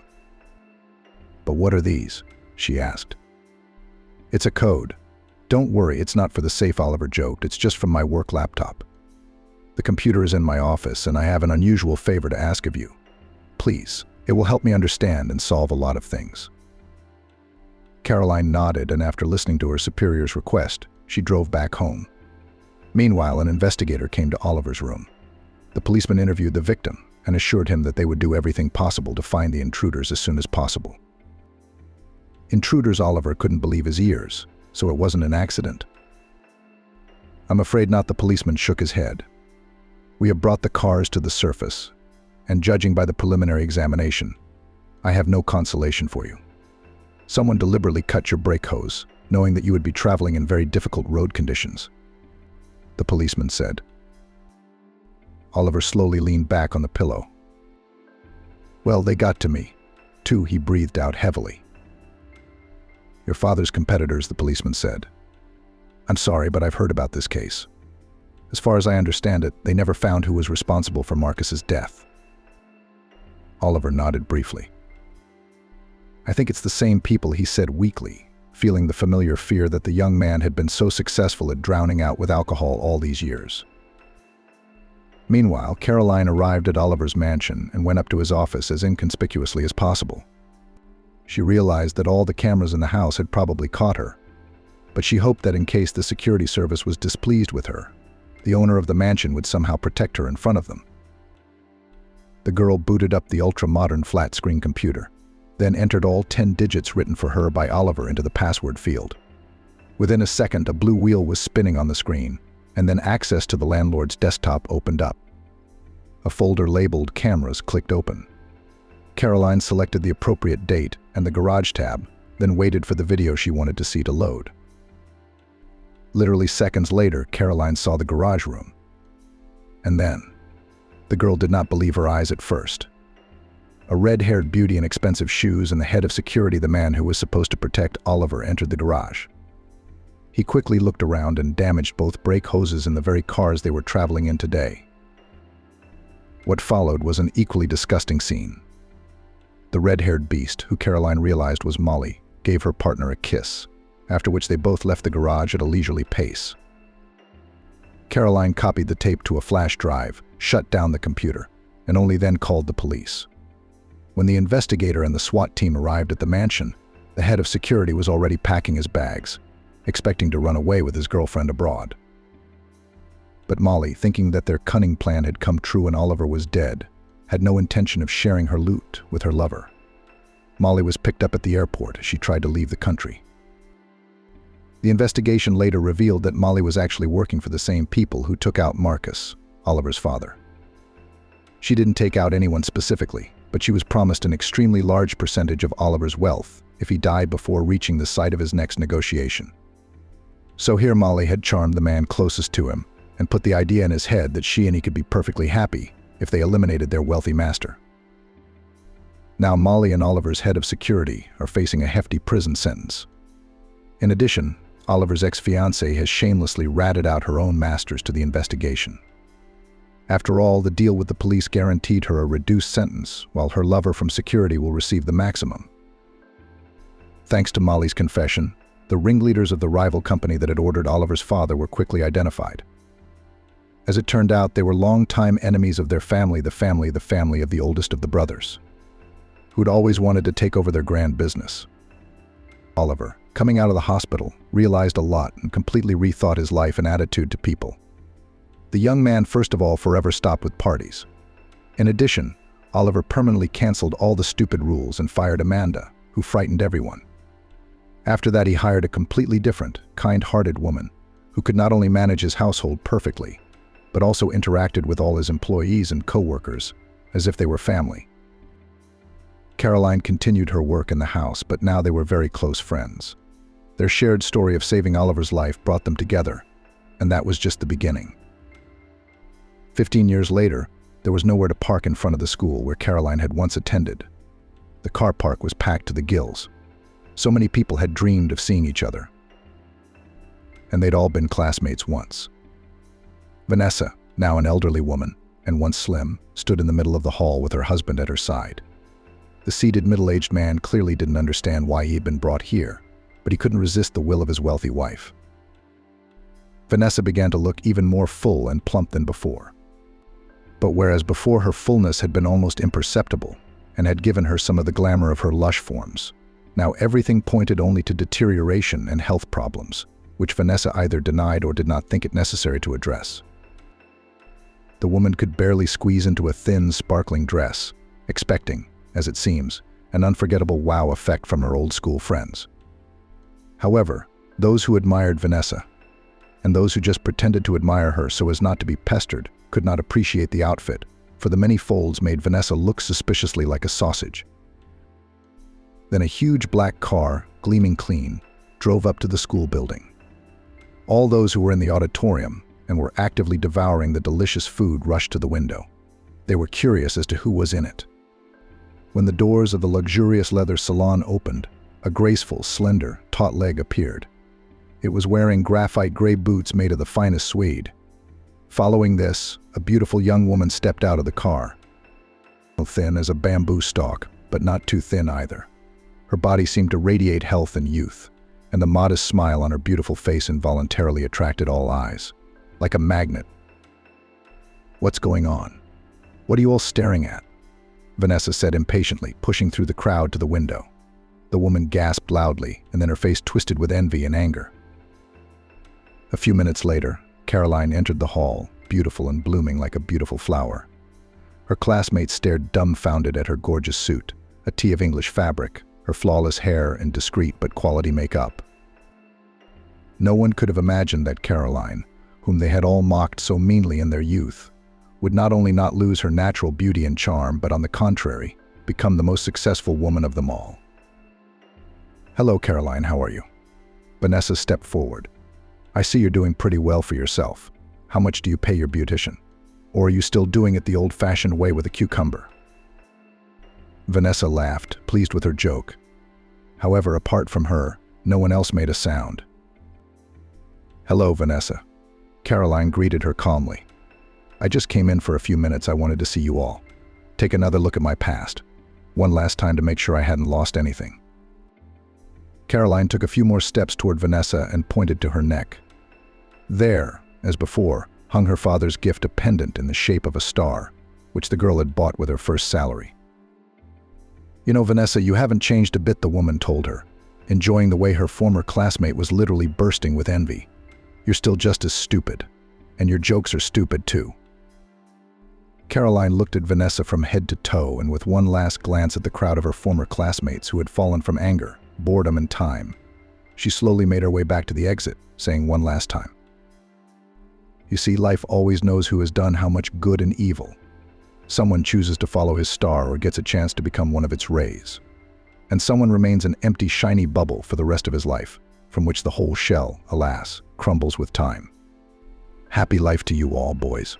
S1: "But what are these?" she asked. "It's a code. Don't worry, it's not for the safe," Oliver joked. "It's just from my work laptop. The computer is in my office, and I have an unusual favor to ask of you. Please, it will help me understand and solve a lot of things." Caroline nodded, and after listening to her superior's request, she drove back home. Meanwhile, an investigator came to Oliver's room. The policeman interviewed the victim and assured him that they would do everything possible to find the intruders as soon as possible. Intruders, Oliver couldn't believe his ears, so it wasn't an accident. I'm afraid not, the policeman shook his head. We have brought the cars to the surface, and judging by the preliminary examination, I have no consolation for you. Someone deliberately cut your brake hose, knowing that you would be traveling in very difficult road conditions, the policeman said. Oliver slowly leaned back on the pillow. Well, they got to me, too, he breathed out heavily. Your father's competitors, the policeman said. I'm sorry, but I've heard about this case. As far as I understand it, they never found who was responsible for Marcus's death. Oliver nodded briefly. I think it's the same people, he said weakly, feeling the familiar fear that the young man had been so successful at drowning out with alcohol all these years. Meanwhile, Caroline arrived at Oliver's mansion and went up to his office as inconspicuously as possible. She realized that all the cameras in the house had probably caught her, but she hoped that in case the security service was displeased with her, the owner of the mansion would somehow protect her in front of them. The girl booted up the ultra-modern flat-screen computer, then entered all 10 digits written for her by Oliver into the password field. Within a second, a blue wheel was spinning on the screen, and then access to the landlord's desktop opened up. A folder labeled Cameras clicked open. Caroline selected the appropriate date and the Garage tab, then waited for the video she wanted to see to load. Literally seconds later, Caroline saw the garage room. And then, the girl did not believe her eyes at first. A red-haired beauty in expensive shoes and the head of security, the man who was supposed to protect Oliver, entered the garage. He quickly looked around and damaged both brake hoses in the very cars they were traveling in today. What followed was an equally disgusting scene. The red-haired beast, who Caroline realized was Molly, gave her partner a kiss, after which they both left the garage at a leisurely pace. Caroline copied the tape to a flash drive, shut down the computer, and only then called the police. When the investigator and the SWAT team arrived at the mansion, the head of security was already packing his bags, expecting to run away with his girlfriend abroad. But Molly, thinking that their cunning plan had come true and Oliver was dead, had no intention of sharing her loot with her lover. Molly was picked up at the airport as she tried to leave the country. The investigation later revealed that Molly was actually working for the same people who took out Marcus, Oliver's father. She didn't take out anyone specifically, but she was promised an extremely large percentage of Oliver's wealth if he died before reaching the site of his next negotiation. So here Molly had charmed the man closest to him and put the idea in his head that she and he could be perfectly happy if they eliminated their wealthy master. Now Molly and Oliver's head of security are facing a hefty prison sentence. In addition, Oliver's ex-fiancée has shamelessly ratted out her own masters to the investigation. After all, the deal with the police guaranteed her a reduced sentence, while her lover from security will receive the maximum. Thanks to Molly's confession, the ringleaders of the rival company that had ordered Oliver's father were quickly identified. As it turned out, they were longtime enemies of their family, the family of the oldest of the brothers, who'd always wanted to take over their grand business. Oliver, coming out of the hospital, realized a lot and completely rethought his life and attitude to people. The young man, first of all, forever stopped with parties. In addition, Oliver permanently canceled all the stupid rules and fired Amanda, who frightened everyone. After that, he hired a completely different, kind-hearted woman who could not only manage his household perfectly, but also interacted with all his employees and co-workers as if they were family. Caroline continued her work in the house, but now they were very close friends. Their shared story of saving Oliver's life brought them together, and that was just the beginning. 15 years later, there was nowhere to park in front of the school where Caroline had once attended. The car park was packed to the gills. So many people had dreamed of seeing each other. And they'd all been classmates once. Vanessa, now an elderly woman, and once slim, stood in the middle of the hall with her husband at her side. The seated middle-aged man clearly didn't understand why he had been brought here, but he couldn't resist the will of his wealthy wife. Vanessa began to look even more full and plump than before. But whereas before her fullness had been almost imperceptible and had given her some of the glamour of her lush forms, Now everything pointed only to deterioration and health problems, which Vanessa either denied or did not think it necessary to address. The woman could barely squeeze into a thin, sparkling dress, expecting, as it seems, an unforgettable wow effect from her old school friends. However, those who admired Vanessa, and those who just pretended to admire her so as not to be pestered, could not appreciate the outfit, for the many folds made Vanessa look suspiciously like a sausage. Then a huge black car, gleaming clean, drove up to the school building. All those who were in the auditorium and were actively devouring the delicious food rushed to the window. They were curious as to who was in it. When the doors of the luxurious leather salon opened, a graceful, slender, taut leg appeared. It was wearing graphite gray boots made of the finest suede. Following this, a beautiful young woman stepped out of the car. Thin as a bamboo stalk, but not too thin either. Her body seemed to radiate health and youth, and the modest smile on her beautiful face involuntarily attracted all eyes. Like a magnet. "What's going on? What are you all staring at?" Vanessa said impatiently, pushing through the crowd to the window. The woman gasped loudly, and then her face twisted with envy and anger. A few minutes later, Caroline entered the hall, beautiful and blooming like a beautiful flower. Her classmates stared dumbfounded at her gorgeous suit, a tee of English fabric, her flawless hair and discreet but quality makeup. No one could have imagined that Caroline, whom they had all mocked so meanly in their youth, would not only not lose her natural beauty and charm, but on the contrary, become the most successful woman of them all. "Hello, Caroline, how are you?" Vanessa stepped forward. "I see you're doing pretty well for yourself. How much do you pay your beautician? Or are you still doing it the old-fashioned way with a cucumber?" Vanessa laughed, pleased with her joke. However, apart from her, no one else made a sound. "Hello, Vanessa." Caroline greeted her calmly. "I just came in for a few minutes. I wanted to see you all. Take another look at my past. One last time to make sure I hadn't lost anything." Caroline took a few more steps toward Vanessa and pointed to her neck. There, as before, hung her father's gift, a pendant in the shape of a star, which the girl had bought with her first salary. "You know, Vanessa, you haven't changed a bit," the woman told her, enjoying the way her former classmate was literally bursting with envy. "You're still just as stupid, and your jokes are stupid too." Caroline looked at Vanessa from head to toe, and with one last glance at the crowd of her former classmates who had fallen from anger, boredom, and time, she slowly made her way back to the exit, saying one last time, "You see, life always knows who has done how much good and evil. Someone chooses to follow his star or gets a chance to become one of its rays. And someone remains an empty, shiny bubble for the rest of his life, from which the whole shell, alas, crumbles with time. Happy life to you all, boys."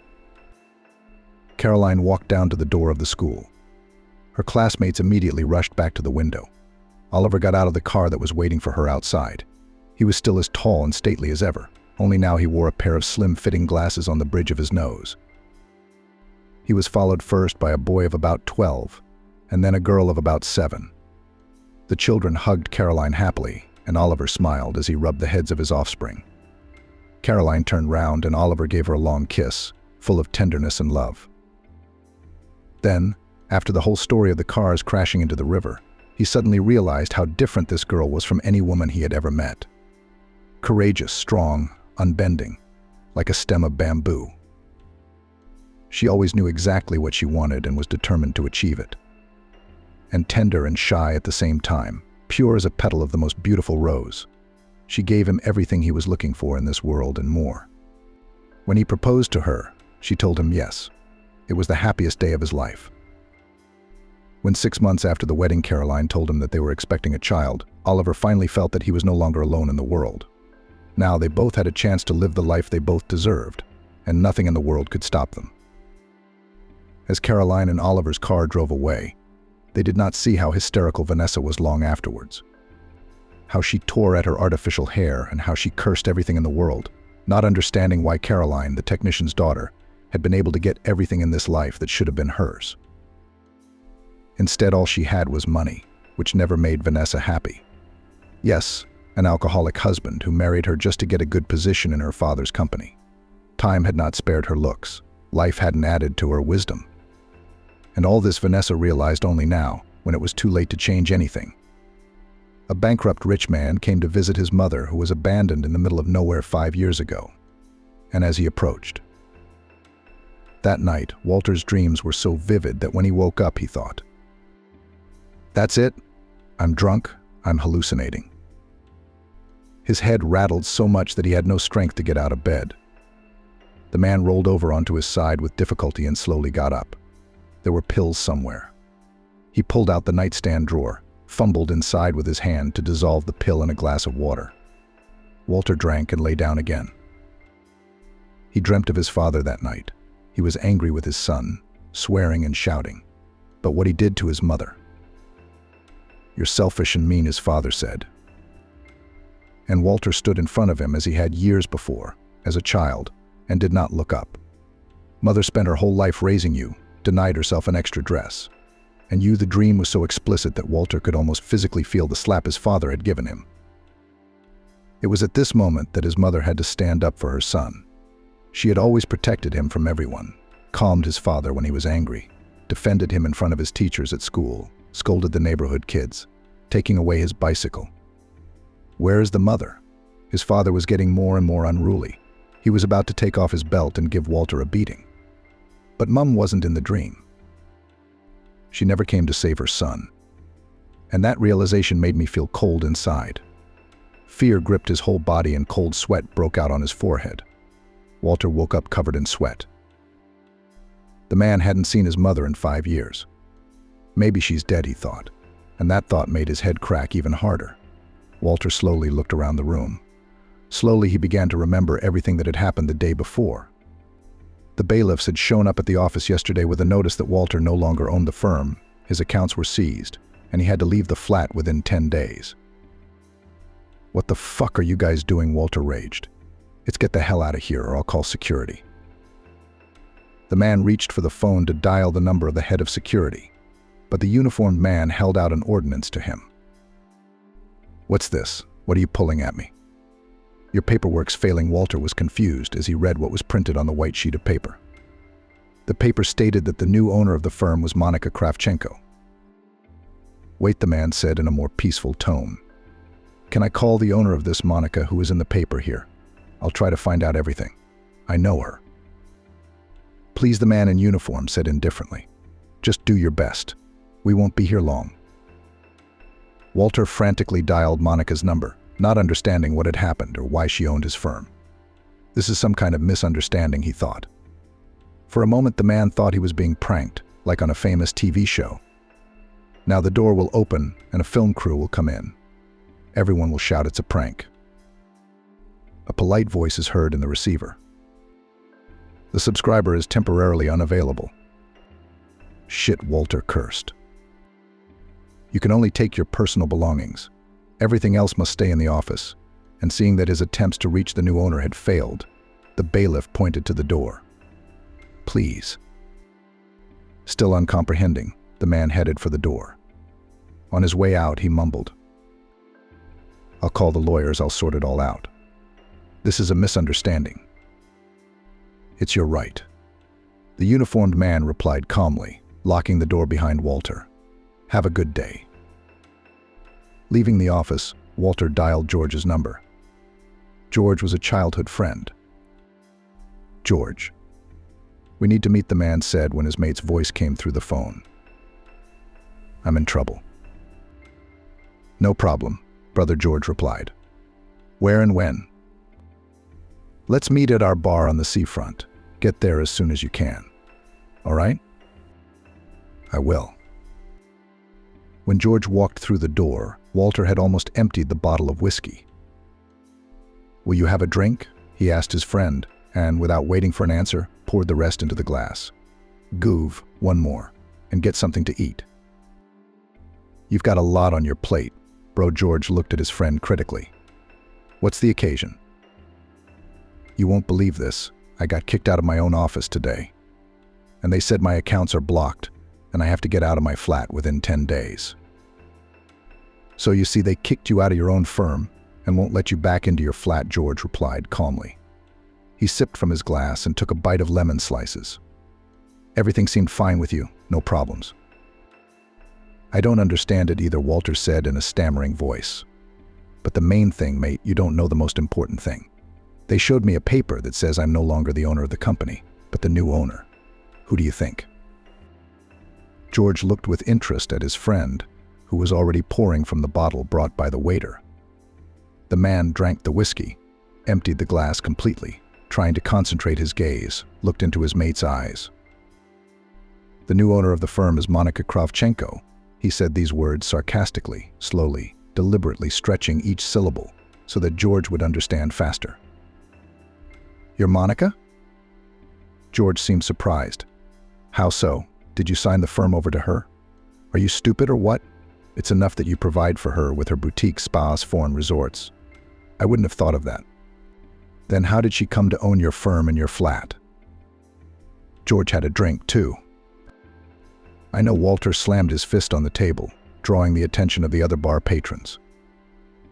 S1: Caroline walked down to the door of the school. Her classmates immediately rushed back to the window. Oliver got out of the car that was waiting for her outside. He was still as tall and stately as ever, only now he wore a pair of slim-fitting glasses on the bridge of his nose. He was followed first by a boy of about 12, and then a girl of about 7. The children hugged Caroline happily, and Oliver smiled as he rubbed the heads of his offspring. Caroline turned round, and Oliver gave her a long kiss, full of tenderness and love. Then, after the whole story of the cars crashing into the river, he suddenly realized how different this girl was from any woman he had ever met. Courageous, strong, unbending, like a stem of bamboo. She always knew exactly what she wanted and was determined to achieve it. And tender and shy at the same time, pure as a petal of the most beautiful rose. She gave him everything he was looking for in this world and more. When he proposed to her, she told him yes. It was the happiest day of his life. When 6 months after the wedding Caroline told him that they were expecting a child, Oliver finally felt that he was no longer alone in the world. Now they both had a chance to live the life they both deserved, and nothing in the world could stop them. As Caroline and Oliver's car drove away, they did not see how hysterical Vanessa was long afterwards. How she tore at her artificial hair and how she cursed everything in the world, not understanding why Caroline, the technician's daughter, had been able to get everything in this life that should have been hers. Instead, all she had was money, which never made Vanessa happy. Yes, an alcoholic husband who married her just to get a good position in her father's company. Time had not spared her looks. Life hadn't added to her wisdom. And all this Vanessa realized only now, when it was too late to change anything. A bankrupt rich man came to visit his mother, who was abandoned in the middle of nowhere 5 years ago. And as he approached, that night, Walter's dreams were so vivid that when he woke up, he thought, "That's it. I'm drunk. I'm hallucinating." His head rattled so much that he had no strength to get out of bed. The man rolled over onto his side with difficulty and slowly got up. There were pills somewhere. He pulled out the nightstand drawer, fumbled inside with his hand to dissolve the pill in a glass of water. Walter drank and lay down again. He dreamt of his father that night. He was angry with his son, swearing and shouting. But what he did to his mother. "You're selfish and mean," his father said. And Walter stood in front of him as he had years before, as a child, and did not look up. "Mother spent her whole life raising you, denied herself an extra dress. And you," the dream was so explicit that Walter could almost physically feel the slap his father had given him. It was at this moment that his mother had to stand up for her son. She had always protected him from everyone, calmed his father when he was angry, defended him in front of his teachers at school, scolded the neighborhood kids, taking away his bicycle. Where is the mother? His father was getting more and more unruly. He was about to take off his belt and give Walter a beating. But Mum wasn't in the dream. She never came to save her son. And that realization made me feel cold inside. Fear gripped his whole body and cold sweat broke out on his forehead. Walter woke up covered in sweat. The man hadn't seen his mother in 5 years. Maybe she's dead, he thought, and that thought made his head crack even harder. Walter slowly looked around the room. Slowly he began to remember everything that had happened the day before. The bailiffs had shown up at the office yesterday with a notice that Walter no longer owned the firm, his accounts were seized, and he had to leave the flat within 10 days. "What the fuck are you guys doing?" Walter raged. "It's get the hell out of here or I'll call security." The man reached for the phone to dial the number of the head of security, but the uniformed man held out an ordinance to him. "What's this? What are you pulling at me?" "Your paperwork's failing." Walter was confused as he read what was printed on the white sheet of paper. The paper stated that the new owner of the firm was Monica Kravchenko. "Wait," the man said in a more peaceful tone. "Can I call the owner of this Monica who is in the paper here? I'll try to find out everything. I know her." "Please," the man in uniform said indifferently. "Just do your best. We won't be here long." Walter frantically dialed Monica's number, not understanding what had happened or why she owned his firm. This is some kind of misunderstanding, he thought. For a moment the man thought he was being pranked, like on a famous TV show. Now the door will open and a film crew will come in. Everyone will shout it's a prank. A polite voice is heard in the receiver. "The subscriber is temporarily unavailable." "Shit," Walter cursed. "You can only take your personal belongings. Everything else must stay in the office." And seeing that his attempts to reach the new owner had failed, the bailiff pointed to the door. "Please." Still uncomprehending, the man headed for the door. On his way out, he mumbled, "I'll call the lawyers, I'll sort it all out. This is a misunderstanding." "It's your right." The uniformed man replied calmly, locking the door behind Walter. "Have a good day." Leaving the office, Walter dialed George's number. George was a childhood friend. "George." "We need to meet," the man said when his mate's voice came through the phone. "I'm in trouble." "No problem," Brother George replied. "Where and when?" "Let's meet at our bar on the seafront. Get there as soon as you can. All right?" "I will." When George walked through the door, Walter had almost emptied the bottle of whiskey. "Will you have a drink?" he asked his friend, and without waiting for an answer, poured the rest into the glass. "Goov, one more, and get something to eat." "You've got a lot on your plate." Bro George looked at his friend critically. "What's the occasion?" "You won't believe this. I got kicked out of my own office today. And they said my accounts are blocked, and I have to get out of my flat within 10 days. "So you see, they kicked you out of your own firm and won't let you back into your flat," George replied calmly. He sipped from his glass and took a bite of lemon slices. "Everything seemed fine with you, no problems." "I don't understand it either," Walter said in a stammering voice. "But the main thing, mate, you don't know the most important thing. They showed me a paper that says I'm no longer the owner of the company, but the new owner. Who do you think?" George looked with interest at his friend, who was already pouring from the bottle brought by the waiter. The man drank the whiskey, emptied the glass completely, trying to concentrate his gaze, looked into his mate's eyes. "The new owner of the firm is Monica Kravchenko." He said these words sarcastically, slowly, deliberately stretching each syllable so that George would understand faster. "You're Monica?" George seemed surprised. "How so? Did you sign the firm over to her? Are you stupid or what? It's enough that you provide for her with her boutique spas, foreign resorts. I wouldn't have thought of that. Then how did she come to own your firm and your flat?" George had a drink, too. I know. Walter slammed his fist on the table, drawing the attention of the other bar patrons.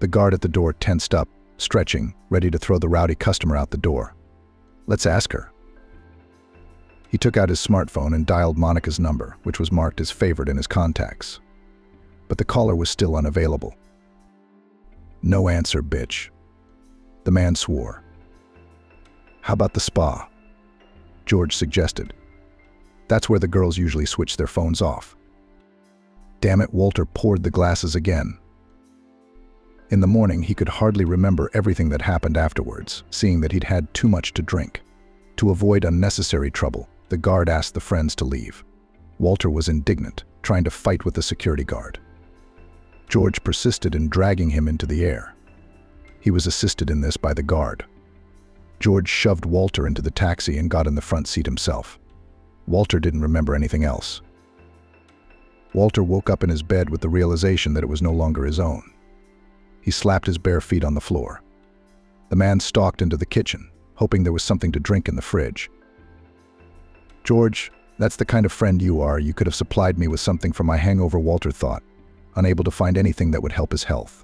S1: The guard at the door tensed up, stretching, ready to throw the rowdy customer out the door. "Let's ask her." He took out his smartphone and dialed Monica's number, which was marked as favored in his contacts. But the caller was still unavailable. "No answer, bitch." The man swore. "How about the spa?" George suggested. "That's where the girls usually switch their phones off." Damn it, Walter poured the glasses again. In the morning, he could hardly remember everything that happened afterwards, seeing that he'd had too much to drink. To avoid unnecessary trouble, the guard asked the friends to leave. Walter was indignant, trying to fight with the security guard. George persisted in dragging him into the air. He was assisted in this by the guard. George shoved Walter into the taxi and got in the front seat himself. Walter didn't remember anything else. Walter woke up in his bed with the realization that it was no longer his own. He slapped his bare feet on the floor. The man stalked into the kitchen, hoping there was something to drink in the fridge. "George, that's the kind of friend you are. You could have supplied me with something for my hangover," Walter thought, unable to find anything that would help his health.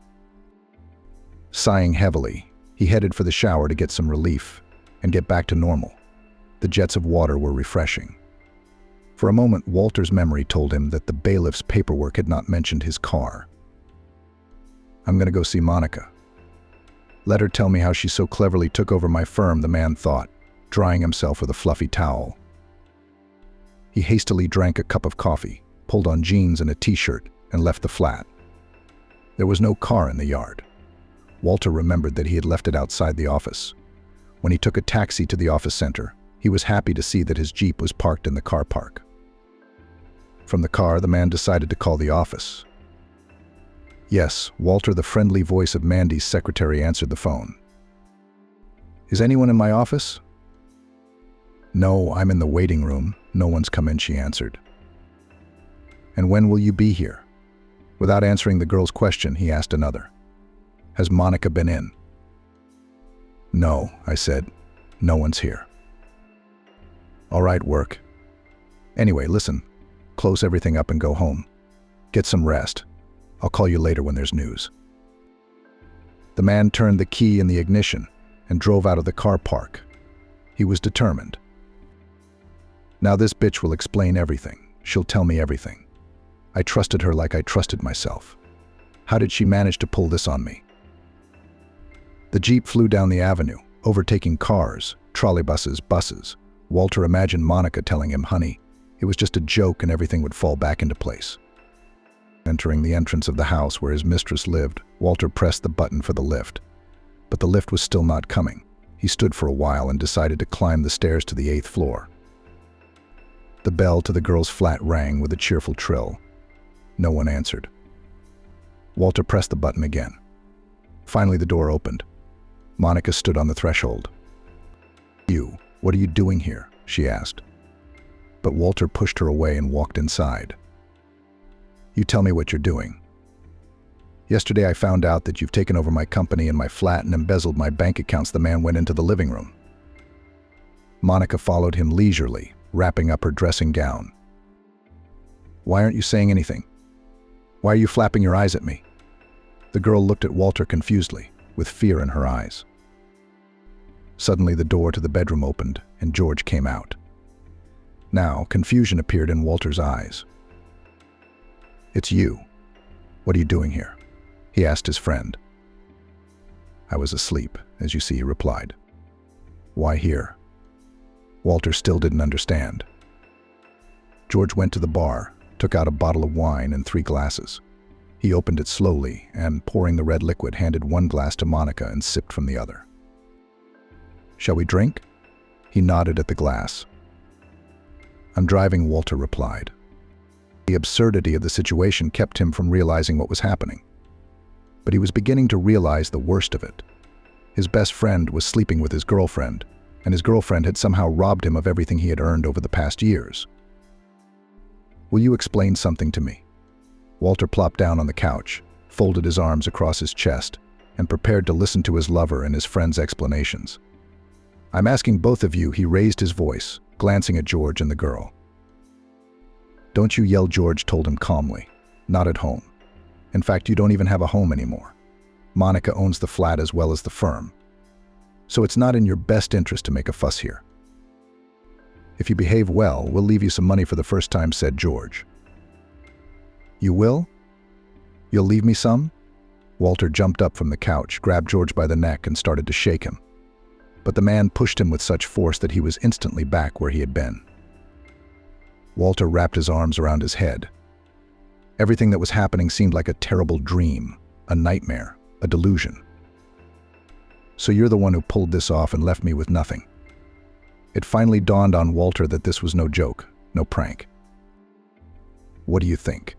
S1: Sighing heavily, he headed for the shower to get some relief and get back to normal. The jets of water were refreshing. For a moment, Walter's memory told him that the bailiff's paperwork had not mentioned his car. "I'm going to go see Monica. Let her tell me how she so cleverly took over my firm," the man thought, drying himself with a fluffy towel. He hastily drank a cup of coffee, pulled on jeans and a t-shirt, and left the flat. There was no car in the yard. Walter remembered that he had left it outside the office. When he took a taxi to the office center, he was happy to see that his Jeep was parked in the car park. From the car, the man decided to call the office. "Yes," Walter, the friendly voice of Mandy's secretary, answered the phone. "Is anyone in my office?" "No, I'm in the waiting room. No one's come in," she answered. "And when will you be here?" Without answering the girl's question, he asked another. "Has Monica been in?" "No," I said. "No one's here." "All right, work. Anyway, listen, close everything up and go home. Get some rest. I'll call you later when there's news." The man turned the key in the ignition and drove out of the car park. He was determined. "Now this bitch will explain everything. She'll tell me everything. I trusted her like I trusted myself. How did she manage to pull this on me?" The Jeep flew down the avenue, overtaking cars, trolleybuses, buses. Walter imagined Monica telling him, "Honey, it was just a joke and everything would fall back into place." Entering the entrance of the house where his mistress lived, Walter pressed the button for the lift. But the lift was still not coming. He stood for a while and decided to climb the stairs to the 8th floor. The bell to the girl's flat rang with a cheerful trill. No one answered. Walter pressed the button again. Finally, the door opened. Monica stood on the threshold. What are you doing here?" she asked. But Walter pushed her away and walked inside. "You tell me what you're doing." "Yesterday I found out that you've taken over my company and my flat and embezzled my bank accounts." The man went into the living room. Monica followed him leisurely, wrapping up her dressing gown. "Why aren't you saying anything? Why are you flapping your eyes at me?" The girl looked at Walter confusedly, with fear in her eyes. Suddenly the door to the bedroom opened, and George came out. Now, confusion appeared in Walter's eyes. "It's you. What are you doing here?" he asked his friend. "I was asleep, as you see," he replied. "Why here?" Walter still didn't understand. George went to the bar, took out a bottle of wine and 3 glasses. He opened it slowly and, pouring the red liquid, handed 1 glass to Monica and sipped from the other. "Shall we drink?" He nodded at the glass. "I'm driving," Walter replied. The absurdity of the situation kept him from realizing what was happening. But he was beginning to realize the worst of it. His best friend was sleeping with his girlfriend, and his girlfriend had somehow robbed him of everything he had earned over the past years. "Will you explain something to me?" Walter plopped down on the couch, folded his arms across his chest, and prepared to listen to his lover and his friend's explanations. "I'm asking both of you," he raised his voice, glancing at George and the girl. "Don't you yell," George told him calmly. "Not at home. In fact, you don't even have a home anymore. Monica owns the flat as well as the firm. So it's not in your best interest to make a fuss here. If you behave well, we'll leave you some money for the first time," said George. "You will? You'll leave me some?" Walter jumped up from the couch, grabbed George by the neck, and started to shake him. But the man pushed him with such force that he was instantly back where he had been. Walter wrapped his arms around his head. Everything that was happening seemed like a terrible dream, a nightmare, a delusion. "So you're the one who pulled this off and left me with nothing." It finally dawned on Walter that this was no joke, no prank. "What do you think?"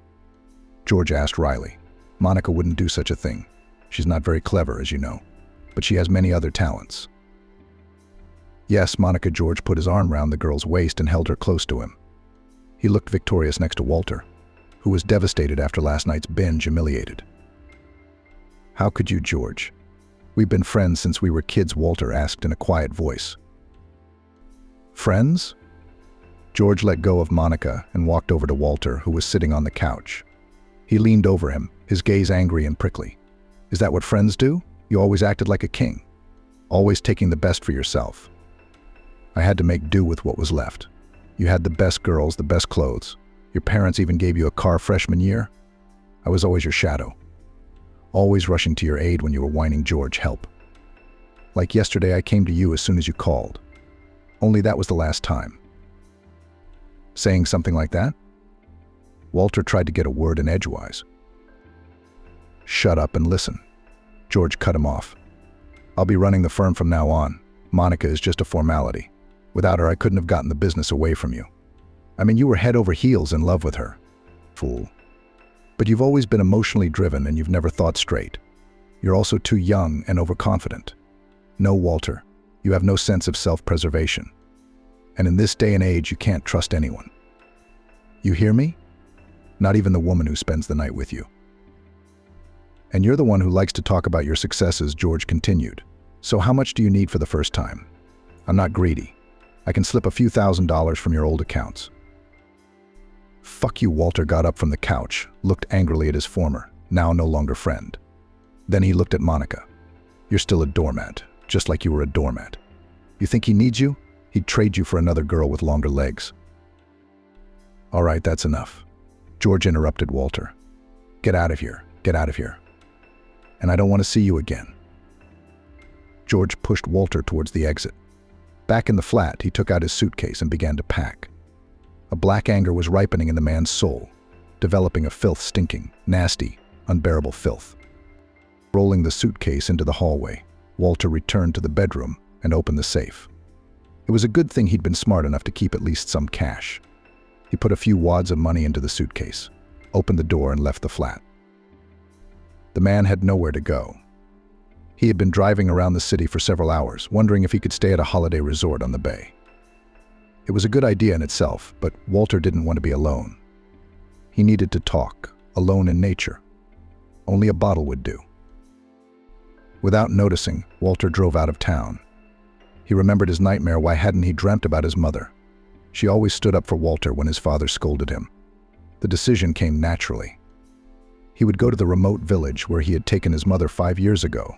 S1: George asked wryly. "Monica wouldn't do such a thing. She's not very clever, as you know, but she has many other talents." "Yes, Monica." George put his arm round the girl's waist and held her close to him. He looked victorious next to Walter, who was devastated after last night's binge, humiliated. "How could you, George? We've been friends since we were kids," Walter asked in a quiet voice. "Friends?" George let go of Monica and walked over to Walter, who was sitting on the couch. He leaned over him, his gaze angry and prickly. "Is that what friends do? You always acted like a king, always taking the best for yourself. I had to make do with what was left. You had the best girls, the best clothes. Your parents even gave you a car freshman year. I was always your shadow, always rushing to your aid when you were whining, George, help. Like yesterday, I came to you as soon as you called. Only that was the last time." "Saying something like that?" Walter tried to get a word in edgewise. "Shut up and listen." George cut him off. "I'll be running the firm from now on. Monica is just a formality. Without her, I couldn't have gotten the business away from you. I mean, you were head over heels in love with her. Fool. But you've always been emotionally driven and you've never thought straight. You're also too young and overconfident. No, Walter, you have no sense of self-preservation. And in this day and age, you can't trust anyone. You hear me? Not even the woman who spends the night with you. And you're the one who likes to talk about your successes," George continued. "So how much do you need for the first time? I'm not greedy. I can slip a few $1,000s from your old accounts." "Fuck you," Walter got up from the couch, looked angrily at his former, now no longer friend. Then he looked at Monica. "You're still a doormat, just like you were a doormat. You think he needs you? He'd trade you for another girl with longer legs." "All right, that's enough." George interrupted Walter. "Get out of here. Get out of here. And I don't want to see you again." George pushed Walter towards the exit. Back in the flat, he took out his suitcase and began to pack. A black anger was ripening in the man's soul, developing a filth-stinking, nasty, unbearable filth. Rolling the suitcase into the hallway, Walter returned to the bedroom and opened the safe. It was a good thing he'd been smart enough to keep at least some cash. He put a few wads of money into the suitcase, opened the door and left the flat. The man had nowhere to go. He had been driving around the city for several hours, wondering if he could stay at a holiday resort on the bay. It was a good idea in itself, but Walter didn't want to be alone. He needed to talk, alone in nature. Only a bottle would do. Without noticing, Walter drove out of town. He remembered his nightmare. Why hadn't he dreamt about his mother? She always stood up for Walter when his father scolded him. The decision came naturally. He would go to the remote village where he had taken his mother 5 years ago.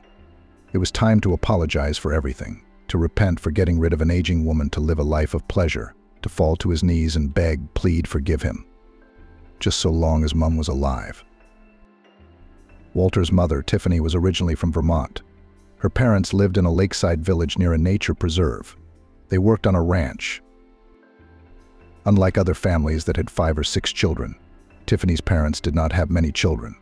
S1: It was time to apologize for everything, to repent for getting rid of an aging woman, to live a life of pleasure, to fall to his knees and beg, plead, forgive him. just so long as Mum was alive. Walter's mother, Tiffany, was originally from Vermont. Her parents lived in a lakeside village near a nature preserve. They worked on a ranch. Unlike other families that had 5 or 6 children, Tiffany's parents did not have many children.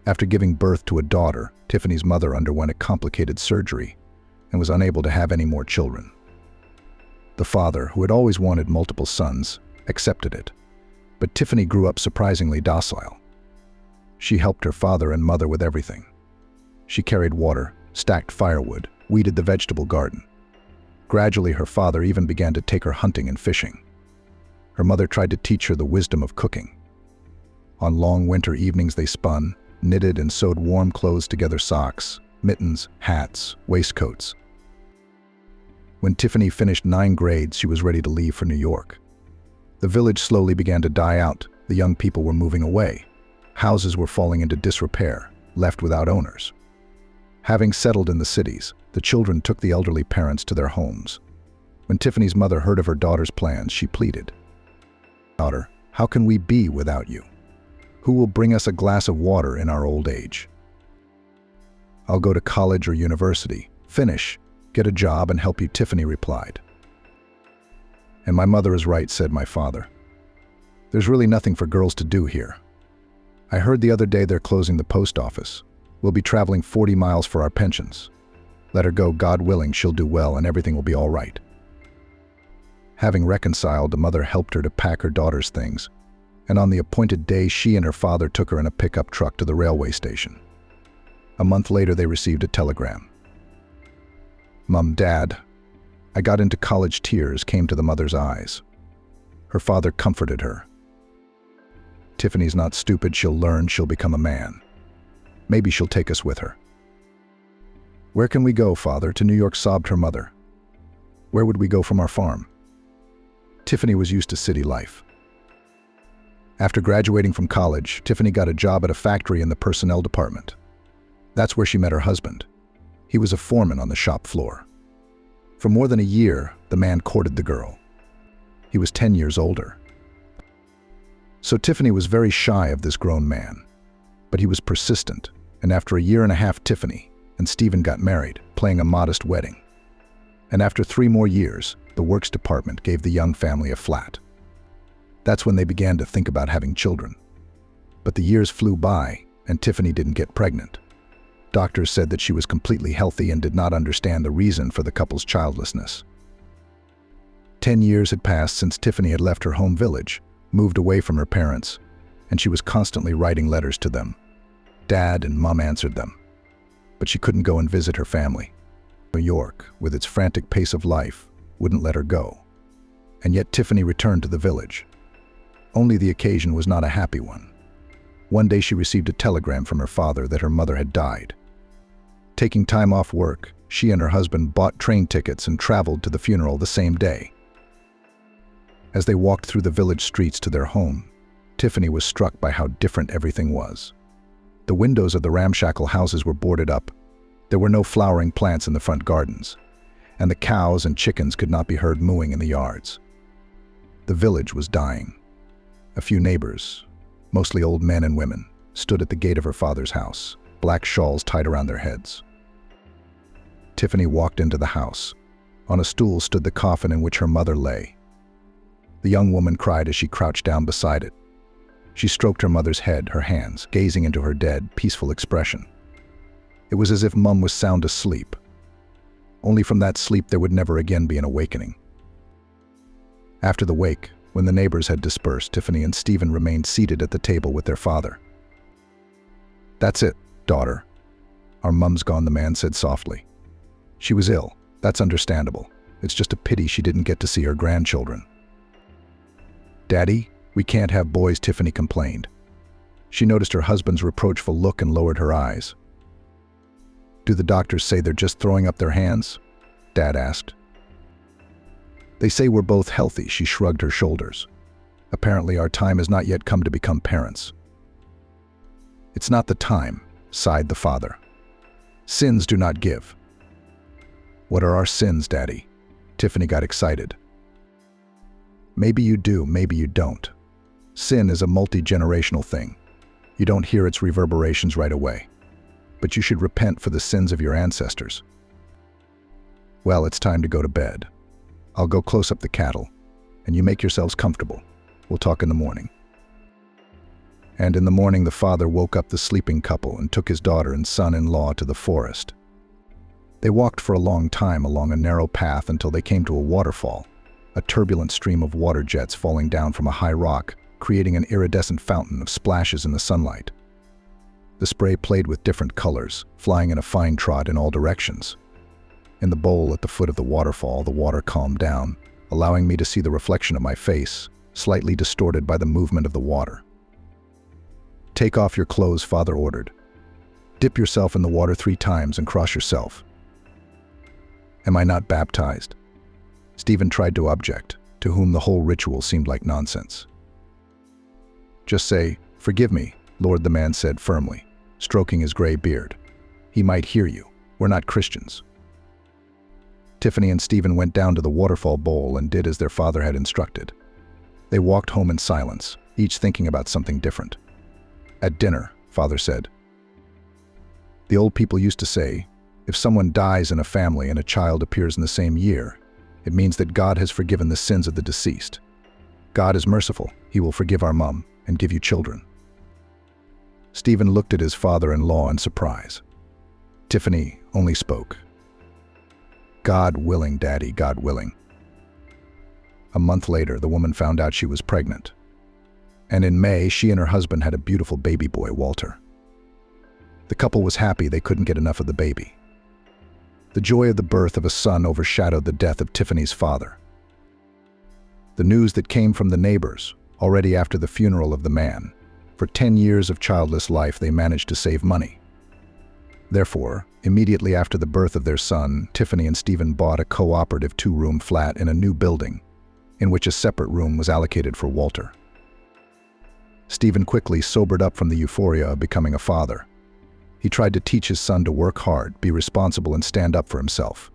S1: After giving birth to a daughter, Tiffany's mother underwent a complicated surgery and was unable to have any more children. The father, who had always wanted multiple sons, accepted it, but Tiffany grew up surprisingly docile. She helped her father and mother with everything. She carried water, stacked firewood, weeded the vegetable garden. Gradually, her father even began to take her hunting and fishing. Her mother tried to teach her the wisdom of cooking. On long winter evenings, they spun, knitted and sewed warm clothes together: socks, mittens, hats, waistcoats. When Tiffany finished 9 grades, she was ready to leave for New York. The village slowly began to die out. The young people were moving away. Houses were falling into disrepair, left without owners. Having settled in the cities, the children took the elderly parents to their homes. When Tiffany's mother heard of her daughter's plans, she pleaded, "Daughter, how can we be without you? Who will bring us a glass of water in our old age? I'll go to college or university, finish, get a job and help you," Tiffany replied. "And my mother is right," said my father. "There's really nothing for girls to do here. I heard the other day they're closing the post office. We'll be traveling 40 miles for our pensions. Let her go, God willing, she'll do well and everything will be all right." Having reconciled, the mother helped her to pack her daughter's things, and on the appointed day she and her father took her in a pickup truck to the railway station. A month later, they received a telegram. "Mom, Dad, I got into college." Tears came to the mother's eyes. Her father comforted her. "Tiffany's not stupid. She'll learn. She'll become a man. Maybe she'll take us with her." "Where can we go, Father?" "To New York," sobbed her mother. "Where would we go from our farm?" Tiffany was used to city life. After graduating from college, Tiffany got a job at a factory in the personnel department. That's where she met her husband. He was a foreman on the shop floor. For more than a year, the man courted the girl. He was 10 years older. So Tiffany was very shy of this grown man. But he was persistent, and after a year and a half, Tiffany and Stephen got married, planning a modest wedding. And after 3 more years, the works department gave the young family a flat. That's when they began to think about having children. But the years flew by, and Tiffany didn't get pregnant. Doctors said that she was completely healthy and did not understand the reason for the couple's childlessness. 10 years had passed since Tiffany had left her home village, moved away from her parents, and she was constantly writing letters to them. Dad and Mom answered them. But she couldn't go and visit her family. New York, with its frantic pace of life, wouldn't let her go. And yet Tiffany returned to the village. Only the occasion was not a happy one. One day she received a telegram from her father that her mother had died. Taking time off work, she and her husband bought train tickets and traveled to the funeral the same day. As they walked through the village streets to their home, Tiffany was struck by how different everything was. The windows of the ramshackle houses were boarded up. There were no flowering plants in the front gardens, and the cows and chickens could not be heard mooing in the yards. The village was dying. A few neighbors, mostly old men and women, stood at the gate of her father's house, black shawls tied around their heads. Tiffany walked into the house. On a stool stood the coffin in which her mother lay. The young woman cried as she crouched down beside it. She stroked her mother's head, her hands, gazing into her dead, peaceful expression. It was as if Mum was sound asleep. Only from that sleep there would never again be an awakening. After the wake, when the neighbors had dispersed, Tiffany and Stephen remained seated at the table with their father. "That's it, daughter. Our Mum's gone," the man said softly. "She was ill. That's understandable. It's just a pity she didn't get to see her grandchildren." "Daddy, we can't have boys," Tiffany complained. She noticed her husband's reproachful look and lowered her eyes. "Do the doctors say they're just throwing up their hands?" Dad asked. "They say we're both healthy," she shrugged her shoulders. "Apparently our time has not yet come to become parents." "It's not the time," sighed the father. "Sins do not give." "What are our sins, Daddy?" Tiffany got excited. "Maybe you do, maybe you don't. Sin is a multi-generational thing. You don't hear its reverberations right away, but you should repent for the sins of your ancestors. Well, it's time to go to bed. I'll go close up the cattle, and you make yourselves comfortable. We'll talk in the morning. And in the morning the father woke up the sleeping couple and took his daughter and son-in-law to the forest. They walked for a long time along a narrow path until they came to a waterfall, a turbulent stream of water jets falling down from a high rock, creating an iridescent fountain of splashes in the sunlight. The spray played with different colors, flying in a fine trot in all directions. In the bowl at the foot of the waterfall, the water calmed down, allowing me to see the reflection of my face, slightly distorted by the movement of the water. "Take off your clothes," Father ordered. "Dip yourself in the water 3 times and cross yourself." "Am I not baptized?" Stephen tried to object, to whom the whole ritual seemed like nonsense. "Just say, 'Forgive me, Lord,'" the man said firmly, stroking his gray beard. "He might hear you. We're not Christians." Tiffany and Stephen went down to the waterfall bowl and did as their father had instructed. They walked home in silence, each thinking about something different. At dinner, Father said, "The old people used to say, if someone dies in a family and a child appears in the same year, it means that God has forgiven the sins of the deceased. God is merciful. He will forgive our mum and give you children." Stephen looked at his father-in-law in surprise. Tiffany only spoke, "God willing, Daddy, God willing." A month later, the woman found out she was pregnant. And in May, she and her husband had a beautiful baby boy, Walter. The couple was happy they couldn't get enough of the baby. The joy of the birth of a son overshadowed the death of Tiffany's father. The news that came from the neighbors, already after the funeral of the man, for 10 years of childless life they managed to save money. Therefore, immediately after the birth of their son, Tiffany and Stephen bought a cooperative 2-room flat in a new building, in which a separate room was allocated for Walter. Stephen quickly sobered up from the euphoria of becoming a father. He tried to teach his son to work hard, be responsible, and stand up for himself.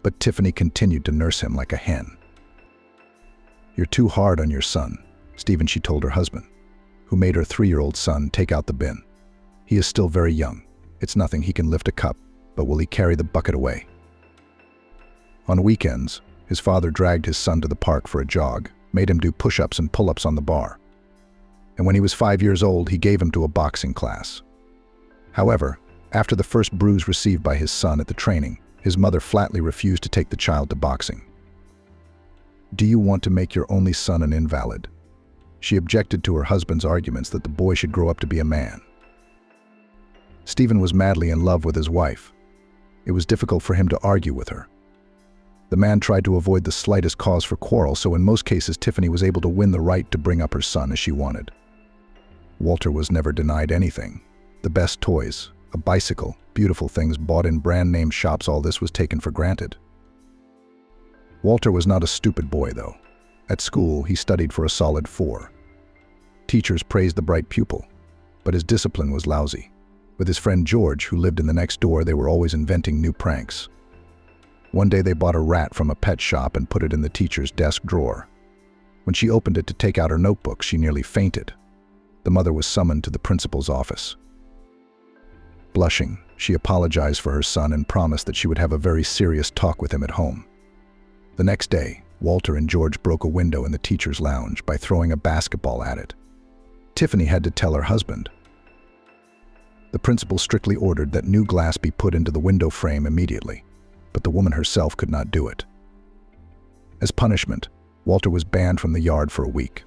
S1: But Tiffany continued to nurse him like a hen. "You're too hard on your son," Stephen, she told her husband, who made her 3-year-old son take out the bin. "He is still very young. It's nothing, he can lift a cup, but will he carry the bucket away?" On weekends, his father dragged his son to the park for a jog, made him do push-ups and pull-ups on the bar. And when he was 5 years old, he gave him to a boxing class. However, after the first bruise received by his son at the training, his mother flatly refused to take the child to boxing. "Do you want to make your only son an invalid?" She objected to her husband's arguments that the boy should grow up to be a man. Stephen was madly in love with his wife. It was difficult for him to argue with her. The man tried to avoid the slightest cause for quarrel, so in most cases Tiffany was able to win the right to bring up her son as she wanted. Walter was never denied anything. The best toys, a bicycle, beautiful things bought in brand-name shops, all this was taken for granted. Walter was not a stupid boy, though. At school, he studied for a solid 4. Teachers praised the bright pupil, but his discipline was lousy. With his friend George, who lived in the next door, they were always inventing new pranks. One day they bought a rat from a pet shop and put it in the teacher's desk drawer. When she opened it to take out her notebook, she nearly fainted. The mother was summoned to the principal's office. Blushing, she apologized for her son and promised that she would have a very serious talk with him at home. The next day, Walter and George broke a window in the teacher's lounge by throwing a basketball at it. Tiffany had to tell her husband. The principal strictly ordered that new glass be put into the window frame immediately, but the woman herself could not do it. As punishment, Walter was banned from the yard for a week.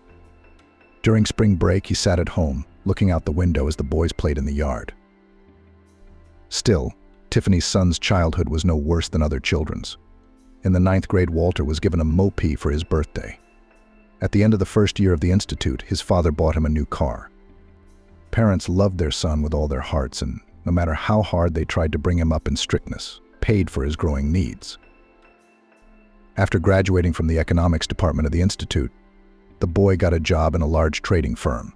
S1: During spring break, he sat at home, looking out the window as the boys played in the yard. Still, Tiffany's son's childhood was no worse than other children's. In the 9th grade, Walter was given a moped for his birthday. At the end of the first year of the institute, his father bought him a new car. Parents loved their son with all their hearts, and no matter how hard they tried to bring him up in strictness, paid for his growing needs. After graduating from the economics department of the institute, the boy got a job in a large trading firm.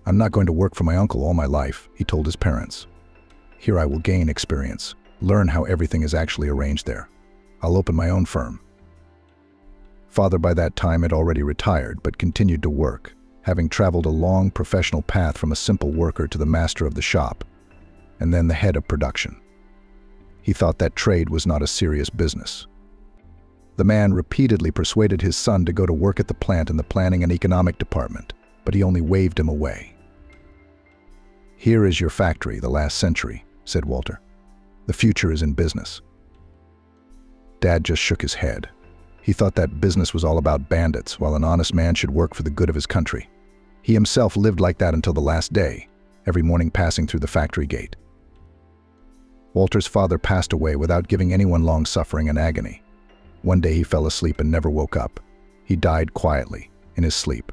S1: "I'm not going to work for my uncle all my life," he told his parents. "Here I will gain experience, learn how everything is actually arranged there. I'll open my own firm." Father by that time had already retired, but continued to work, having traveled a long professional path from a simple worker to the master of the shop, and then the head of production. He thought that trade was not a serious business. The man repeatedly persuaded his son to go to work at the plant in the planning and economic department, but he only waved him away. "Here is your factory, the last century," said Walter. "The future is in business." Dad just shook his head. He thought that business was all about bandits, while an honest man should work for the good of his country. He himself lived like that until the last day, every morning passing through the factory gate. Walter's father passed away without giving anyone long suffering and agony. One day he fell asleep and never woke up. He died quietly, in his sleep.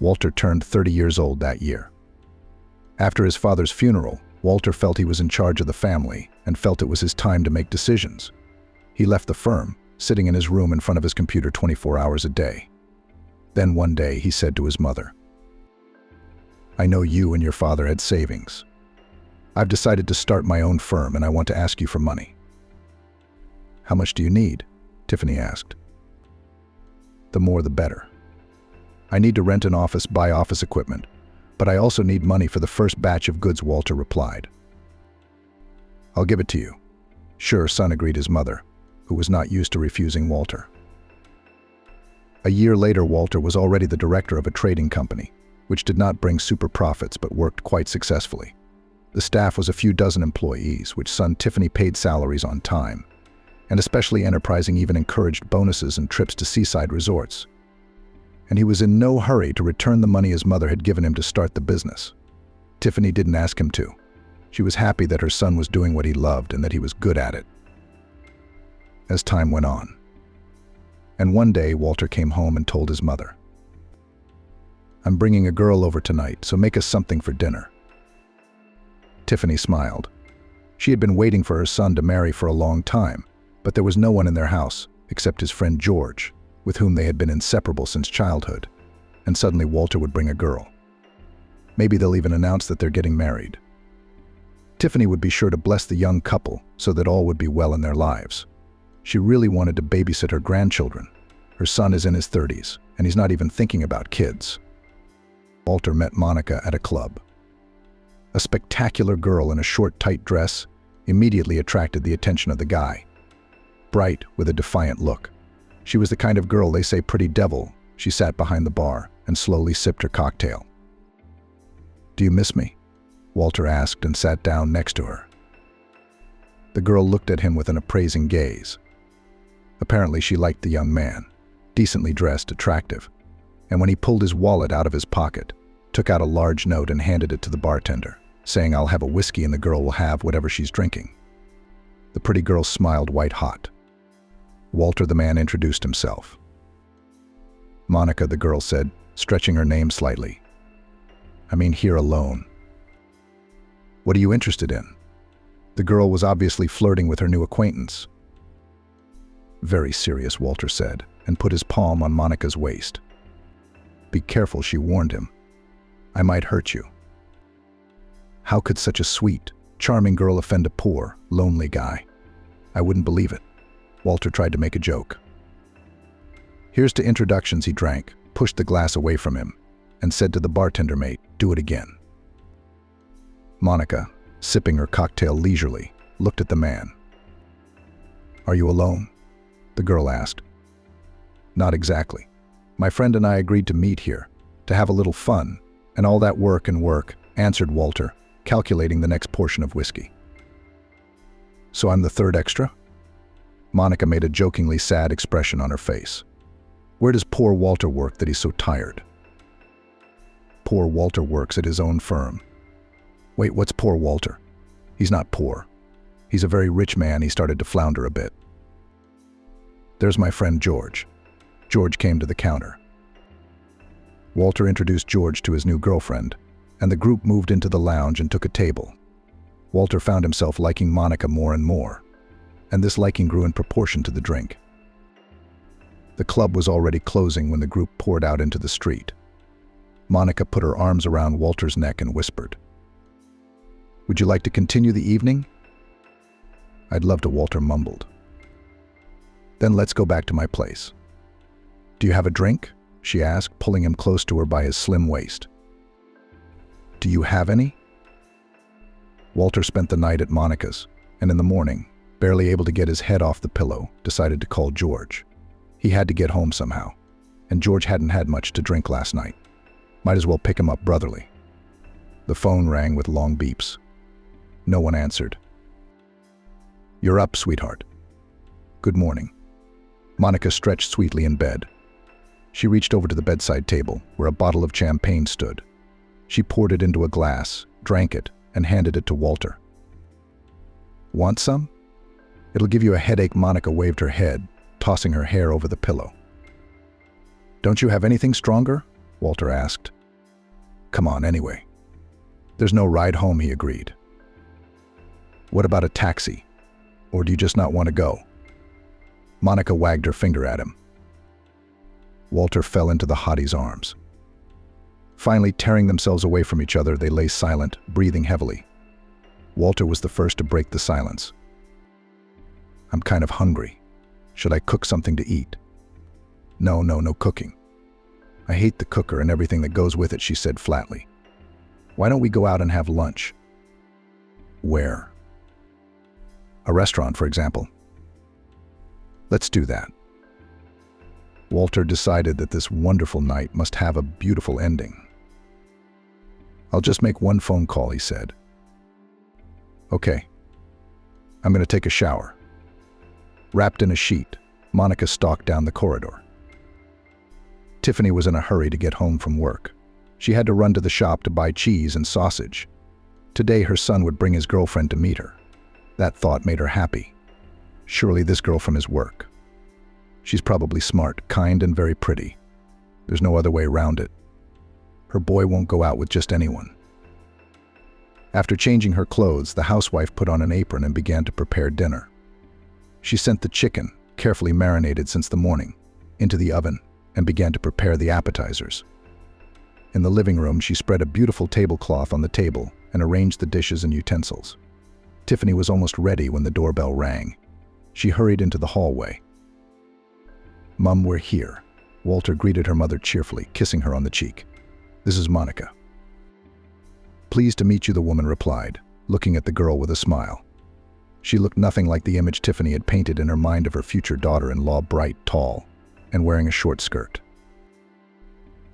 S1: Walter turned 30 years old that year. After his father's funeral, Walter felt he was in charge of the family and felt it was his time to make decisions. He left the firm, sitting in his room in front of his computer 24 hours a day. Then one day he said to his mother, "I know you and your father had savings. I've decided to start my own firm and I want to ask you for money." "How much do you need?" Tiffany asked. "The more the better. I need to rent an office, buy office equipment, but I also need money for the first batch of goods," Walter replied. "I'll give it to you." "Sure, son," agreed his mother, who was not used to refusing Walter. A year later, Walter was already the director of a trading company, which did not bring super profits but worked quite successfully. The staff was a few dozen employees, which son Tiffany paid salaries on time, and especially enterprising even encouraged bonuses and trips to seaside resorts. And he was in no hurry to return the money his mother had given him to start the business. Tiffany didn't ask him to. She was happy that her son was doing what he loved and that he was good at it. As time went on, and one day Walter came home and told his mother, "I'm bringing a girl over tonight, so make us something for dinner." Tiffany smiled. She had been waiting for her son to marry for a long time, but there was no one in their house except his friend George, with whom they had been inseparable since childhood, and suddenly Walter would bring a girl. Maybe they'll even announce that they're getting married. Tiffany would be sure to bless the young couple so that all would be well in their lives. She really wanted to babysit her grandchildren. Her son is in his 30s, and he's not even thinking about kids. Walter met Monica at a club. A spectacular girl in a short, tight dress immediately attracted the attention of the guy. Bright, with a defiant look. She was the kind of girl they say pretty devil. She sat behind the bar and slowly sipped her cocktail. "Do you miss me?" Walter asked and sat down next to her. The girl looked at him with an appraising gaze. Apparently she liked the young man, decently dressed, attractive, and when he pulled his wallet out of his pocket, took out a large note and handed it to the bartender, saying, "I'll have a whiskey and the girl will have whatever she's drinking." The pretty girl smiled white-hot. Walter, the man, introduced himself. "Monica," the girl said, stretching her name slightly. "I mean here alone." "What are you interested in?" The girl was obviously flirting with her new acquaintance. "Very serious," Walter said, and put his palm on Monica's waist. "Be careful," she warned him. "I might hurt you." How could such a sweet, charming girl offend a poor, lonely guy? I wouldn't believe it. Walter tried to make a joke. "Here's to introductions," he drank, pushed the glass away from him, and said to the bartender mate, "Do it again." Monica, sipping her cocktail leisurely, looked at the man. "Are you alone?" the girl asked. "Not exactly. My friend and I agreed to meet here, to have a little fun, and all that work and work," answered Walter, calculating the next portion of whiskey. "So I'm the third extra?" Monica made a jokingly sad expression on her face. "Where does poor Walter work that he's so tired?" "Poor Walter works at his own firm." "Wait, what's poor Walter?" "He's not poor. He's a very rich man." He started to flounder a bit. "There's my friend George." George came to the counter. Walter introduced George to his new girlfriend, and the group moved into the lounge and took a table. Walter found himself liking Monica more and more, and this liking grew in proportion to the drink. The club was already closing when the group poured out into the street. Monica put her arms around Walter's neck and whispered, "Would you like to continue the evening?" "I'd love to," Walter mumbled. "Then let's go back to my place." "Do you have a drink?" she asked, pulling him close to her by his slim waist. "Do you have any?" Walter spent the night at Monica's, and in the morning, barely able to get his head off the pillow, decided to call George. He had to get home somehow, and George hadn't had much to drink last night. Might as well pick him up brotherly. The phone rang with long beeps. No one answered. "You're up, sweetheart." "Good morning." Monica stretched sweetly in bed. She reached over to the bedside table, where a bottle of champagne stood. She poured it into a glass, drank it, and handed it to Walter. "Want some?" "It'll give you a headache." Monica waved her head, tossing her hair over the pillow. "Don't you have anything stronger?" Walter asked. "Come on, anyway." "There's no ride home," he agreed. "What about a taxi? Or do you just not want to go?" Monica wagged her finger at him. Walter fell into the hottie's arms. Finally, tearing themselves away from each other, they lay silent, breathing heavily. Walter was the first to break the silence. "I'm kind of hungry. Should I cook something to eat?" No cooking. "I hate the cooker and everything that goes with it," she said flatly. "Why don't we go out and have lunch?" "Where?" "A restaurant, for example." "Let's do that." Walter decided that this wonderful night must have a beautiful ending. "I'll just make one phone call," he said. "Okay. I'm going to take a shower." Wrapped in a sheet, Monica stalked down the corridor. Tiffany was in a hurry to get home from work. She had to run to the shop to buy cheese and sausage. Today her son would bring his girlfriend to meet her. That thought made her happy. Surely this girl from his work. She's probably smart, kind, and very pretty. There's no other way around it. Her boy won't go out with just anyone. After changing her clothes, the housewife put on an apron and began to prepare dinner. She sent the chicken, carefully marinated since the morning, into the oven and began to prepare the appetizers. In the living room, she spread a beautiful tablecloth on the table and arranged the dishes and utensils. Tiffany was almost ready when the doorbell rang. She hurried into the hallway. "Mum, we're here." Walter greeted her mother cheerfully, kissing her on the cheek. "This is Monica." "Pleased to meet you," the woman replied, looking at the girl with a smile. She looked nothing like the image Tiffany had painted in her mind of her future daughter-in-law, bright, tall, and wearing a short skirt.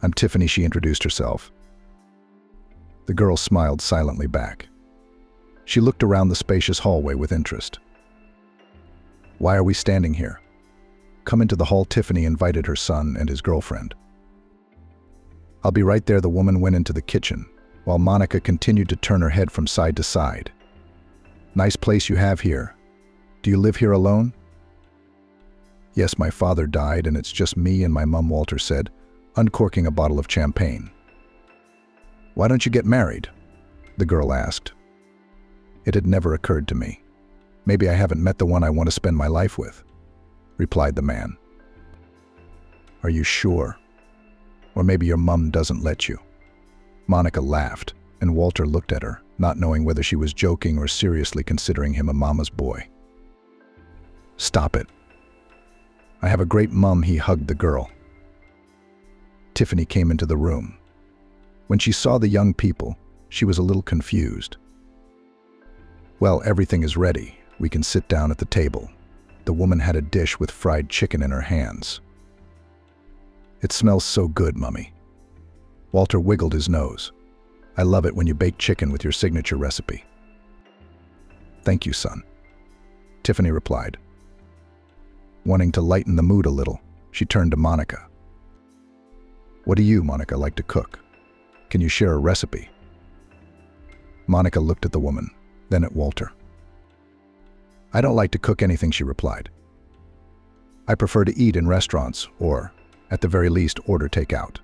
S1: "I'm Tiffany," she introduced herself. The girl smiled silently back. She looked around the spacious hallway with interest. "Why are we standing here?" "Come into the hall." Tiffany invited her son and his girlfriend. "I'll be right there." The woman went into the kitchen, while Monica continued to turn her head from side to side. "Nice place you have here. Do you live here alone?" "Yes, my father died and it's just me and my mum," Walter said, uncorking a bottle of champagne. "Why don't you get married?" the girl asked. "It had never occurred to me. Maybe I haven't met the one I want to spend my life with," replied the man. "Are you sure? Or maybe your mum doesn't let you?" Monica laughed, and Walter looked at her, not knowing whether she was joking or seriously considering him a mama's boy. "Stop it. I have a great mum." He hugged the girl. Tiffany came into the room. When she saw the young people, she was a little confused. "Well, everything is ready. We can sit down at the table." The woman had a dish with fried chicken in her hands. "It smells so good, Mummy." Walter wiggled his nose. "I love it when you bake chicken with your signature recipe." "Thank you, son," Tiffany replied. Wanting to lighten the mood a little, she turned to Monica. "What do you, Monica, like to cook? Can you share a recipe?" Monica looked at the woman, then at Walter. "I don't like to cook anything," she replied. "I prefer to eat in restaurants or, at the very least, order takeout."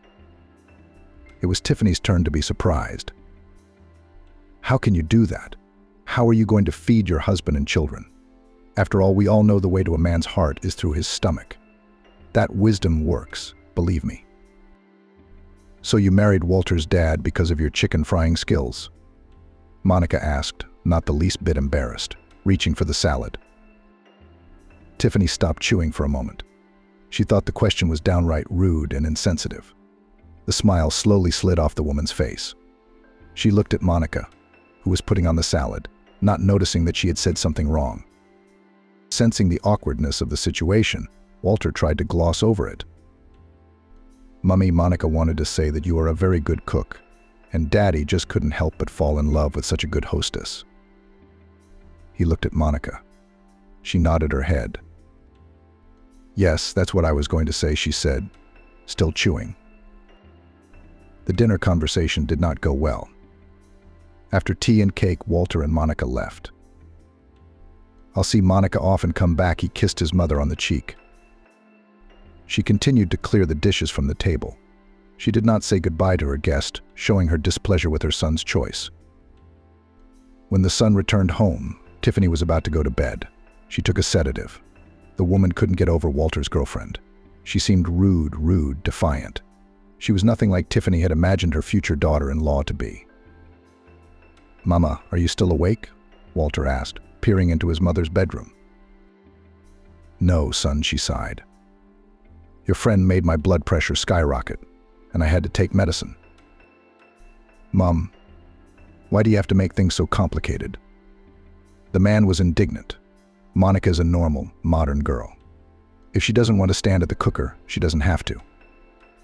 S1: It was Tiffany's turn to be surprised. "How can you do that? How are you going to feed your husband and children? After all, we all know the way to a man's heart is through his stomach. That wisdom works, believe me." "So you married Walter's dad because of your chicken frying skills?" Monica asked, not the least bit embarrassed, reaching for the salad. Tiffany stopped chewing for a moment. She thought the question was downright rude and insensitive. The smile slowly slid off the woman's face. She looked at Monica, who was putting on the salad, not noticing that she had said something wrong. Sensing the awkwardness of the situation, Walter tried to gloss over it. "Mummy, Monica wanted to say that you are a very good cook, and Daddy just couldn't help but fall in love with such a good hostess." He looked at Monica. She nodded her head. "Yes, that's what I was going to say," she said, still chewing. The dinner conversation did not go well. After tea and cake, Walter and Monica left. "I'll see Monica off and come back," he kissed his mother on the cheek. She continued to clear the dishes from the table. She did not say goodbye to her guest, showing her displeasure with her son's choice. When the son returned home, Tiffany was about to go to bed. She took a sedative. The woman couldn't get over Walter's girlfriend. She seemed rude, defiant. She was nothing like Tiffany had imagined her future daughter-in-law to be. "Mama, are you still awake?" Walter asked, peering into his mother's bedroom. "No, son," she sighed. "Your friend made my blood pressure skyrocket, and I had to take medicine." "Mom, why do you have to make things so complicated?" The man was indignant. Monica's a normal, modern girl. If she doesn't want to stand at the cooker, she doesn't have to.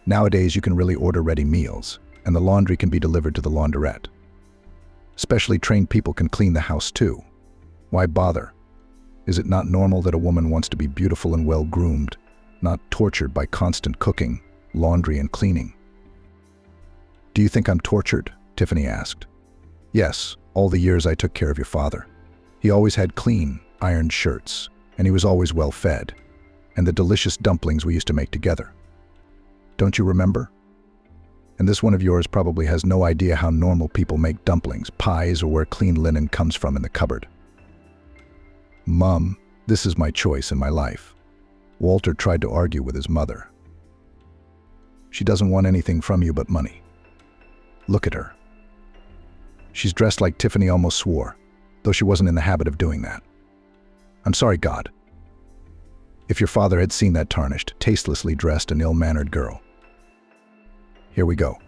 S1: Nowadays, you can really order ready meals, and the laundry can be delivered to the laundrette. Specially trained people can clean the house too. Why bother? Is it not normal that a woman wants to be beautiful and well-groomed, not tortured by constant cooking, laundry, and cleaning? "Do you think I'm tortured?" Tiffany asked. "Yes, all the years I took care of your father. He always had clean, ironed shirts, and he was always well-fed, and the delicious dumplings we used to make together. Don't you remember? And this one of yours probably has no idea how normal people make dumplings, pies, or where clean linen comes from in the cupboard." "Mom, this is my choice in my life." Walter tried to argue with his mother. "She doesn't want anything from you but money. Look at her. She's dressed like Tiffany almost swore, though she wasn't in the habit of doing that. I'm sorry, God. If your father had seen that tarnished, tastelessly dressed and ill-mannered girl. Here we go.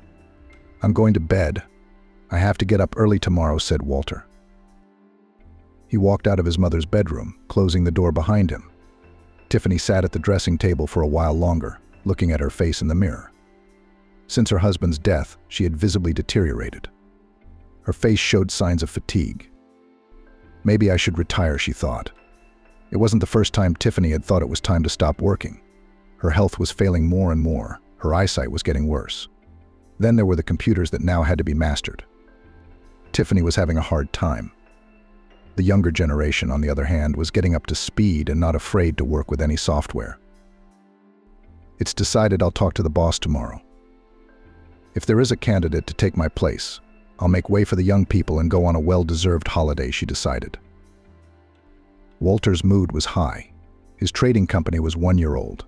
S1: I'm going to bed. I have to get up early tomorrow," said Walter. He walked out of his mother's bedroom, closing the door behind him. Tiffany sat at the dressing table for a while longer, looking at her face in the mirror. Since her husband's death, she had visibly deteriorated. Her face showed signs of fatigue. Maybe I should retire, she thought. It wasn't the first time Tiffany had thought it was time to stop working. Her health was failing more and more. Her eyesight was getting worse. Then there were the computers that now had to be mastered. Tiffany was having a hard time. The younger generation, on the other hand, was getting up to speed and not afraid to work with any software. "It's decided I'll talk to the boss tomorrow. If there is a candidate to take my place, I'll make way for the young people and go on a well-deserved holiday," she decided. Walter's mood was high. His trading company was 1 year old.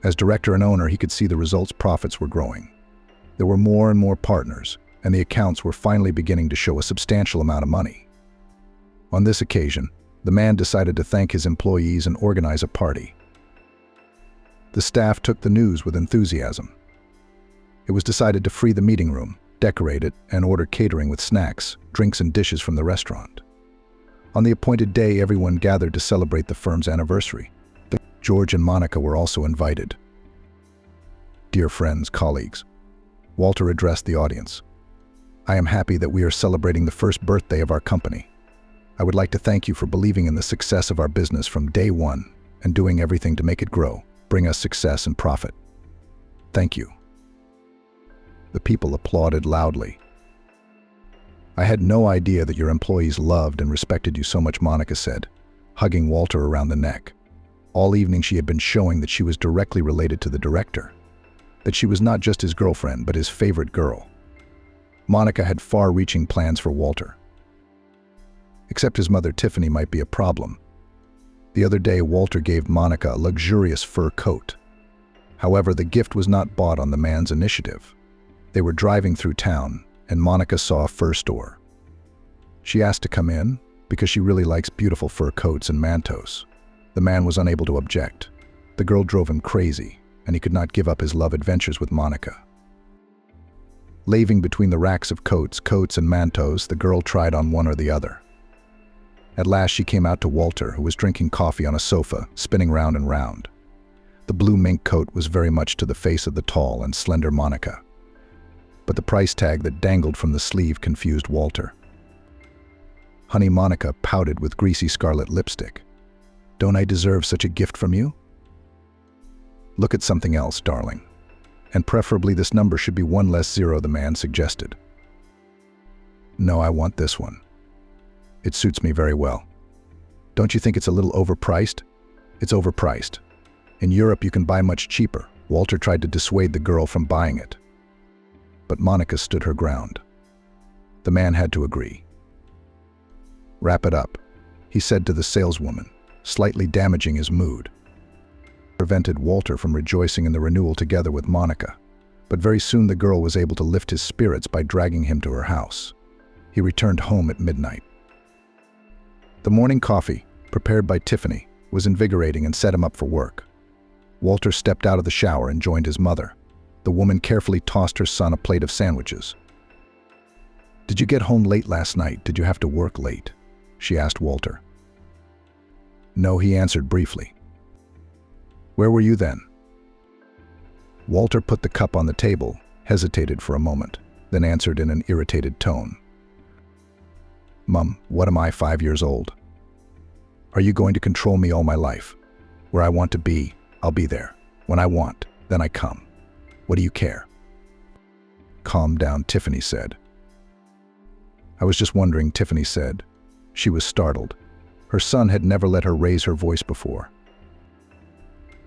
S1: As director and owner, he could see the results. Profits were growing. There were more and more partners, and the accounts were finally beginning to show a substantial amount of money. On this occasion, the man decided to thank his employees and organize a party. The staff took the news with enthusiasm. It was decided to free the meeting room, decorate it, and order catering with snacks, drinks, and dishes from the restaurant. On the appointed day, everyone gathered to celebrate the firm's anniversary. George and Monica were also invited. "Dear friends, colleagues," Walter addressed the audience. "I am happy that we are celebrating the first birthday of our company. I would like to thank you for believing in the success of our business from day one and doing everything to make it grow, bring us success and profit. Thank you." The people applauded loudly. "I had no idea that your employees loved and respected you so much," Monica said, hugging Walter around the neck. All evening she had been showing that she was directly related to the director, that she was not just his girlfriend, but his favorite girl. Monica had far-reaching plans for Walter. Except his mother Tiffany might be a problem. The other day, Walter gave Monica a luxurious fur coat. However, the gift was not bought on the man's initiative. They were driving through town, and Monica saw a fur store. She asked to come in because she really likes beautiful fur coats and mantos. The man was unable to object. The The girl drove him crazy, and he could not give up his love adventures with Monica. Laving between the racks of coats and manteaus, the girl tried on one or the other. At last she came out to Walter, who was drinking coffee on a sofa, spinning round and round. The blue mink coat was very much to the face of the tall and slender Monica, but the price tag that dangled from the sleeve confused Walter. Honey Monica pouted with greasy scarlet lipstick. "Don't I deserve such a gift from you?" "Look at something else, darling. And preferably this number should be one less zero," the man suggested. "No, I want this one. It suits me very well." "Don't you think it's a little overpriced?" "It's overpriced. In Europe you can buy much cheaper." Walter tried to dissuade the girl from buying it, but Monica stood her ground. The man had to agree. "Wrap it up," he said to the saleswoman, slightly damaging his mood. Prevented Walter from rejoicing in the renewal together with Monica, but very soon the girl was able to lift his spirits by dragging him to her house. He returned home at midnight. The morning coffee, prepared by Tiffany, was invigorating and set him up for work. Walter stepped out of the shower and joined his mother. The woman carefully tossed her son a plate of sandwiches. "Did you get home late last night? Did you have to work late?" she asked Walter. "No," he answered briefly. "Where were you then?" Walter put the cup on the table, hesitated for a moment, then answered in an irritated tone. "Mum, what am I, 5 years old? Are you going to control me all my life? Where I want to be, I'll be there. When I want, then I come. What do you care?" "Calm down," Tiffany said. "I was just wondering," Tiffany said. She was startled. Her son had never let her raise her voice before.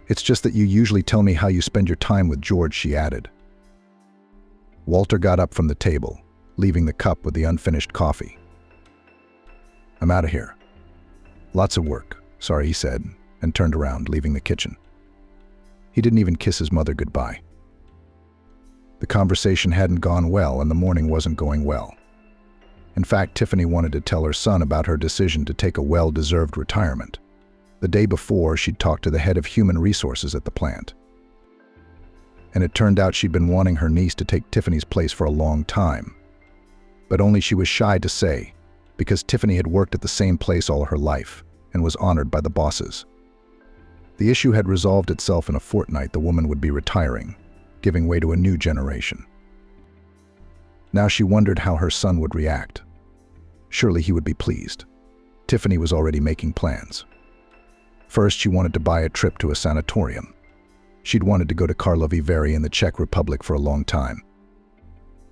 S1: "It's just that you usually tell me how you spend your time with George," she added. Walter got up from the table, leaving the cup with the unfinished coffee. "I'm out of here. Lots of work. Sorry," he said, and turned around, leaving the kitchen. He didn't even kiss his mother goodbye. The conversation hadn't gone well, and the morning wasn't going well. In fact, Tiffany wanted to tell her son about her decision to take a well-deserved retirement. The day before, she'd talked to the head of human resources at the plant. And it turned out she'd been wanting her niece to take Tiffany's place for a long time. But only she was shy to say, because Tiffany had worked at the same place all her life and was honored by the bosses. The issue had resolved itself in a fortnight. The woman would be retiring, giving way to a new generation. Now she wondered how her son would react. Surely he would be pleased. Tiffany was already making plans. First, she wanted to buy a trip to a sanatorium. She'd wanted to go to Karlovy Vary in the Czech Republic for a long time.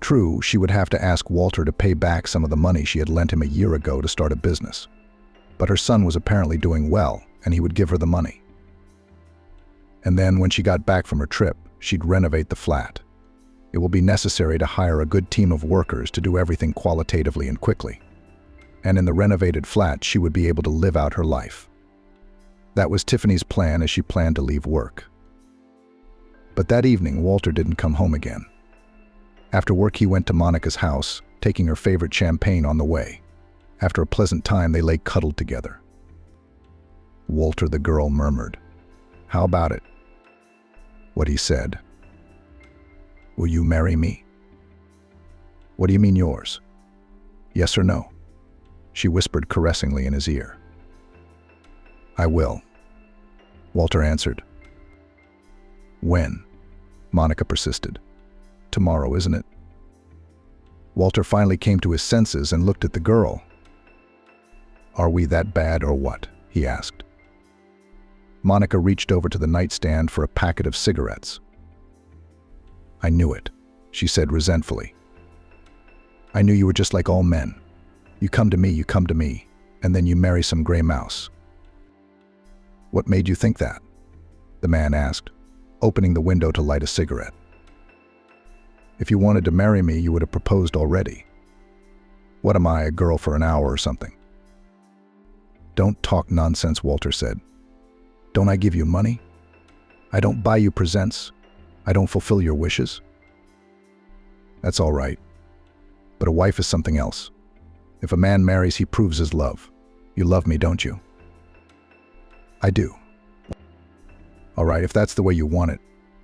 S1: True, she would have to ask Walter to pay back some of the money she had lent him a year ago to start a business. But her son was apparently doing well, and he would give her the money. And then, when she got back from her trip, she'd renovate the flat. It will be necessary to hire a good team of workers to do everything qualitatively and quickly. And in the renovated flat, she would be able to live out her life. That was Tiffany's plan as she planned to leave work. But that evening, Walter didn't come home again. After work, he went to Monica's house, taking her favorite champagne on the way. After a pleasant time, they lay cuddled together. "Walter," the girl murmured. "How about it?" What he said. "Will you marry me?" "What do you mean yours? Yes or no?" She whispered caressingly in his ear. "I will," Walter answered. "When?" Monica persisted. "Tomorrow, isn't it?" Walter finally came to his senses and looked at the girl. "Are we that bad or what?" he asked. Monica reached over to the nightstand for a packet of cigarettes. "I knew it," she said resentfully. "I knew you were just like all men. You come to me, and then you marry some gray mouse." "What made you think that?" the man asked, opening the window to light a cigarette. "If you wanted to marry me, you would have proposed already. What am I, a girl for an hour or something?" "Don't talk nonsense," Walter said. "Don't I give you money? I don't buy you presents. I don't fulfill your wishes." "That's all right. But a wife is something else. If a man marries, he proves his love. You love me, don't you?" "I do." All right, if that's the way you want it,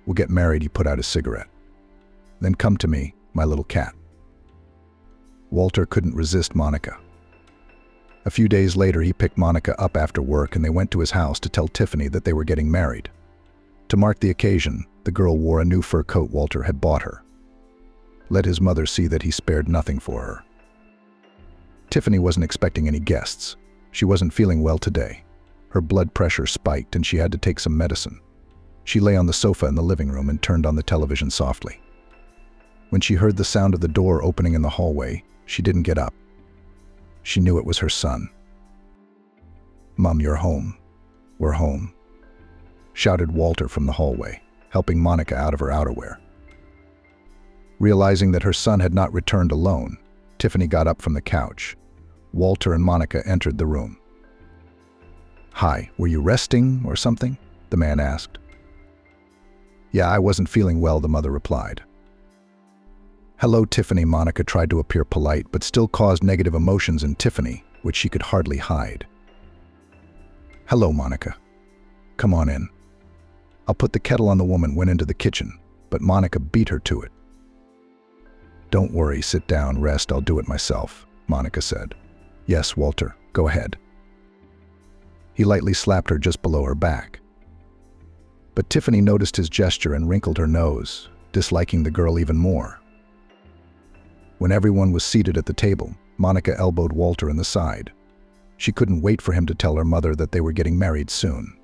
S1: we'll get married. He put out his cigarette. Then come to me, my little cat. Walter couldn't resist Monica. A few days later, he picked Monica up after work and they went to his house to tell Tiffany that they were getting married. To mark the occasion, the girl wore a new fur coat Walter had bought her. Let his mother see that he spared nothing for her. Tiffany wasn't expecting any guests. She wasn't feeling well today. Her blood pressure spiked and she had to take some medicine. She lay on the sofa in the living room and turned on the television softly. When she heard the sound of the door opening in the hallway, she didn't get up. She knew it was her son. "Mom, you're home. We're home," shouted Walter from the hallway, helping Monica out of her outerwear. Realizing that her son had not returned alone, Tiffany got up from the couch. Walter and Monica entered the room. "Hi, were you resting or something?" the man asked. "Yeah, I wasn't feeling well," the mother replied. "Hello, Tiffany." Monica tried to appear polite, but still caused negative emotions in Tiffany, which she could hardly hide. "Hello, Monica. Come on in." "I'll put the kettle on." The woman went into the kitchen, but Monica beat her to it. "Don't worry, sit down, rest, I'll do it myself," Monica said. "Yes, Walter, go ahead." He lightly slapped her just below her back. But Tiffany noticed his gesture and wrinkled her nose, disliking the girl even more. When everyone was seated at the table, Monica elbowed Walter in the side. She couldn't wait for him to tell her mother that they were getting married soon.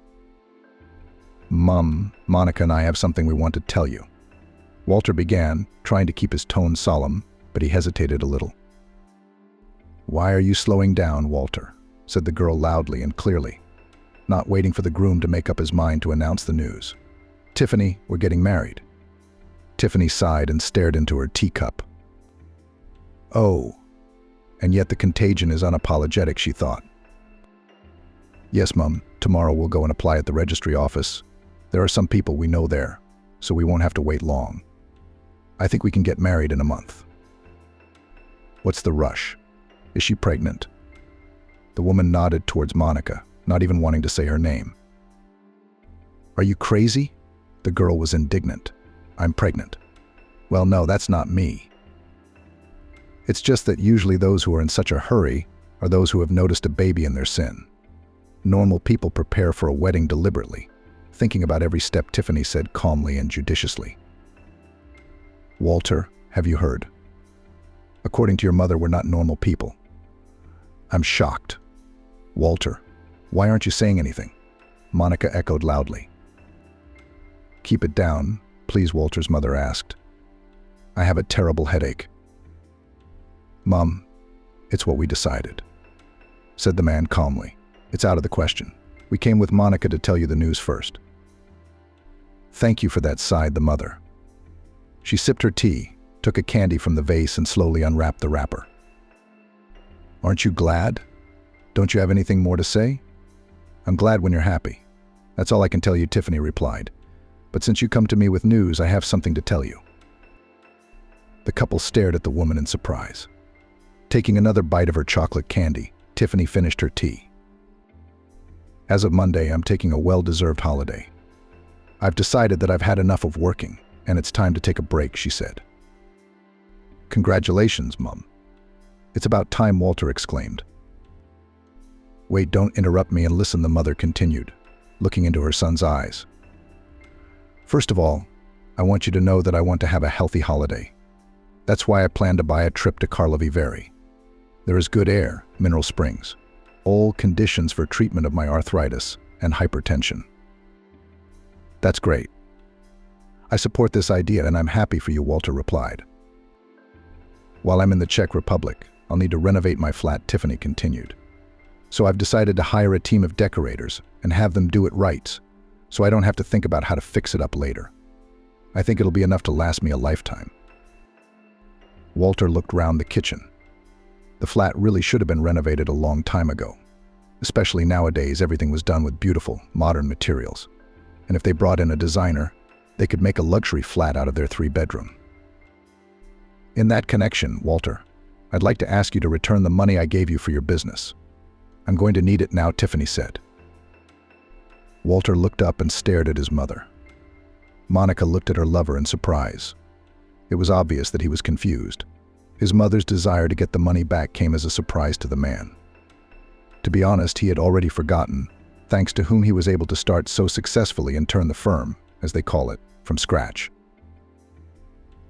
S1: "Mom, Monica and I have something we want to tell you." Walter began, trying to keep his tone solemn, but he hesitated a little. "Why are you slowing down, Walter?" said the girl loudly and clearly, not waiting for the groom to make up his mind to announce the news. "Tiffany, we're getting married." Tiffany sighed and stared into her teacup. "Oh, and yet the contagion is unapologetic," she thought. "Yes, Mum, tomorrow we'll go and apply at the registry office. There are some people we know there, so we won't have to wait long. I think we can get married in a month." "What's the rush? Is she pregnant?" The woman nodded towards Monica, not even wanting to say her name. "Are you crazy?" The girl was indignant. "I'm pregnant." "Well, no, that's not me. It's just that usually those who are in such a hurry are those who have noticed a baby in their sin. Normal people prepare for a wedding deliberately, thinking about every step," Tiffany said calmly and judiciously. "Walter, have you heard? According to your mother, we're not normal people." "I'm shocked." "Walter, why aren't you saying anything?" Monica echoed loudly. "Keep it down, please," Walter's mother asked. "I have a terrible headache." "Mom, it's what we decided," said the man calmly. "It's out of the question. We came with Monica to tell you the news first." "Thank you for that," sighed the mother. She sipped her tea, took a candy from the vase and slowly unwrapped the wrapper. "Aren't you glad? Don't you have anything more to say?" "I'm glad when you're happy. That's all I can tell you," Tiffany replied. "But since you come to me with news, I have something to tell you." The couple stared at the woman in surprise. Taking another bite of her chocolate candy, Tiffany finished her tea. "As of Monday, I'm taking a well-deserved holiday. I've decided that I've had enough of working, and it's time to take a break," she said. "Congratulations, Mum." "It's about time," Walter exclaimed. "Wait, don't interrupt me and listen," the mother continued, looking into her son's eyes. "First of all, I want you to know that I want to have a healthy holiday. That's why I plan to buy a trip to Karlovy Vary. There is good air, mineral springs, all conditions for treatment of my arthritis and hypertension." "That's great. I support this idea and I'm happy for you," Walter replied. "While I'm in the Czech Republic, I'll need to renovate my flat," Tiffany continued. "So I've decided to hire a team of decorators and have them do it right, so I don't have to think about how to fix it up later. I think it'll be enough to last me a lifetime." Walter looked round the kitchen. The flat really should have been renovated a long time ago. Especially nowadays, everything was done with beautiful, modern materials. And if they brought in a designer, they could make a luxury flat out of their 3-bedroom. "In that connection, Walter, I'd like to ask you to return the money I gave you for your business. I'm going to need it now," Tiffany said. Walter looked up and stared at his mother. Monica looked at her lover in surprise. It was obvious that he was confused. His mother's desire to get the money back came as a surprise to the man. To be honest, he had already forgotten, thanks to whom he was able to start so successfully and turn the firm, as they call it, from scratch.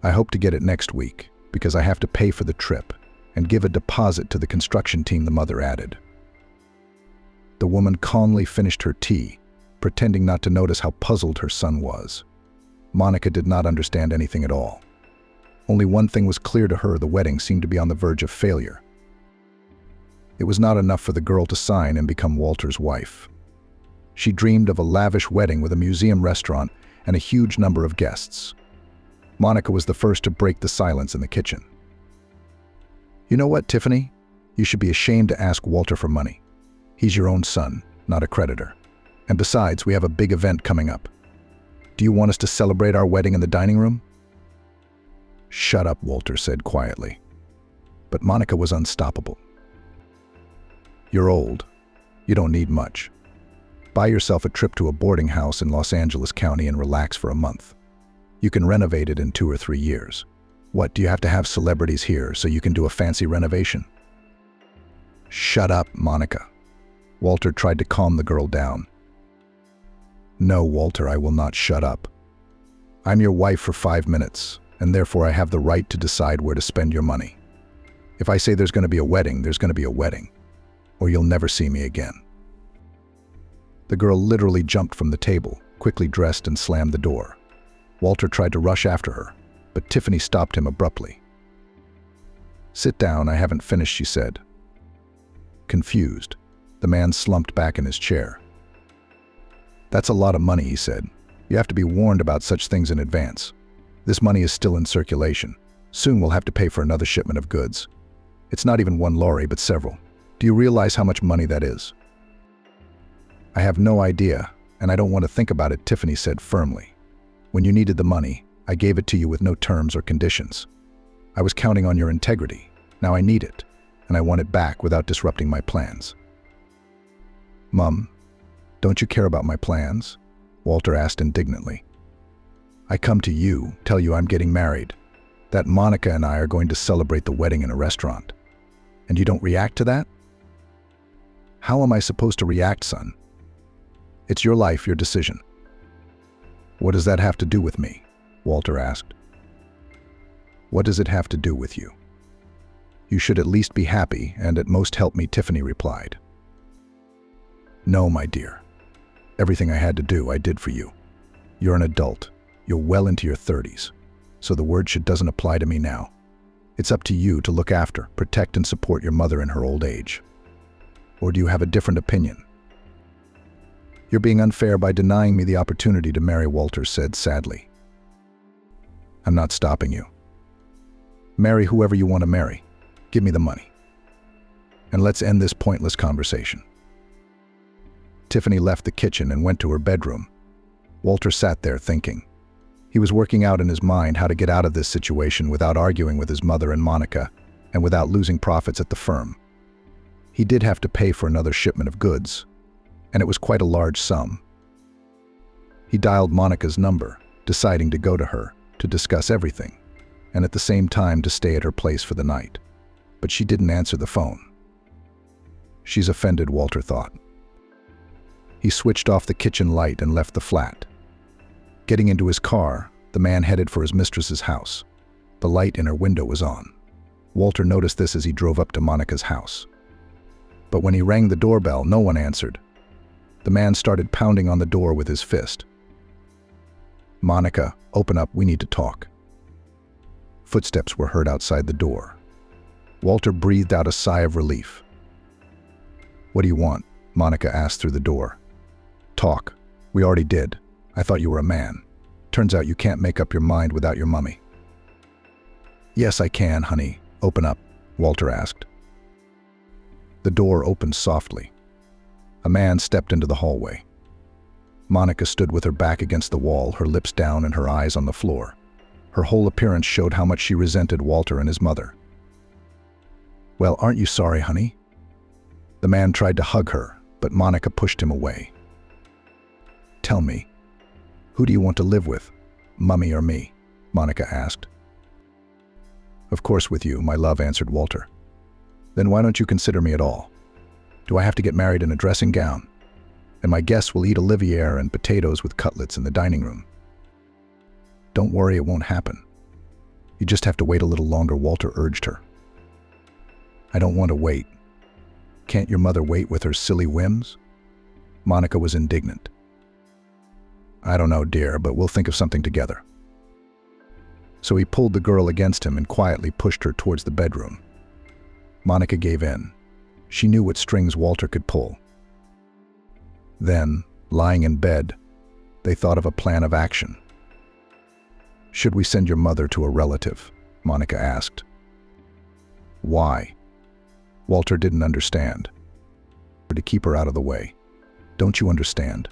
S1: I hope to get it next week, because I have to pay for the trip and give a deposit to the construction team, the mother added. The woman calmly finished her tea, pretending not to notice how puzzled her son was. Monica did not understand anything at all. Only one thing was clear to her: the wedding seemed to be on the verge of failure. It was not enough for the girl to sign and become Walter's wife. She dreamed of a lavish wedding with a museum restaurant and a huge number of guests. Monica was the first to break the silence in the kitchen. "You know what, Tiffany? You should be ashamed to ask Walter for money. He's your own son, not a creditor. And besides, we have a big event coming up. Do you want us to celebrate our wedding in the dining room?" "Shut up," Walter said quietly. But Monica was unstoppable. "You're old. You don't need much. Buy yourself a trip to a boarding house in Los Angeles County and relax for a month. You can renovate it in 2 or 3 years. What, do you have to have celebrities here so you can do a fancy renovation?" "Shut up, Monica." Walter tried to calm the girl down. "No, Walter, I will not shut up. I'm your wife for 5 minutes, and therefore I have the right to decide where to spend your money. If I say there's going to be a wedding, there's going to be a wedding, or you'll never see me again." The girl literally jumped from the table, quickly dressed, and slammed the door. Walter tried to rush after her, but Tiffany stopped him abruptly. "Sit down, I haven't finished," she said. Confused, the man slumped back in his chair. "That's a lot of money," he said. "You have to be warned about such things in advance. This money is still in circulation. Soon we'll have to pay for another shipment of goods. It's not even one lorry, but several. Do you realize how much money that is?" "I have no idea, and I don't want to think about it," Tiffany said firmly. "When you needed the money, I gave it to you with no terms or conditions. I was counting on your integrity. Now I need it, and I want it back without disrupting my plans." "Mum, don't you care about my plans?" Walter asked indignantly. "I come to you, tell you I'm getting married, that Monica and I are going to celebrate the wedding in a restaurant. And you don't react to that?" "How am I supposed to react, son? It's your life, your decision." "What does that have to do with me?" Walter asked. "What does it have to do with you? You should at least be happy and at most help me," Tiffany replied. "No, my dear. Everything I had to do, I did for you. You're an adult. You're well into your 30s. So the word should doesn't apply to me now. It's up to you to look after, protect, and support your mother in her old age. Or do you have a different opinion?" "You're being unfair by denying me the opportunity to marry," Walter said sadly. "I'm not stopping you. Marry whoever you want to marry. Give me the money. And let's end this pointless conversation." Tiffany left the kitchen and went to her bedroom. Walter sat there thinking. He was working out in his mind how to get out of this situation without arguing with his mother and Monica, and without losing profits at the firm. He did have to pay for another shipment of goods, and it was quite a large sum. He dialed Monica's number, deciding to go to her to discuss everything, and at the same time to stay at her place for the night. But she didn't answer the phone. She's offended, Walter thought. He switched off the kitchen light and left the flat. Getting into his car, the man headed for his mistress's house. The light in her window was on. Walter noticed this as he drove up to Monica's house. But when he rang the doorbell, no one answered. The man started pounding on the door with his fist. "Monica, open up, we need to talk." Footsteps were heard outside the door. Walter breathed out a sigh of relief. "What do you want?" Monica asked through the door. "Talk. We already did. I thought you were a man. Turns out you can't make up your mind without your mummy." "Yes, I can, honey. Open up," Walter asked. The door opened softly. A man stepped into the hallway. Monica stood with her back against the wall, her lips down and her eyes on the floor. Her whole appearance showed how much she resented Walter and his mother. "Well, aren't you sorry, honey?" The man tried to hug her, but Monica pushed him away. Tell me, who do you want to live with, Mummy or me? Monica asked. Of course with you, my love, answered Walter. Then why don't you consider me at all? Do I have to get married in a dressing gown? And my guests will eat Olivier and potatoes with cutlets in the dining room. Don't worry, it won't happen. You just have to wait a little longer, Walter urged her. I don't want to wait. Can't your mother wait with her silly whims? Monica was indignant. I don't know, dear, but we'll think of something together. So he pulled the girl against him and quietly pushed her towards the bedroom. Monica gave in. She knew what strings Walter could pull. Then, lying in bed, they thought of a plan of action. Should we send your mother to a relative? Monica asked. Why? Walter didn't understand. To keep her out of the way. Don't you understand?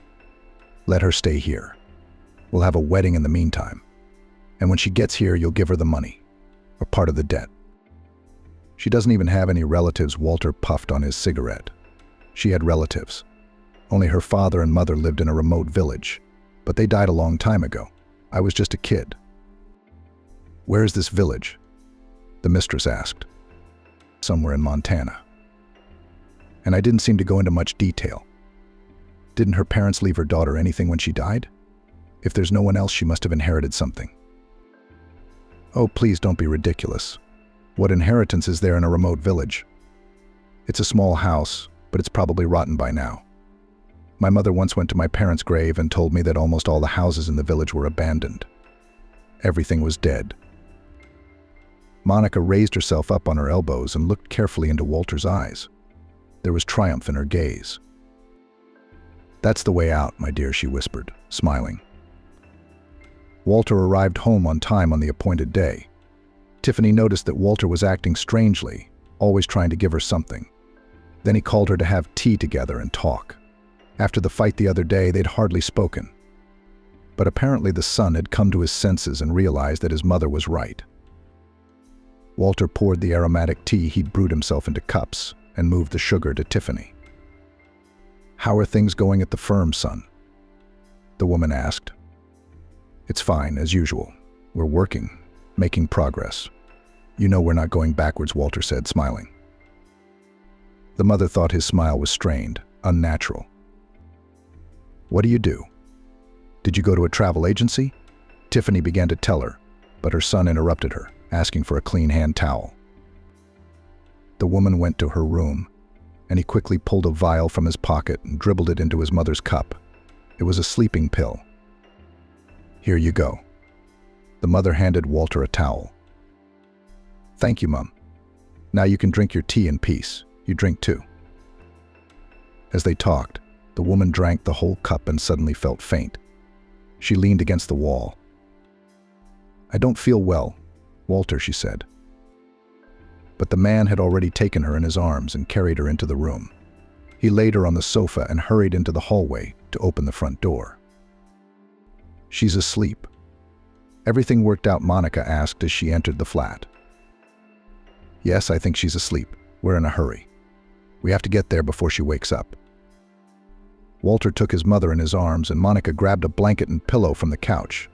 S1: Let her stay here. We'll have a wedding in the meantime. And when she gets here, you'll give her the money, or part of the debt. She doesn't even have any relatives, Walter puffed on his cigarette. She had relatives. Only her father and mother lived in a remote village, but they died a long time ago. I was just a kid. Where is this village? The mistress asked. Somewhere in Montana. And I didn't seem to go into much detail. Didn't her parents leave her daughter anything when she died? If there's no one else, she must have inherited something. Oh, please don't be ridiculous. What inheritance is there in a remote village? It's a small house, but it's probably rotten by now. My mother once went to my parents' grave and told me that almost all the houses in the village were abandoned. Everything was dead. Monica raised herself up on her elbows and looked carefully into Walter's eyes. There was triumph in her gaze. That's the way out, my dear, she whispered, smiling. Walter arrived home on time on the appointed day. Tiffany noticed that Walter was acting strangely, always trying to give her something. Then he called her to have tea together and talk. After the fight the other day, they'd hardly spoken. But apparently the son had come to his senses and realized that his mother was right. Walter poured the aromatic tea he'd brewed himself into cups and moved the sugar to Tiffany. How are things going at the firm, son? The woman asked. It's fine, as usual. We're working, making progress. You know we're not going backwards, Walter said, smiling. The mother thought his smile was strained, unnatural. What do you do? Did you go to a travel agency? Tiffany began to tell her, but her son interrupted her, asking for a clean hand towel. The woman went to her room, and he quickly pulled a vial from his pocket and dribbled it into his mother's cup. It was a sleeping pill. Here you go. The mother handed Walter a towel. Thank you, Mum. Now you can drink your tea in peace. You drink too. As they talked, the woman drank the whole cup and suddenly felt faint. She leaned against the wall. I don't feel well, Walter, she said. But the man had already taken her in his arms and carried her into the room. He laid her on the sofa and hurried into the hallway to open the front door. She's asleep. Everything worked out, Monica asked as she entered the flat. Yes, I think she's asleep. We're in a hurry. We have to get there before she wakes up. Walter took his mother in his arms and Monica grabbed a blanket and pillow from the couch.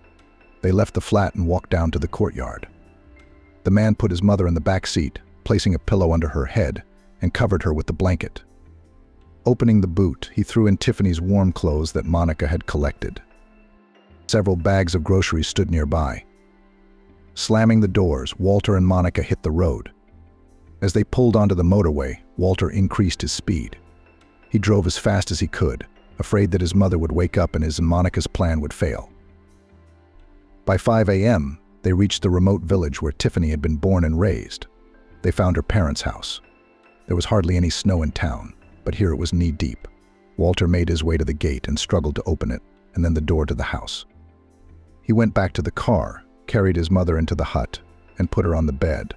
S1: They left the flat and walked down to the courtyard. The man put his mother in the back seat, placing a pillow under her head, and covered her with the blanket. Opening the boot, he threw in Tiffany's warm clothes that Monica had collected. Several bags of groceries stood nearby. Slamming the doors, Walter and Monica hit the road. As they pulled onto the motorway, Walter increased his speed. He drove as fast as he could, afraid that his mother would wake up and his and Monica's plan would fail. By 5 a.m., they reached the remote village where Tiffany had been born and raised. They found her parents' house. There was hardly any snow in town, but here it was knee-deep. Walter made his way to the gate and struggled to open it, and then the door to the house. He went back to the car, carried his mother into the hut, and put her on the bed.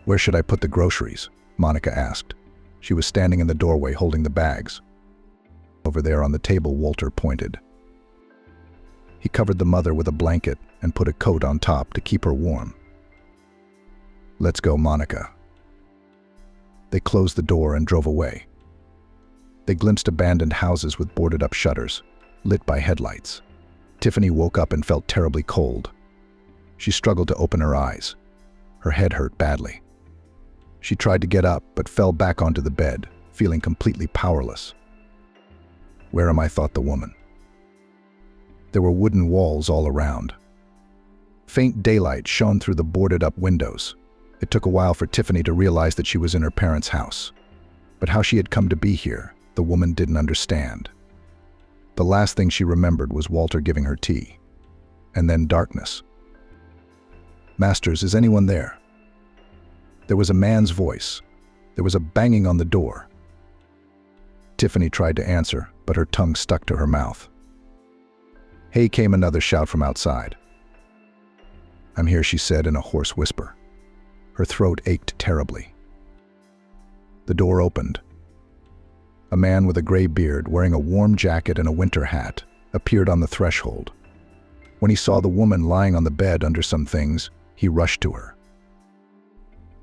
S1: Where should I put the groceries? Monica asked. She was standing in the doorway holding the bags. Over there on the table, Walter pointed. He covered the mother with a blanket and put a coat on top to keep her warm. Let's go, Monica. They closed the door and drove away. They glimpsed abandoned houses with boarded-up shutters, lit by headlights. Tiffany woke up and felt terribly cold. She struggled to open her eyes. Her head hurt badly. She tried to get up, but fell back onto the bed, feeling completely powerless. "Where am I?" thought the woman. There were wooden walls all around. Faint daylight shone through the boarded-up windows. It took a while for Tiffany to realize that she was in her parents' house. But how she had come to be here, the woman didn't understand. The last thing she remembered was Walter giving her tea. And then darkness. "Masters, is anyone there?" There was a man's voice. There was a banging on the door. Tiffany tried to answer, but her tongue stuck to her mouth. "Hey," came another shout from outside. "I'm here," she said in a hoarse whisper. Her throat ached terribly. The door opened. A man with a gray beard, wearing a warm jacket and a winter hat, appeared on the threshold. When he saw the woman lying on the bed under some things, he rushed to her.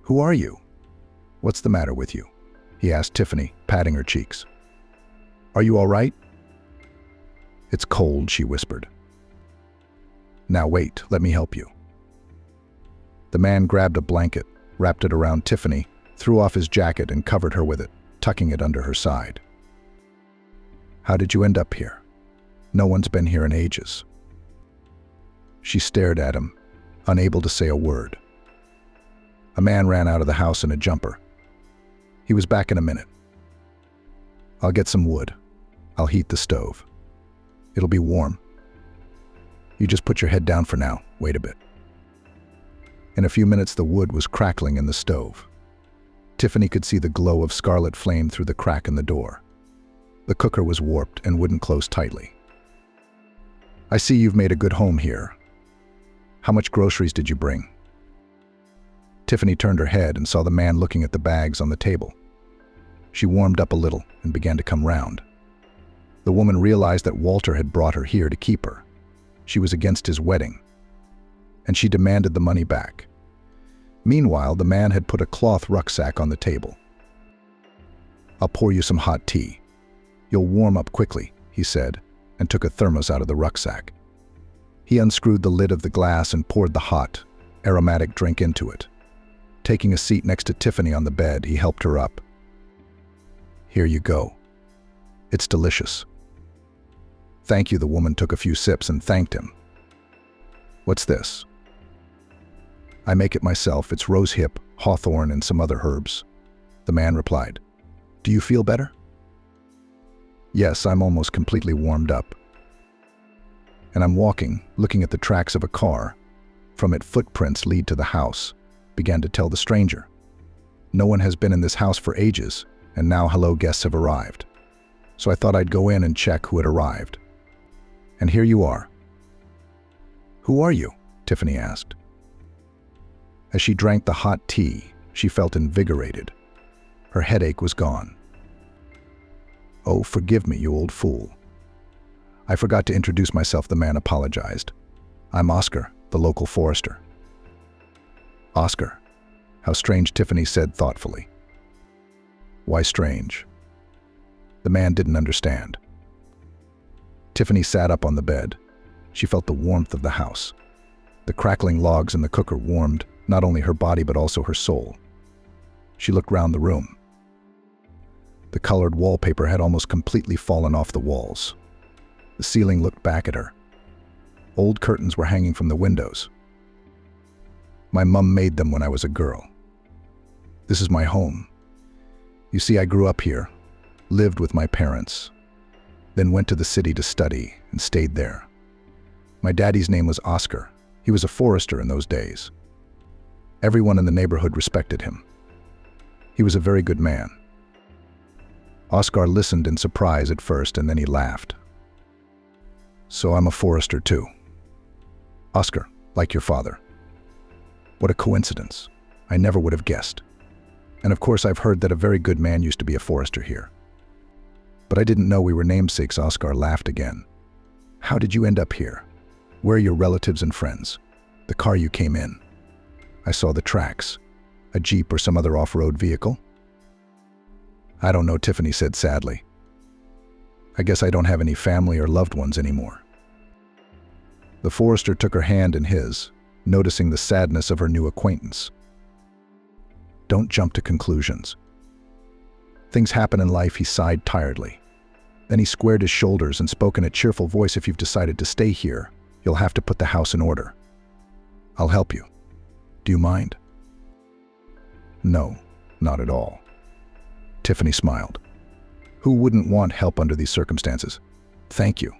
S1: "Who are you? What's the matter with you?" he asked Tiffany, patting her cheeks. "Are you all right?" "It's cold," she whispered. "Now wait, let me help you." The man grabbed a blanket, wrapped it around Tiffany, threw off his jacket and covered her with it, tucking it under her side. "How did you end up here? No one's been here in ages." She stared at him, unable to say a word. A man ran out of the house in a jumper. He was back in a minute. "I'll get some wood. I'll heat the stove. It'll be warm. You just put your head down for now. Wait a bit." In a few minutes, the wood was crackling in the stove. Tiffany could see the glow of scarlet flame through the crack in the door. The cooker was warped and wouldn't close tightly. "I see you've made a good home here. How much groceries did you bring?" Tiffany turned her head and saw the man looking at the bags on the table. She warmed up a little and began to come round. The woman realized that Walter had brought her here to keep her. She was against his wedding, and she demanded the money back. Meanwhile, the man had put a cloth rucksack on the table. "I'll pour you some hot tea. You'll warm up quickly," he said, and took a thermos out of the rucksack. He unscrewed the lid of the glass and poured the hot, aromatic drink into it. Taking a seat next to Tiffany on the bed, he helped her up. "Here you go. It's delicious." "Thank you." The woman took a few sips and thanked him. "What's this?" "I make it myself. It's rosehip, hawthorn, and some other herbs." The man replied. "Do you feel better?" "Yes, I'm almost completely warmed up." "And I'm walking, looking at the tracks of a car. From it, footprints lead to the house," began to tell the stranger. "No one has been in this house for ages, and now hello guests have arrived. So I thought I'd go in and check who had arrived. And here you are." "Who are you?" Tiffany asked. As she drank the hot tea, she felt invigorated. Her headache was gone. "Oh, forgive me, you old fool. I forgot to introduce myself," the man apologized. "I'm Oscar, the local forester." "Oscar? How strange," Tiffany said thoughtfully. "Why strange?" The man didn't understand. Tiffany sat up on the bed. She felt the warmth of the house. The crackling logs in the cooker warmed not only her body but also her soul. She looked round the room. The colored wallpaper had almost completely fallen off the walls. The ceiling looked back at her. Old curtains were hanging from the windows. "My mum made them when I was a girl. This is my home. You see, I grew up here, lived with my parents, then went to the city to study and stayed there. My daddy's name was Oscar. He was a forester in those days. Everyone in the neighborhood respected him. He was a very good man." Oscar listened in surprise at first, and then he laughed. "So I'm a forester too." "Oscar, like your father. What a coincidence. I never would have guessed. And of course I've heard that a very good man used to be a forester here. But I didn't know we were namesakes." Oscar laughed again. "How did you end up here? Where are your relatives and friends? The car you came in? I saw the tracks. A Jeep or some other off-road vehicle?" "I don't know," Tiffany said sadly. I guess I don't have any family or loved ones anymore." The forester took her hand in his, noticing the sadness of her new acquaintance. "Don't jump to conclusions. Things happen in life," he sighed tiredly. Then he squared his shoulders and spoke in a cheerful voice. "If you've decided to stay here, you'll have to put the house in order. I'll help you. Do you mind?" "No, not at all." Tiffany smiled. Who wouldn't want help under these circumstances? "Thank you."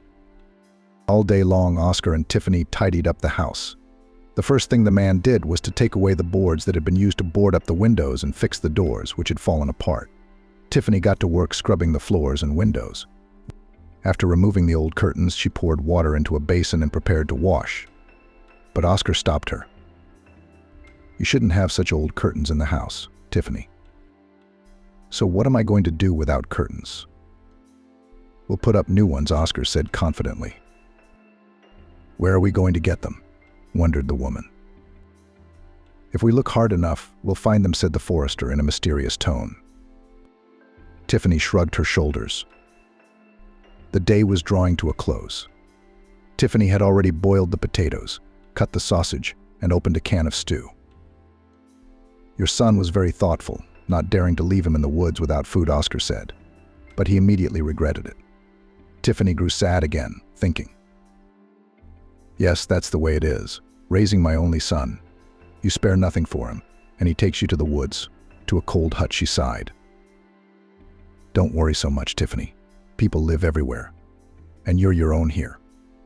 S1: All day long, Oscar and Tiffany tidied up the house. The first thing the man did was to take away the boards that had been used to board up the windows and fix the doors, which had fallen apart. Tiffany got to work scrubbing the floors and windows. After removing the old curtains, she poured water into a basin and prepared to wash. But Oscar stopped her. "You shouldn't have such old curtains in the house, Tiffany." "So what am I going to do without curtains?" "We'll put up new ones," Oscar said confidently. "Where are we going to get them?" wondered the woman. "If we look hard enough, we'll find them," said the forester in a mysterious tone. Tiffany shrugged her shoulders. The day was drawing to a close. Tiffany had already boiled the potatoes, cut the sausage, and opened a can of stew. "Your son was very thoughtful, not daring to leave him in the woods without food," Oscar said, but he immediately regretted it. Tiffany grew sad again, thinking, "Yes, that's the way it is, raising my only son. You spare nothing for him, and he takes you to the woods, to a cold hut," she sighed. "Don't worry so much, Tiffany. People live everywhere, and you're your own here.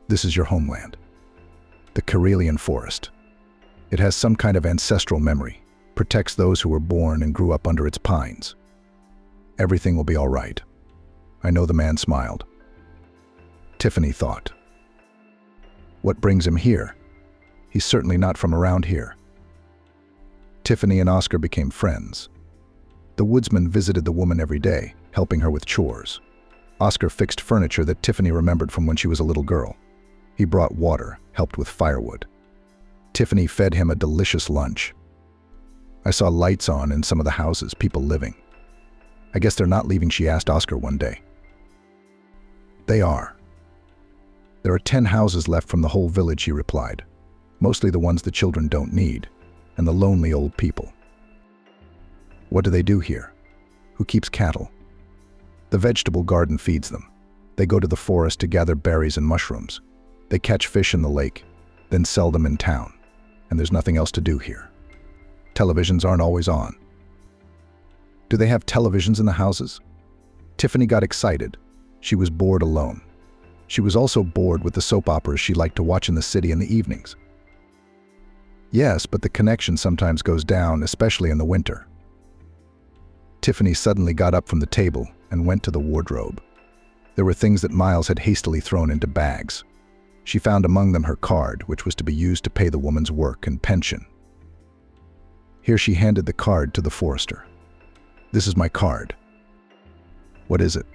S1: This is your homeland. The Karelian forest. It has some kind of ancestral memory, protects those who were born and grew up under its pines. Everything will be all right." "I know," the man smiled. Tiffany thought, "What brings him here? He's certainly not from around here." Tiffany and Oscar became friends. The woodsman visited the woman every day, helping her with chores. Oscar fixed furniture that Tiffany remembered from when she was a little girl. He brought water, helped with firewood. Tiffany fed him a delicious lunch. "I saw lights on in some of the houses, people living. I guess they're not leaving," she asked Oscar one day. "They are. There are 10 houses left from the whole village," he replied. "Mostly the ones the children don't need, and the lonely old people." "What do they do here? Who keeps cattle?" "The vegetable garden feeds them. They go to the forest to gather berries and mushrooms. They catch fish in the lake, then sell them in town. And there's nothing else to do here. Televisions aren't always on." "Do they have televisions in the houses?" Tiffany got excited. She was bored alone. She was also bored with the soap operas she liked to watch in the city in the evenings. "Yes, but the connection sometimes goes down, especially in the winter." Tiffany suddenly got up from the table and went to the wardrobe. There were things that Miles had hastily thrown into bags. She found among them her card, which was to be used to pay the woman's work and pension. Here she handed the card to the forester. "This is my card." "What is it?"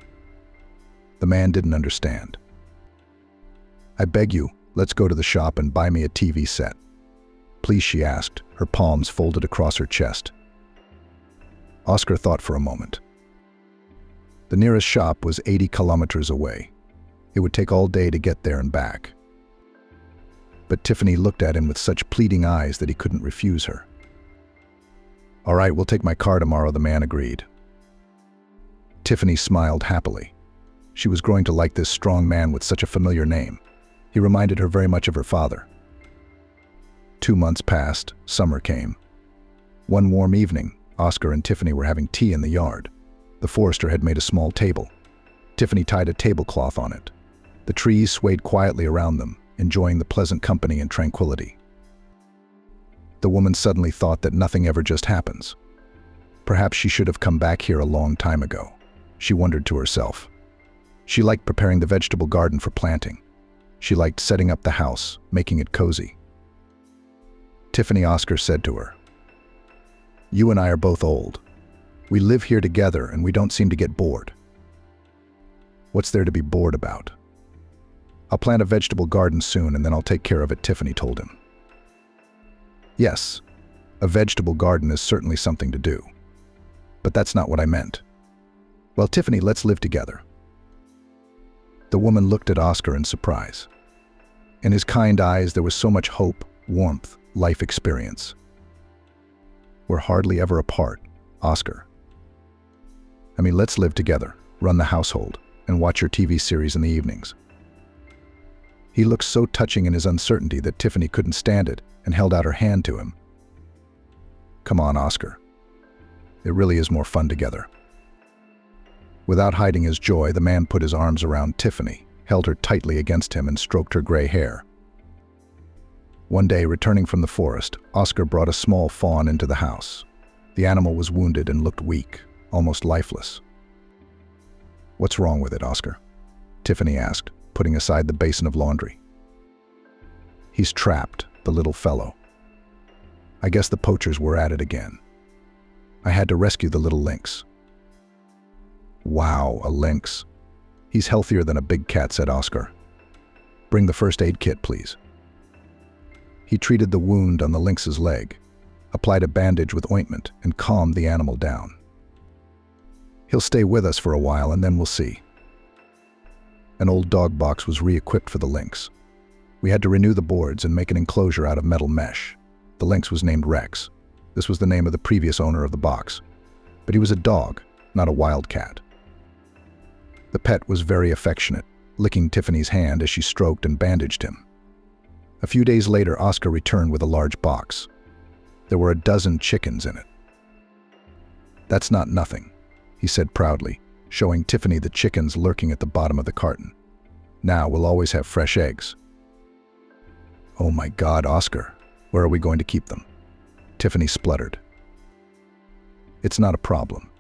S1: The man didn't understand. "I beg you, let's go to the shop and buy me a TV set." "Please," she asked, her palms folded across her chest. Oscar thought for a moment. The nearest shop was 80 kilometers away. It would take all day to get there and back. But Tiffany looked at him with such pleading eyes that he couldn't refuse her. "All right, we'll take my car tomorrow," the man agreed. Tiffany smiled happily. She was growing to like this strong man with such a familiar name. He reminded her very much of her father. 2 months passed, summer came. One warm evening, Oscar and Tiffany were having tea in the yard. The forester had made a small table. Tiffany tied a tablecloth on it. The trees swayed quietly around them, enjoying the pleasant company and tranquility. The woman suddenly thought that nothing ever just happens. Perhaps she should have come back here a long time ago, she wondered to herself. She liked preparing the vegetable garden for planting. She liked setting up the house, making it cozy. Tiffany, Oscar said to her, "You and I are both old. We live here together and we don't seem to get bored." "What's there to be bored about?" "I'll plant a vegetable garden soon and then I'll take care of it," Tiffany told him. "Yes, a vegetable garden is certainly something to do. But that's not what I meant." "Well, Tiffany, let's live together." The woman looked at Oscar in surprise. In his kind eyes there was so much hope, warmth, life experience. We're hardly ever apart, Oscar. I mean, let's live together, run the household, and watch your TV series in the evenings. He looked so touching in his uncertainty that Tiffany couldn't stand it and held out her hand to him. Come on, Oscar. It really is more fun together. Without hiding his joy, the man put his arms around Tiffany, held her tightly against him, and stroked her gray hair. One day, returning from the forest, Oscar brought a small fawn into the house. The animal was wounded and looked weak, almost lifeless. What's wrong with it, Oscar? Tiffany asked, putting aside the basin of laundry. He's trapped, the little fellow. I guess the poachers were at it again. I had to rescue the little lynx. Wow, a lynx. He's healthier than a big cat, said Oscar. Bring the first aid kit, please. He treated the wound on the lynx's leg, applied a bandage with ointment, and calmed the animal down. He'll stay with us for a while and then we'll see. An old dog box was re-equipped for the lynx. We had to renew the boards and make an enclosure out of metal mesh. The lynx was named Rex. This was the name of the previous owner of the box. But he was a dog, not a wild cat. The pet was very affectionate, licking Tiffany's hand as she stroked and bandaged him. A few days later, Oscar returned with a large box. There were a dozen chickens in it. That's not nothing, he said proudly, showing Tiffany the chickens lurking at the bottom of the carton. Now we'll always have fresh eggs. Oh my God, Oscar, where are we going to keep them? Tiffany spluttered. It's not a problem.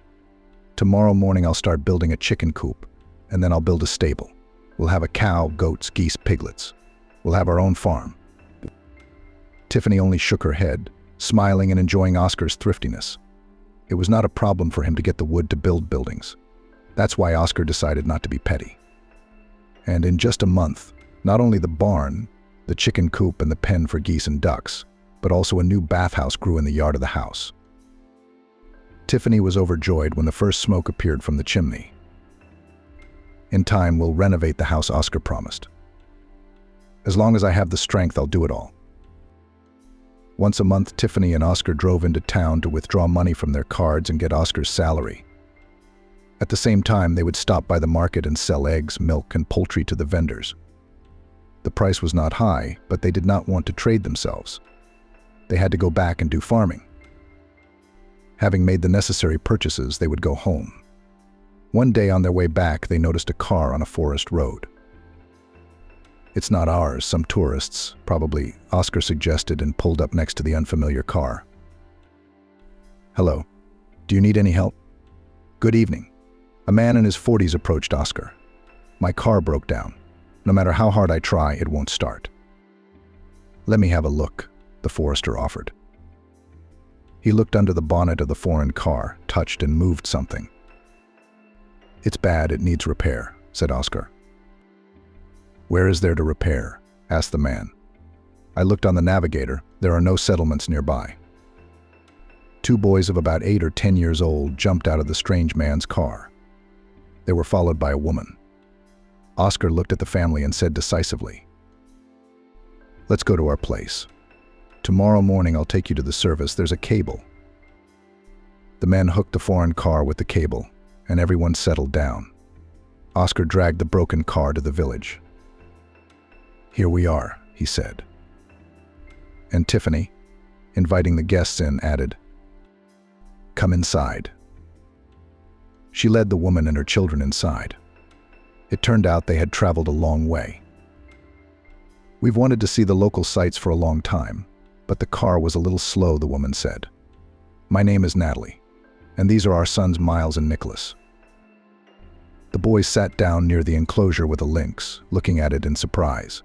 S1: Tomorrow morning I'll start building a chicken coop, and then I'll build a stable. We'll have a cow, goats, geese, piglets. We'll have our own farm. Tiffany only shook her head, smiling and enjoying Oscar's thriftiness. It was not a problem for him to get the wood to build buildings. That's why Oscar decided not to be petty. And in just a month, not only the barn, the chicken coop and the pen for geese and ducks, but also a new bathhouse grew in the yard of the house. Tiffany was overjoyed when the first smoke appeared from the chimney. In time, we'll renovate the house, Oscar promised. As long as I have the strength, I'll do it all. Once a month, Tiffany and Oscar drove into town to withdraw money from their cards and get Oscar's salary. At the same time, they would stop by the market and sell eggs, milk, and poultry to the vendors. The price was not high, but they did not want to trade themselves. They had to go back and do farming. Having made the necessary purchases, they would go home. One day on their way back, they noticed a car on a forest road. It's not ours, some tourists, probably, Oscar suggested and pulled up next to the unfamiliar car. Hello, do you need any help? Good evening. A man in his 40s approached Oscar. My car broke down. No matter how hard I try, it won't start. Let me have a look, the forester offered. He looked under the bonnet of the foreign car, touched and moved something. It's bad, it needs repair, said Oscar. Where is there to repair? Asked the man. I looked on the navigator. There are no settlements nearby. Two boys of about 8 or 10 years old jumped out of the strange man's car. They were followed by a woman. Oscar looked at the family and said decisively, "Let's go to our place. Tomorrow morning I'll take you to the service. There's a cable." The men hooked the foreign car with the cable, and everyone settled down. Oscar dragged the broken car to the village. "Here we are," he said. And Tiffany, inviting the guests in, added, "Come inside." She led the woman and her children inside. It turned out they had traveled a long way. "We've wanted to see the local sights for a long time, but the car was a little slow," the woman said. "My name is Natalie, and these are our sons Miles and Nicholas." The boys sat down near the enclosure with a lynx, looking at it in surprise.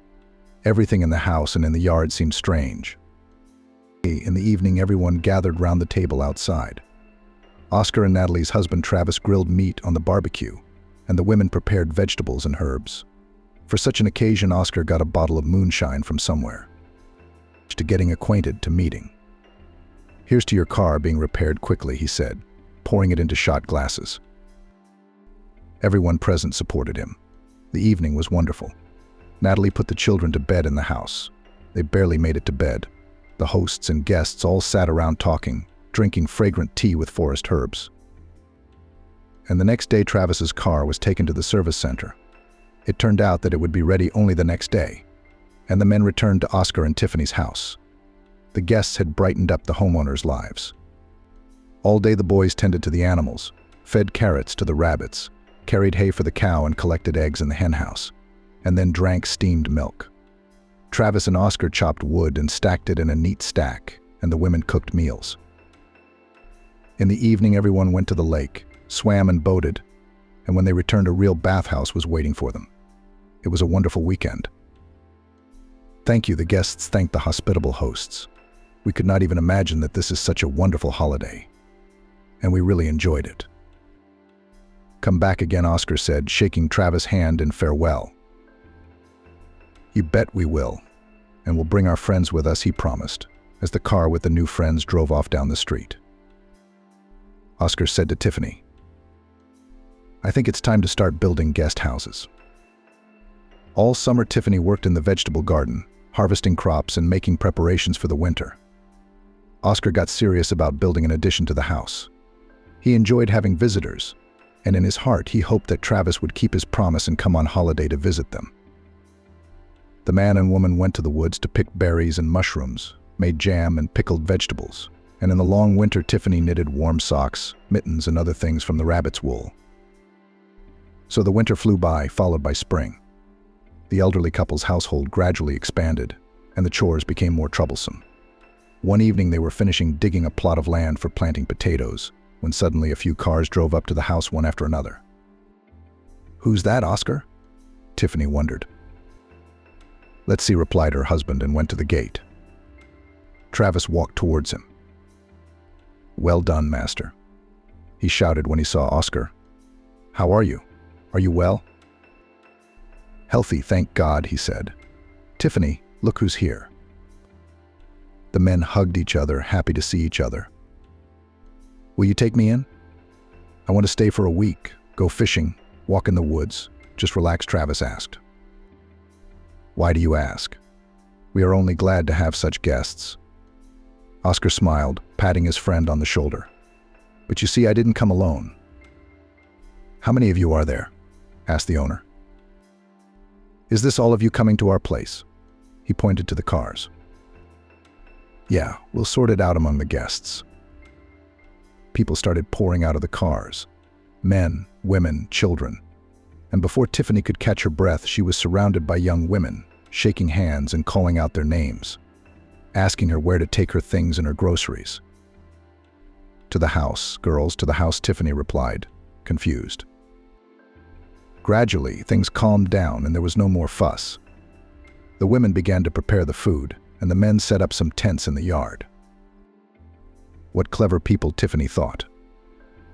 S1: Everything in the house and in the yard seemed strange. In the evening, everyone gathered round the table outside. Oscar and Natalie's husband Travis grilled meat on the barbecue, and the women prepared vegetables and herbs. For such an occasion, Oscar got a bottle of moonshine from somewhere. To getting acquainted to meeting. "Here's to your car being repaired quickly," he said, pouring it into shot glasses. Everyone present supported him. The evening was wonderful. Natalie put the children to bed in the house. They barely made it to bed. The hosts and guests all sat around talking, drinking fragrant tea with forest herbs. And the next day Travis's car was taken to the service center. It turned out that it would be ready only the next day, and the men returned to Oscar and Tiffany's house. The guests had brightened up the homeowners' lives. All day the boys tended to the animals, fed carrots to the rabbits, carried hay for the cow and collected eggs in the henhouse, and then drank steamed milk. Travis and Oscar chopped wood and stacked it in a neat stack, and the women cooked meals. In the evening everyone went to the lake, swam and boated, and when they returned a real bathhouse was waiting for them. It was a wonderful weekend. Thank you, the guests thanked the hospitable hosts. We could not even imagine that this is such a wonderful holiday, and we really enjoyed it. Come back again, Oscar said, shaking Travis' hand in farewell. You bet we will, and we'll bring our friends with us, he promised, as the car with the new friends drove off down the street. Oscar said to Tiffany, I think it's time to start building guest houses. All summer Tiffany worked in the vegetable garden, harvesting crops and making preparations for the winter. Oscar got serious about building an addition to the house. He enjoyed having visitors, and in his heart he hoped that Travis would keep his promise and come on holiday to visit them. The man and woman went to the woods to pick berries and mushrooms, made jam and pickled vegetables, and in the long winter Tiffany knitted warm socks, mittens, and other things from the rabbit's wool. So the winter flew by, followed by spring. The elderly couple's household gradually expanded, and the chores became more troublesome. One evening they were finishing digging a plot of land for planting potatoes, when suddenly a few cars drove up to the house one after another. Who's that, Oscar? Tiffany wondered. Let's see, replied her husband, and went to the gate. Travis walked towards him. Well done, master, he shouted when he saw Oscar. How are you? Are you well? Healthy, thank God, he said. Tiffany, look who's here. The men hugged each other, happy to see each other. Will you take me in? I want to stay for a week, go fishing, walk in the woods, just relax, Travis asked. Why do you ask? We are only glad to have such guests. Oscar smiled, patting his friend on the shoulder. But you see, I didn't come alone. How many of you are there? Asked the owner. Is this all of you coming to our place? He pointed to the cars. Yeah, we'll sort it out among the guests. People started pouring out of the cars. Men, women, children. And before Tiffany could catch her breath, she was surrounded by young women, shaking hands and calling out their names, asking her where to take her things and her groceries. To the house, girls, to the house, Tiffany replied, confused. Gradually, things calmed down and there was no more fuss. The women began to prepare the food, and the men set up some tents in the yard. What clever people, Tiffany thought.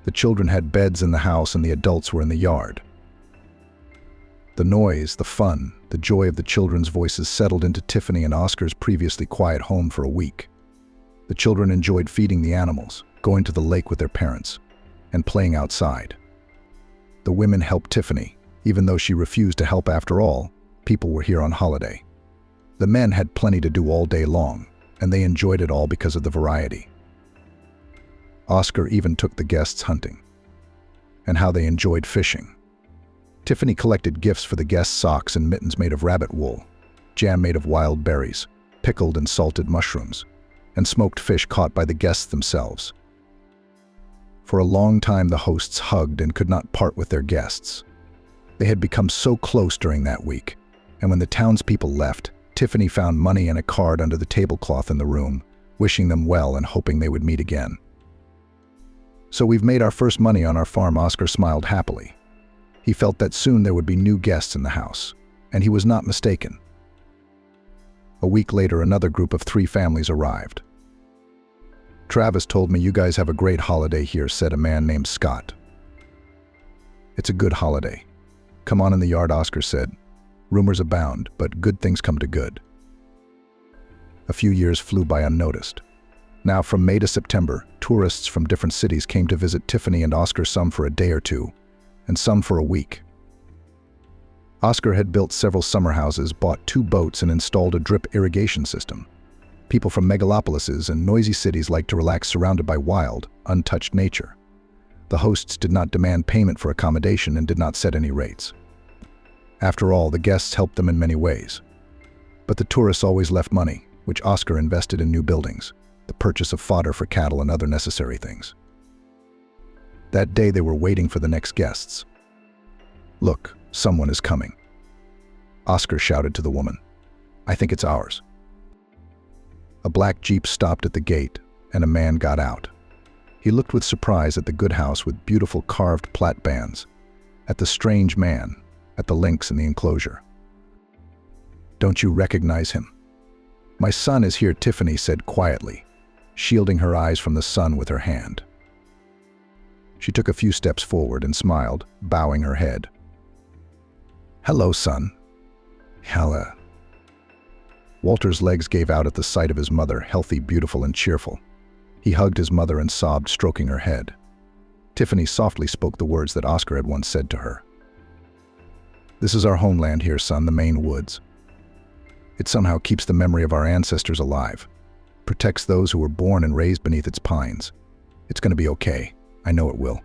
S1: The children had beds in the house and the adults were in the yard. The noise, the fun, the joy of the children's voices settled into Tiffany and Oscar's previously quiet home for a week. The children enjoyed feeding the animals, going to the lake with their parents, and playing outside. The women helped Tiffany, even though she refused to help. After all, people were here on holiday. The men had plenty to do all day long, and they enjoyed it all because of the variety. Oscar even took the guests hunting. And how they enjoyed fishing. Tiffany collected gifts for the guests: socks and mittens made of rabbit wool, jam made of wild berries, pickled and salted mushrooms, and smoked fish caught by the guests themselves. For a long time the hosts hugged and could not part with their guests. They had become so close during that week, and when the townspeople left, Tiffany found money and a card under the tablecloth in the room, wishing them well and hoping they would meet again. So we've made our first money on our farm, Oscar smiled happily. He felt that soon there would be new guests in the house, and he was not mistaken. A week later, another group of 3 families arrived. Travis told me you guys have a great holiday here, said a man named Scott. It's a good holiday. Come on in the yard, Oscar said. Rumors abound, but good things come to good. A few years flew by unnoticed. Now, from May to September, tourists from different cities came to visit Tiffany and Oscar, some for a day or two, and some for a week. Oscar had built several summer houses, bought 2 boats, and installed a drip irrigation system. People from megalopolises and noisy cities liked to relax surrounded by wild, untouched nature. The hosts did not demand payment for accommodation and did not set any rates. After all, the guests helped them in many ways. But the tourists always left money, which Oscar invested in new buildings, the purchase of fodder for cattle and other necessary things. That day they were waiting for the next guests. "Look, someone is coming." Oscar shouted to the woman. "I think it's ours." A black Jeep stopped at the gate, and a man got out. He looked with surprise at the good house with beautiful carved plait bands, at the strange man, at the links in the enclosure. "Don't you recognize him?" "My son is here," Tiffany said quietly, shielding her eyes from the sun with her hand. She took a few steps forward and smiled, bowing her head. "Hello, son." "Hello." Walter's legs gave out at the sight of his mother, healthy, beautiful, and cheerful. He hugged his mother and sobbed, stroking her head. Tiffany softly spoke the words that Oscar had once said to her. "This is our homeland here, son, the Maine woods. It somehow keeps the memory of our ancestors alive, protects those who were born and raised beneath its pines. It's going to be okay. I know it will."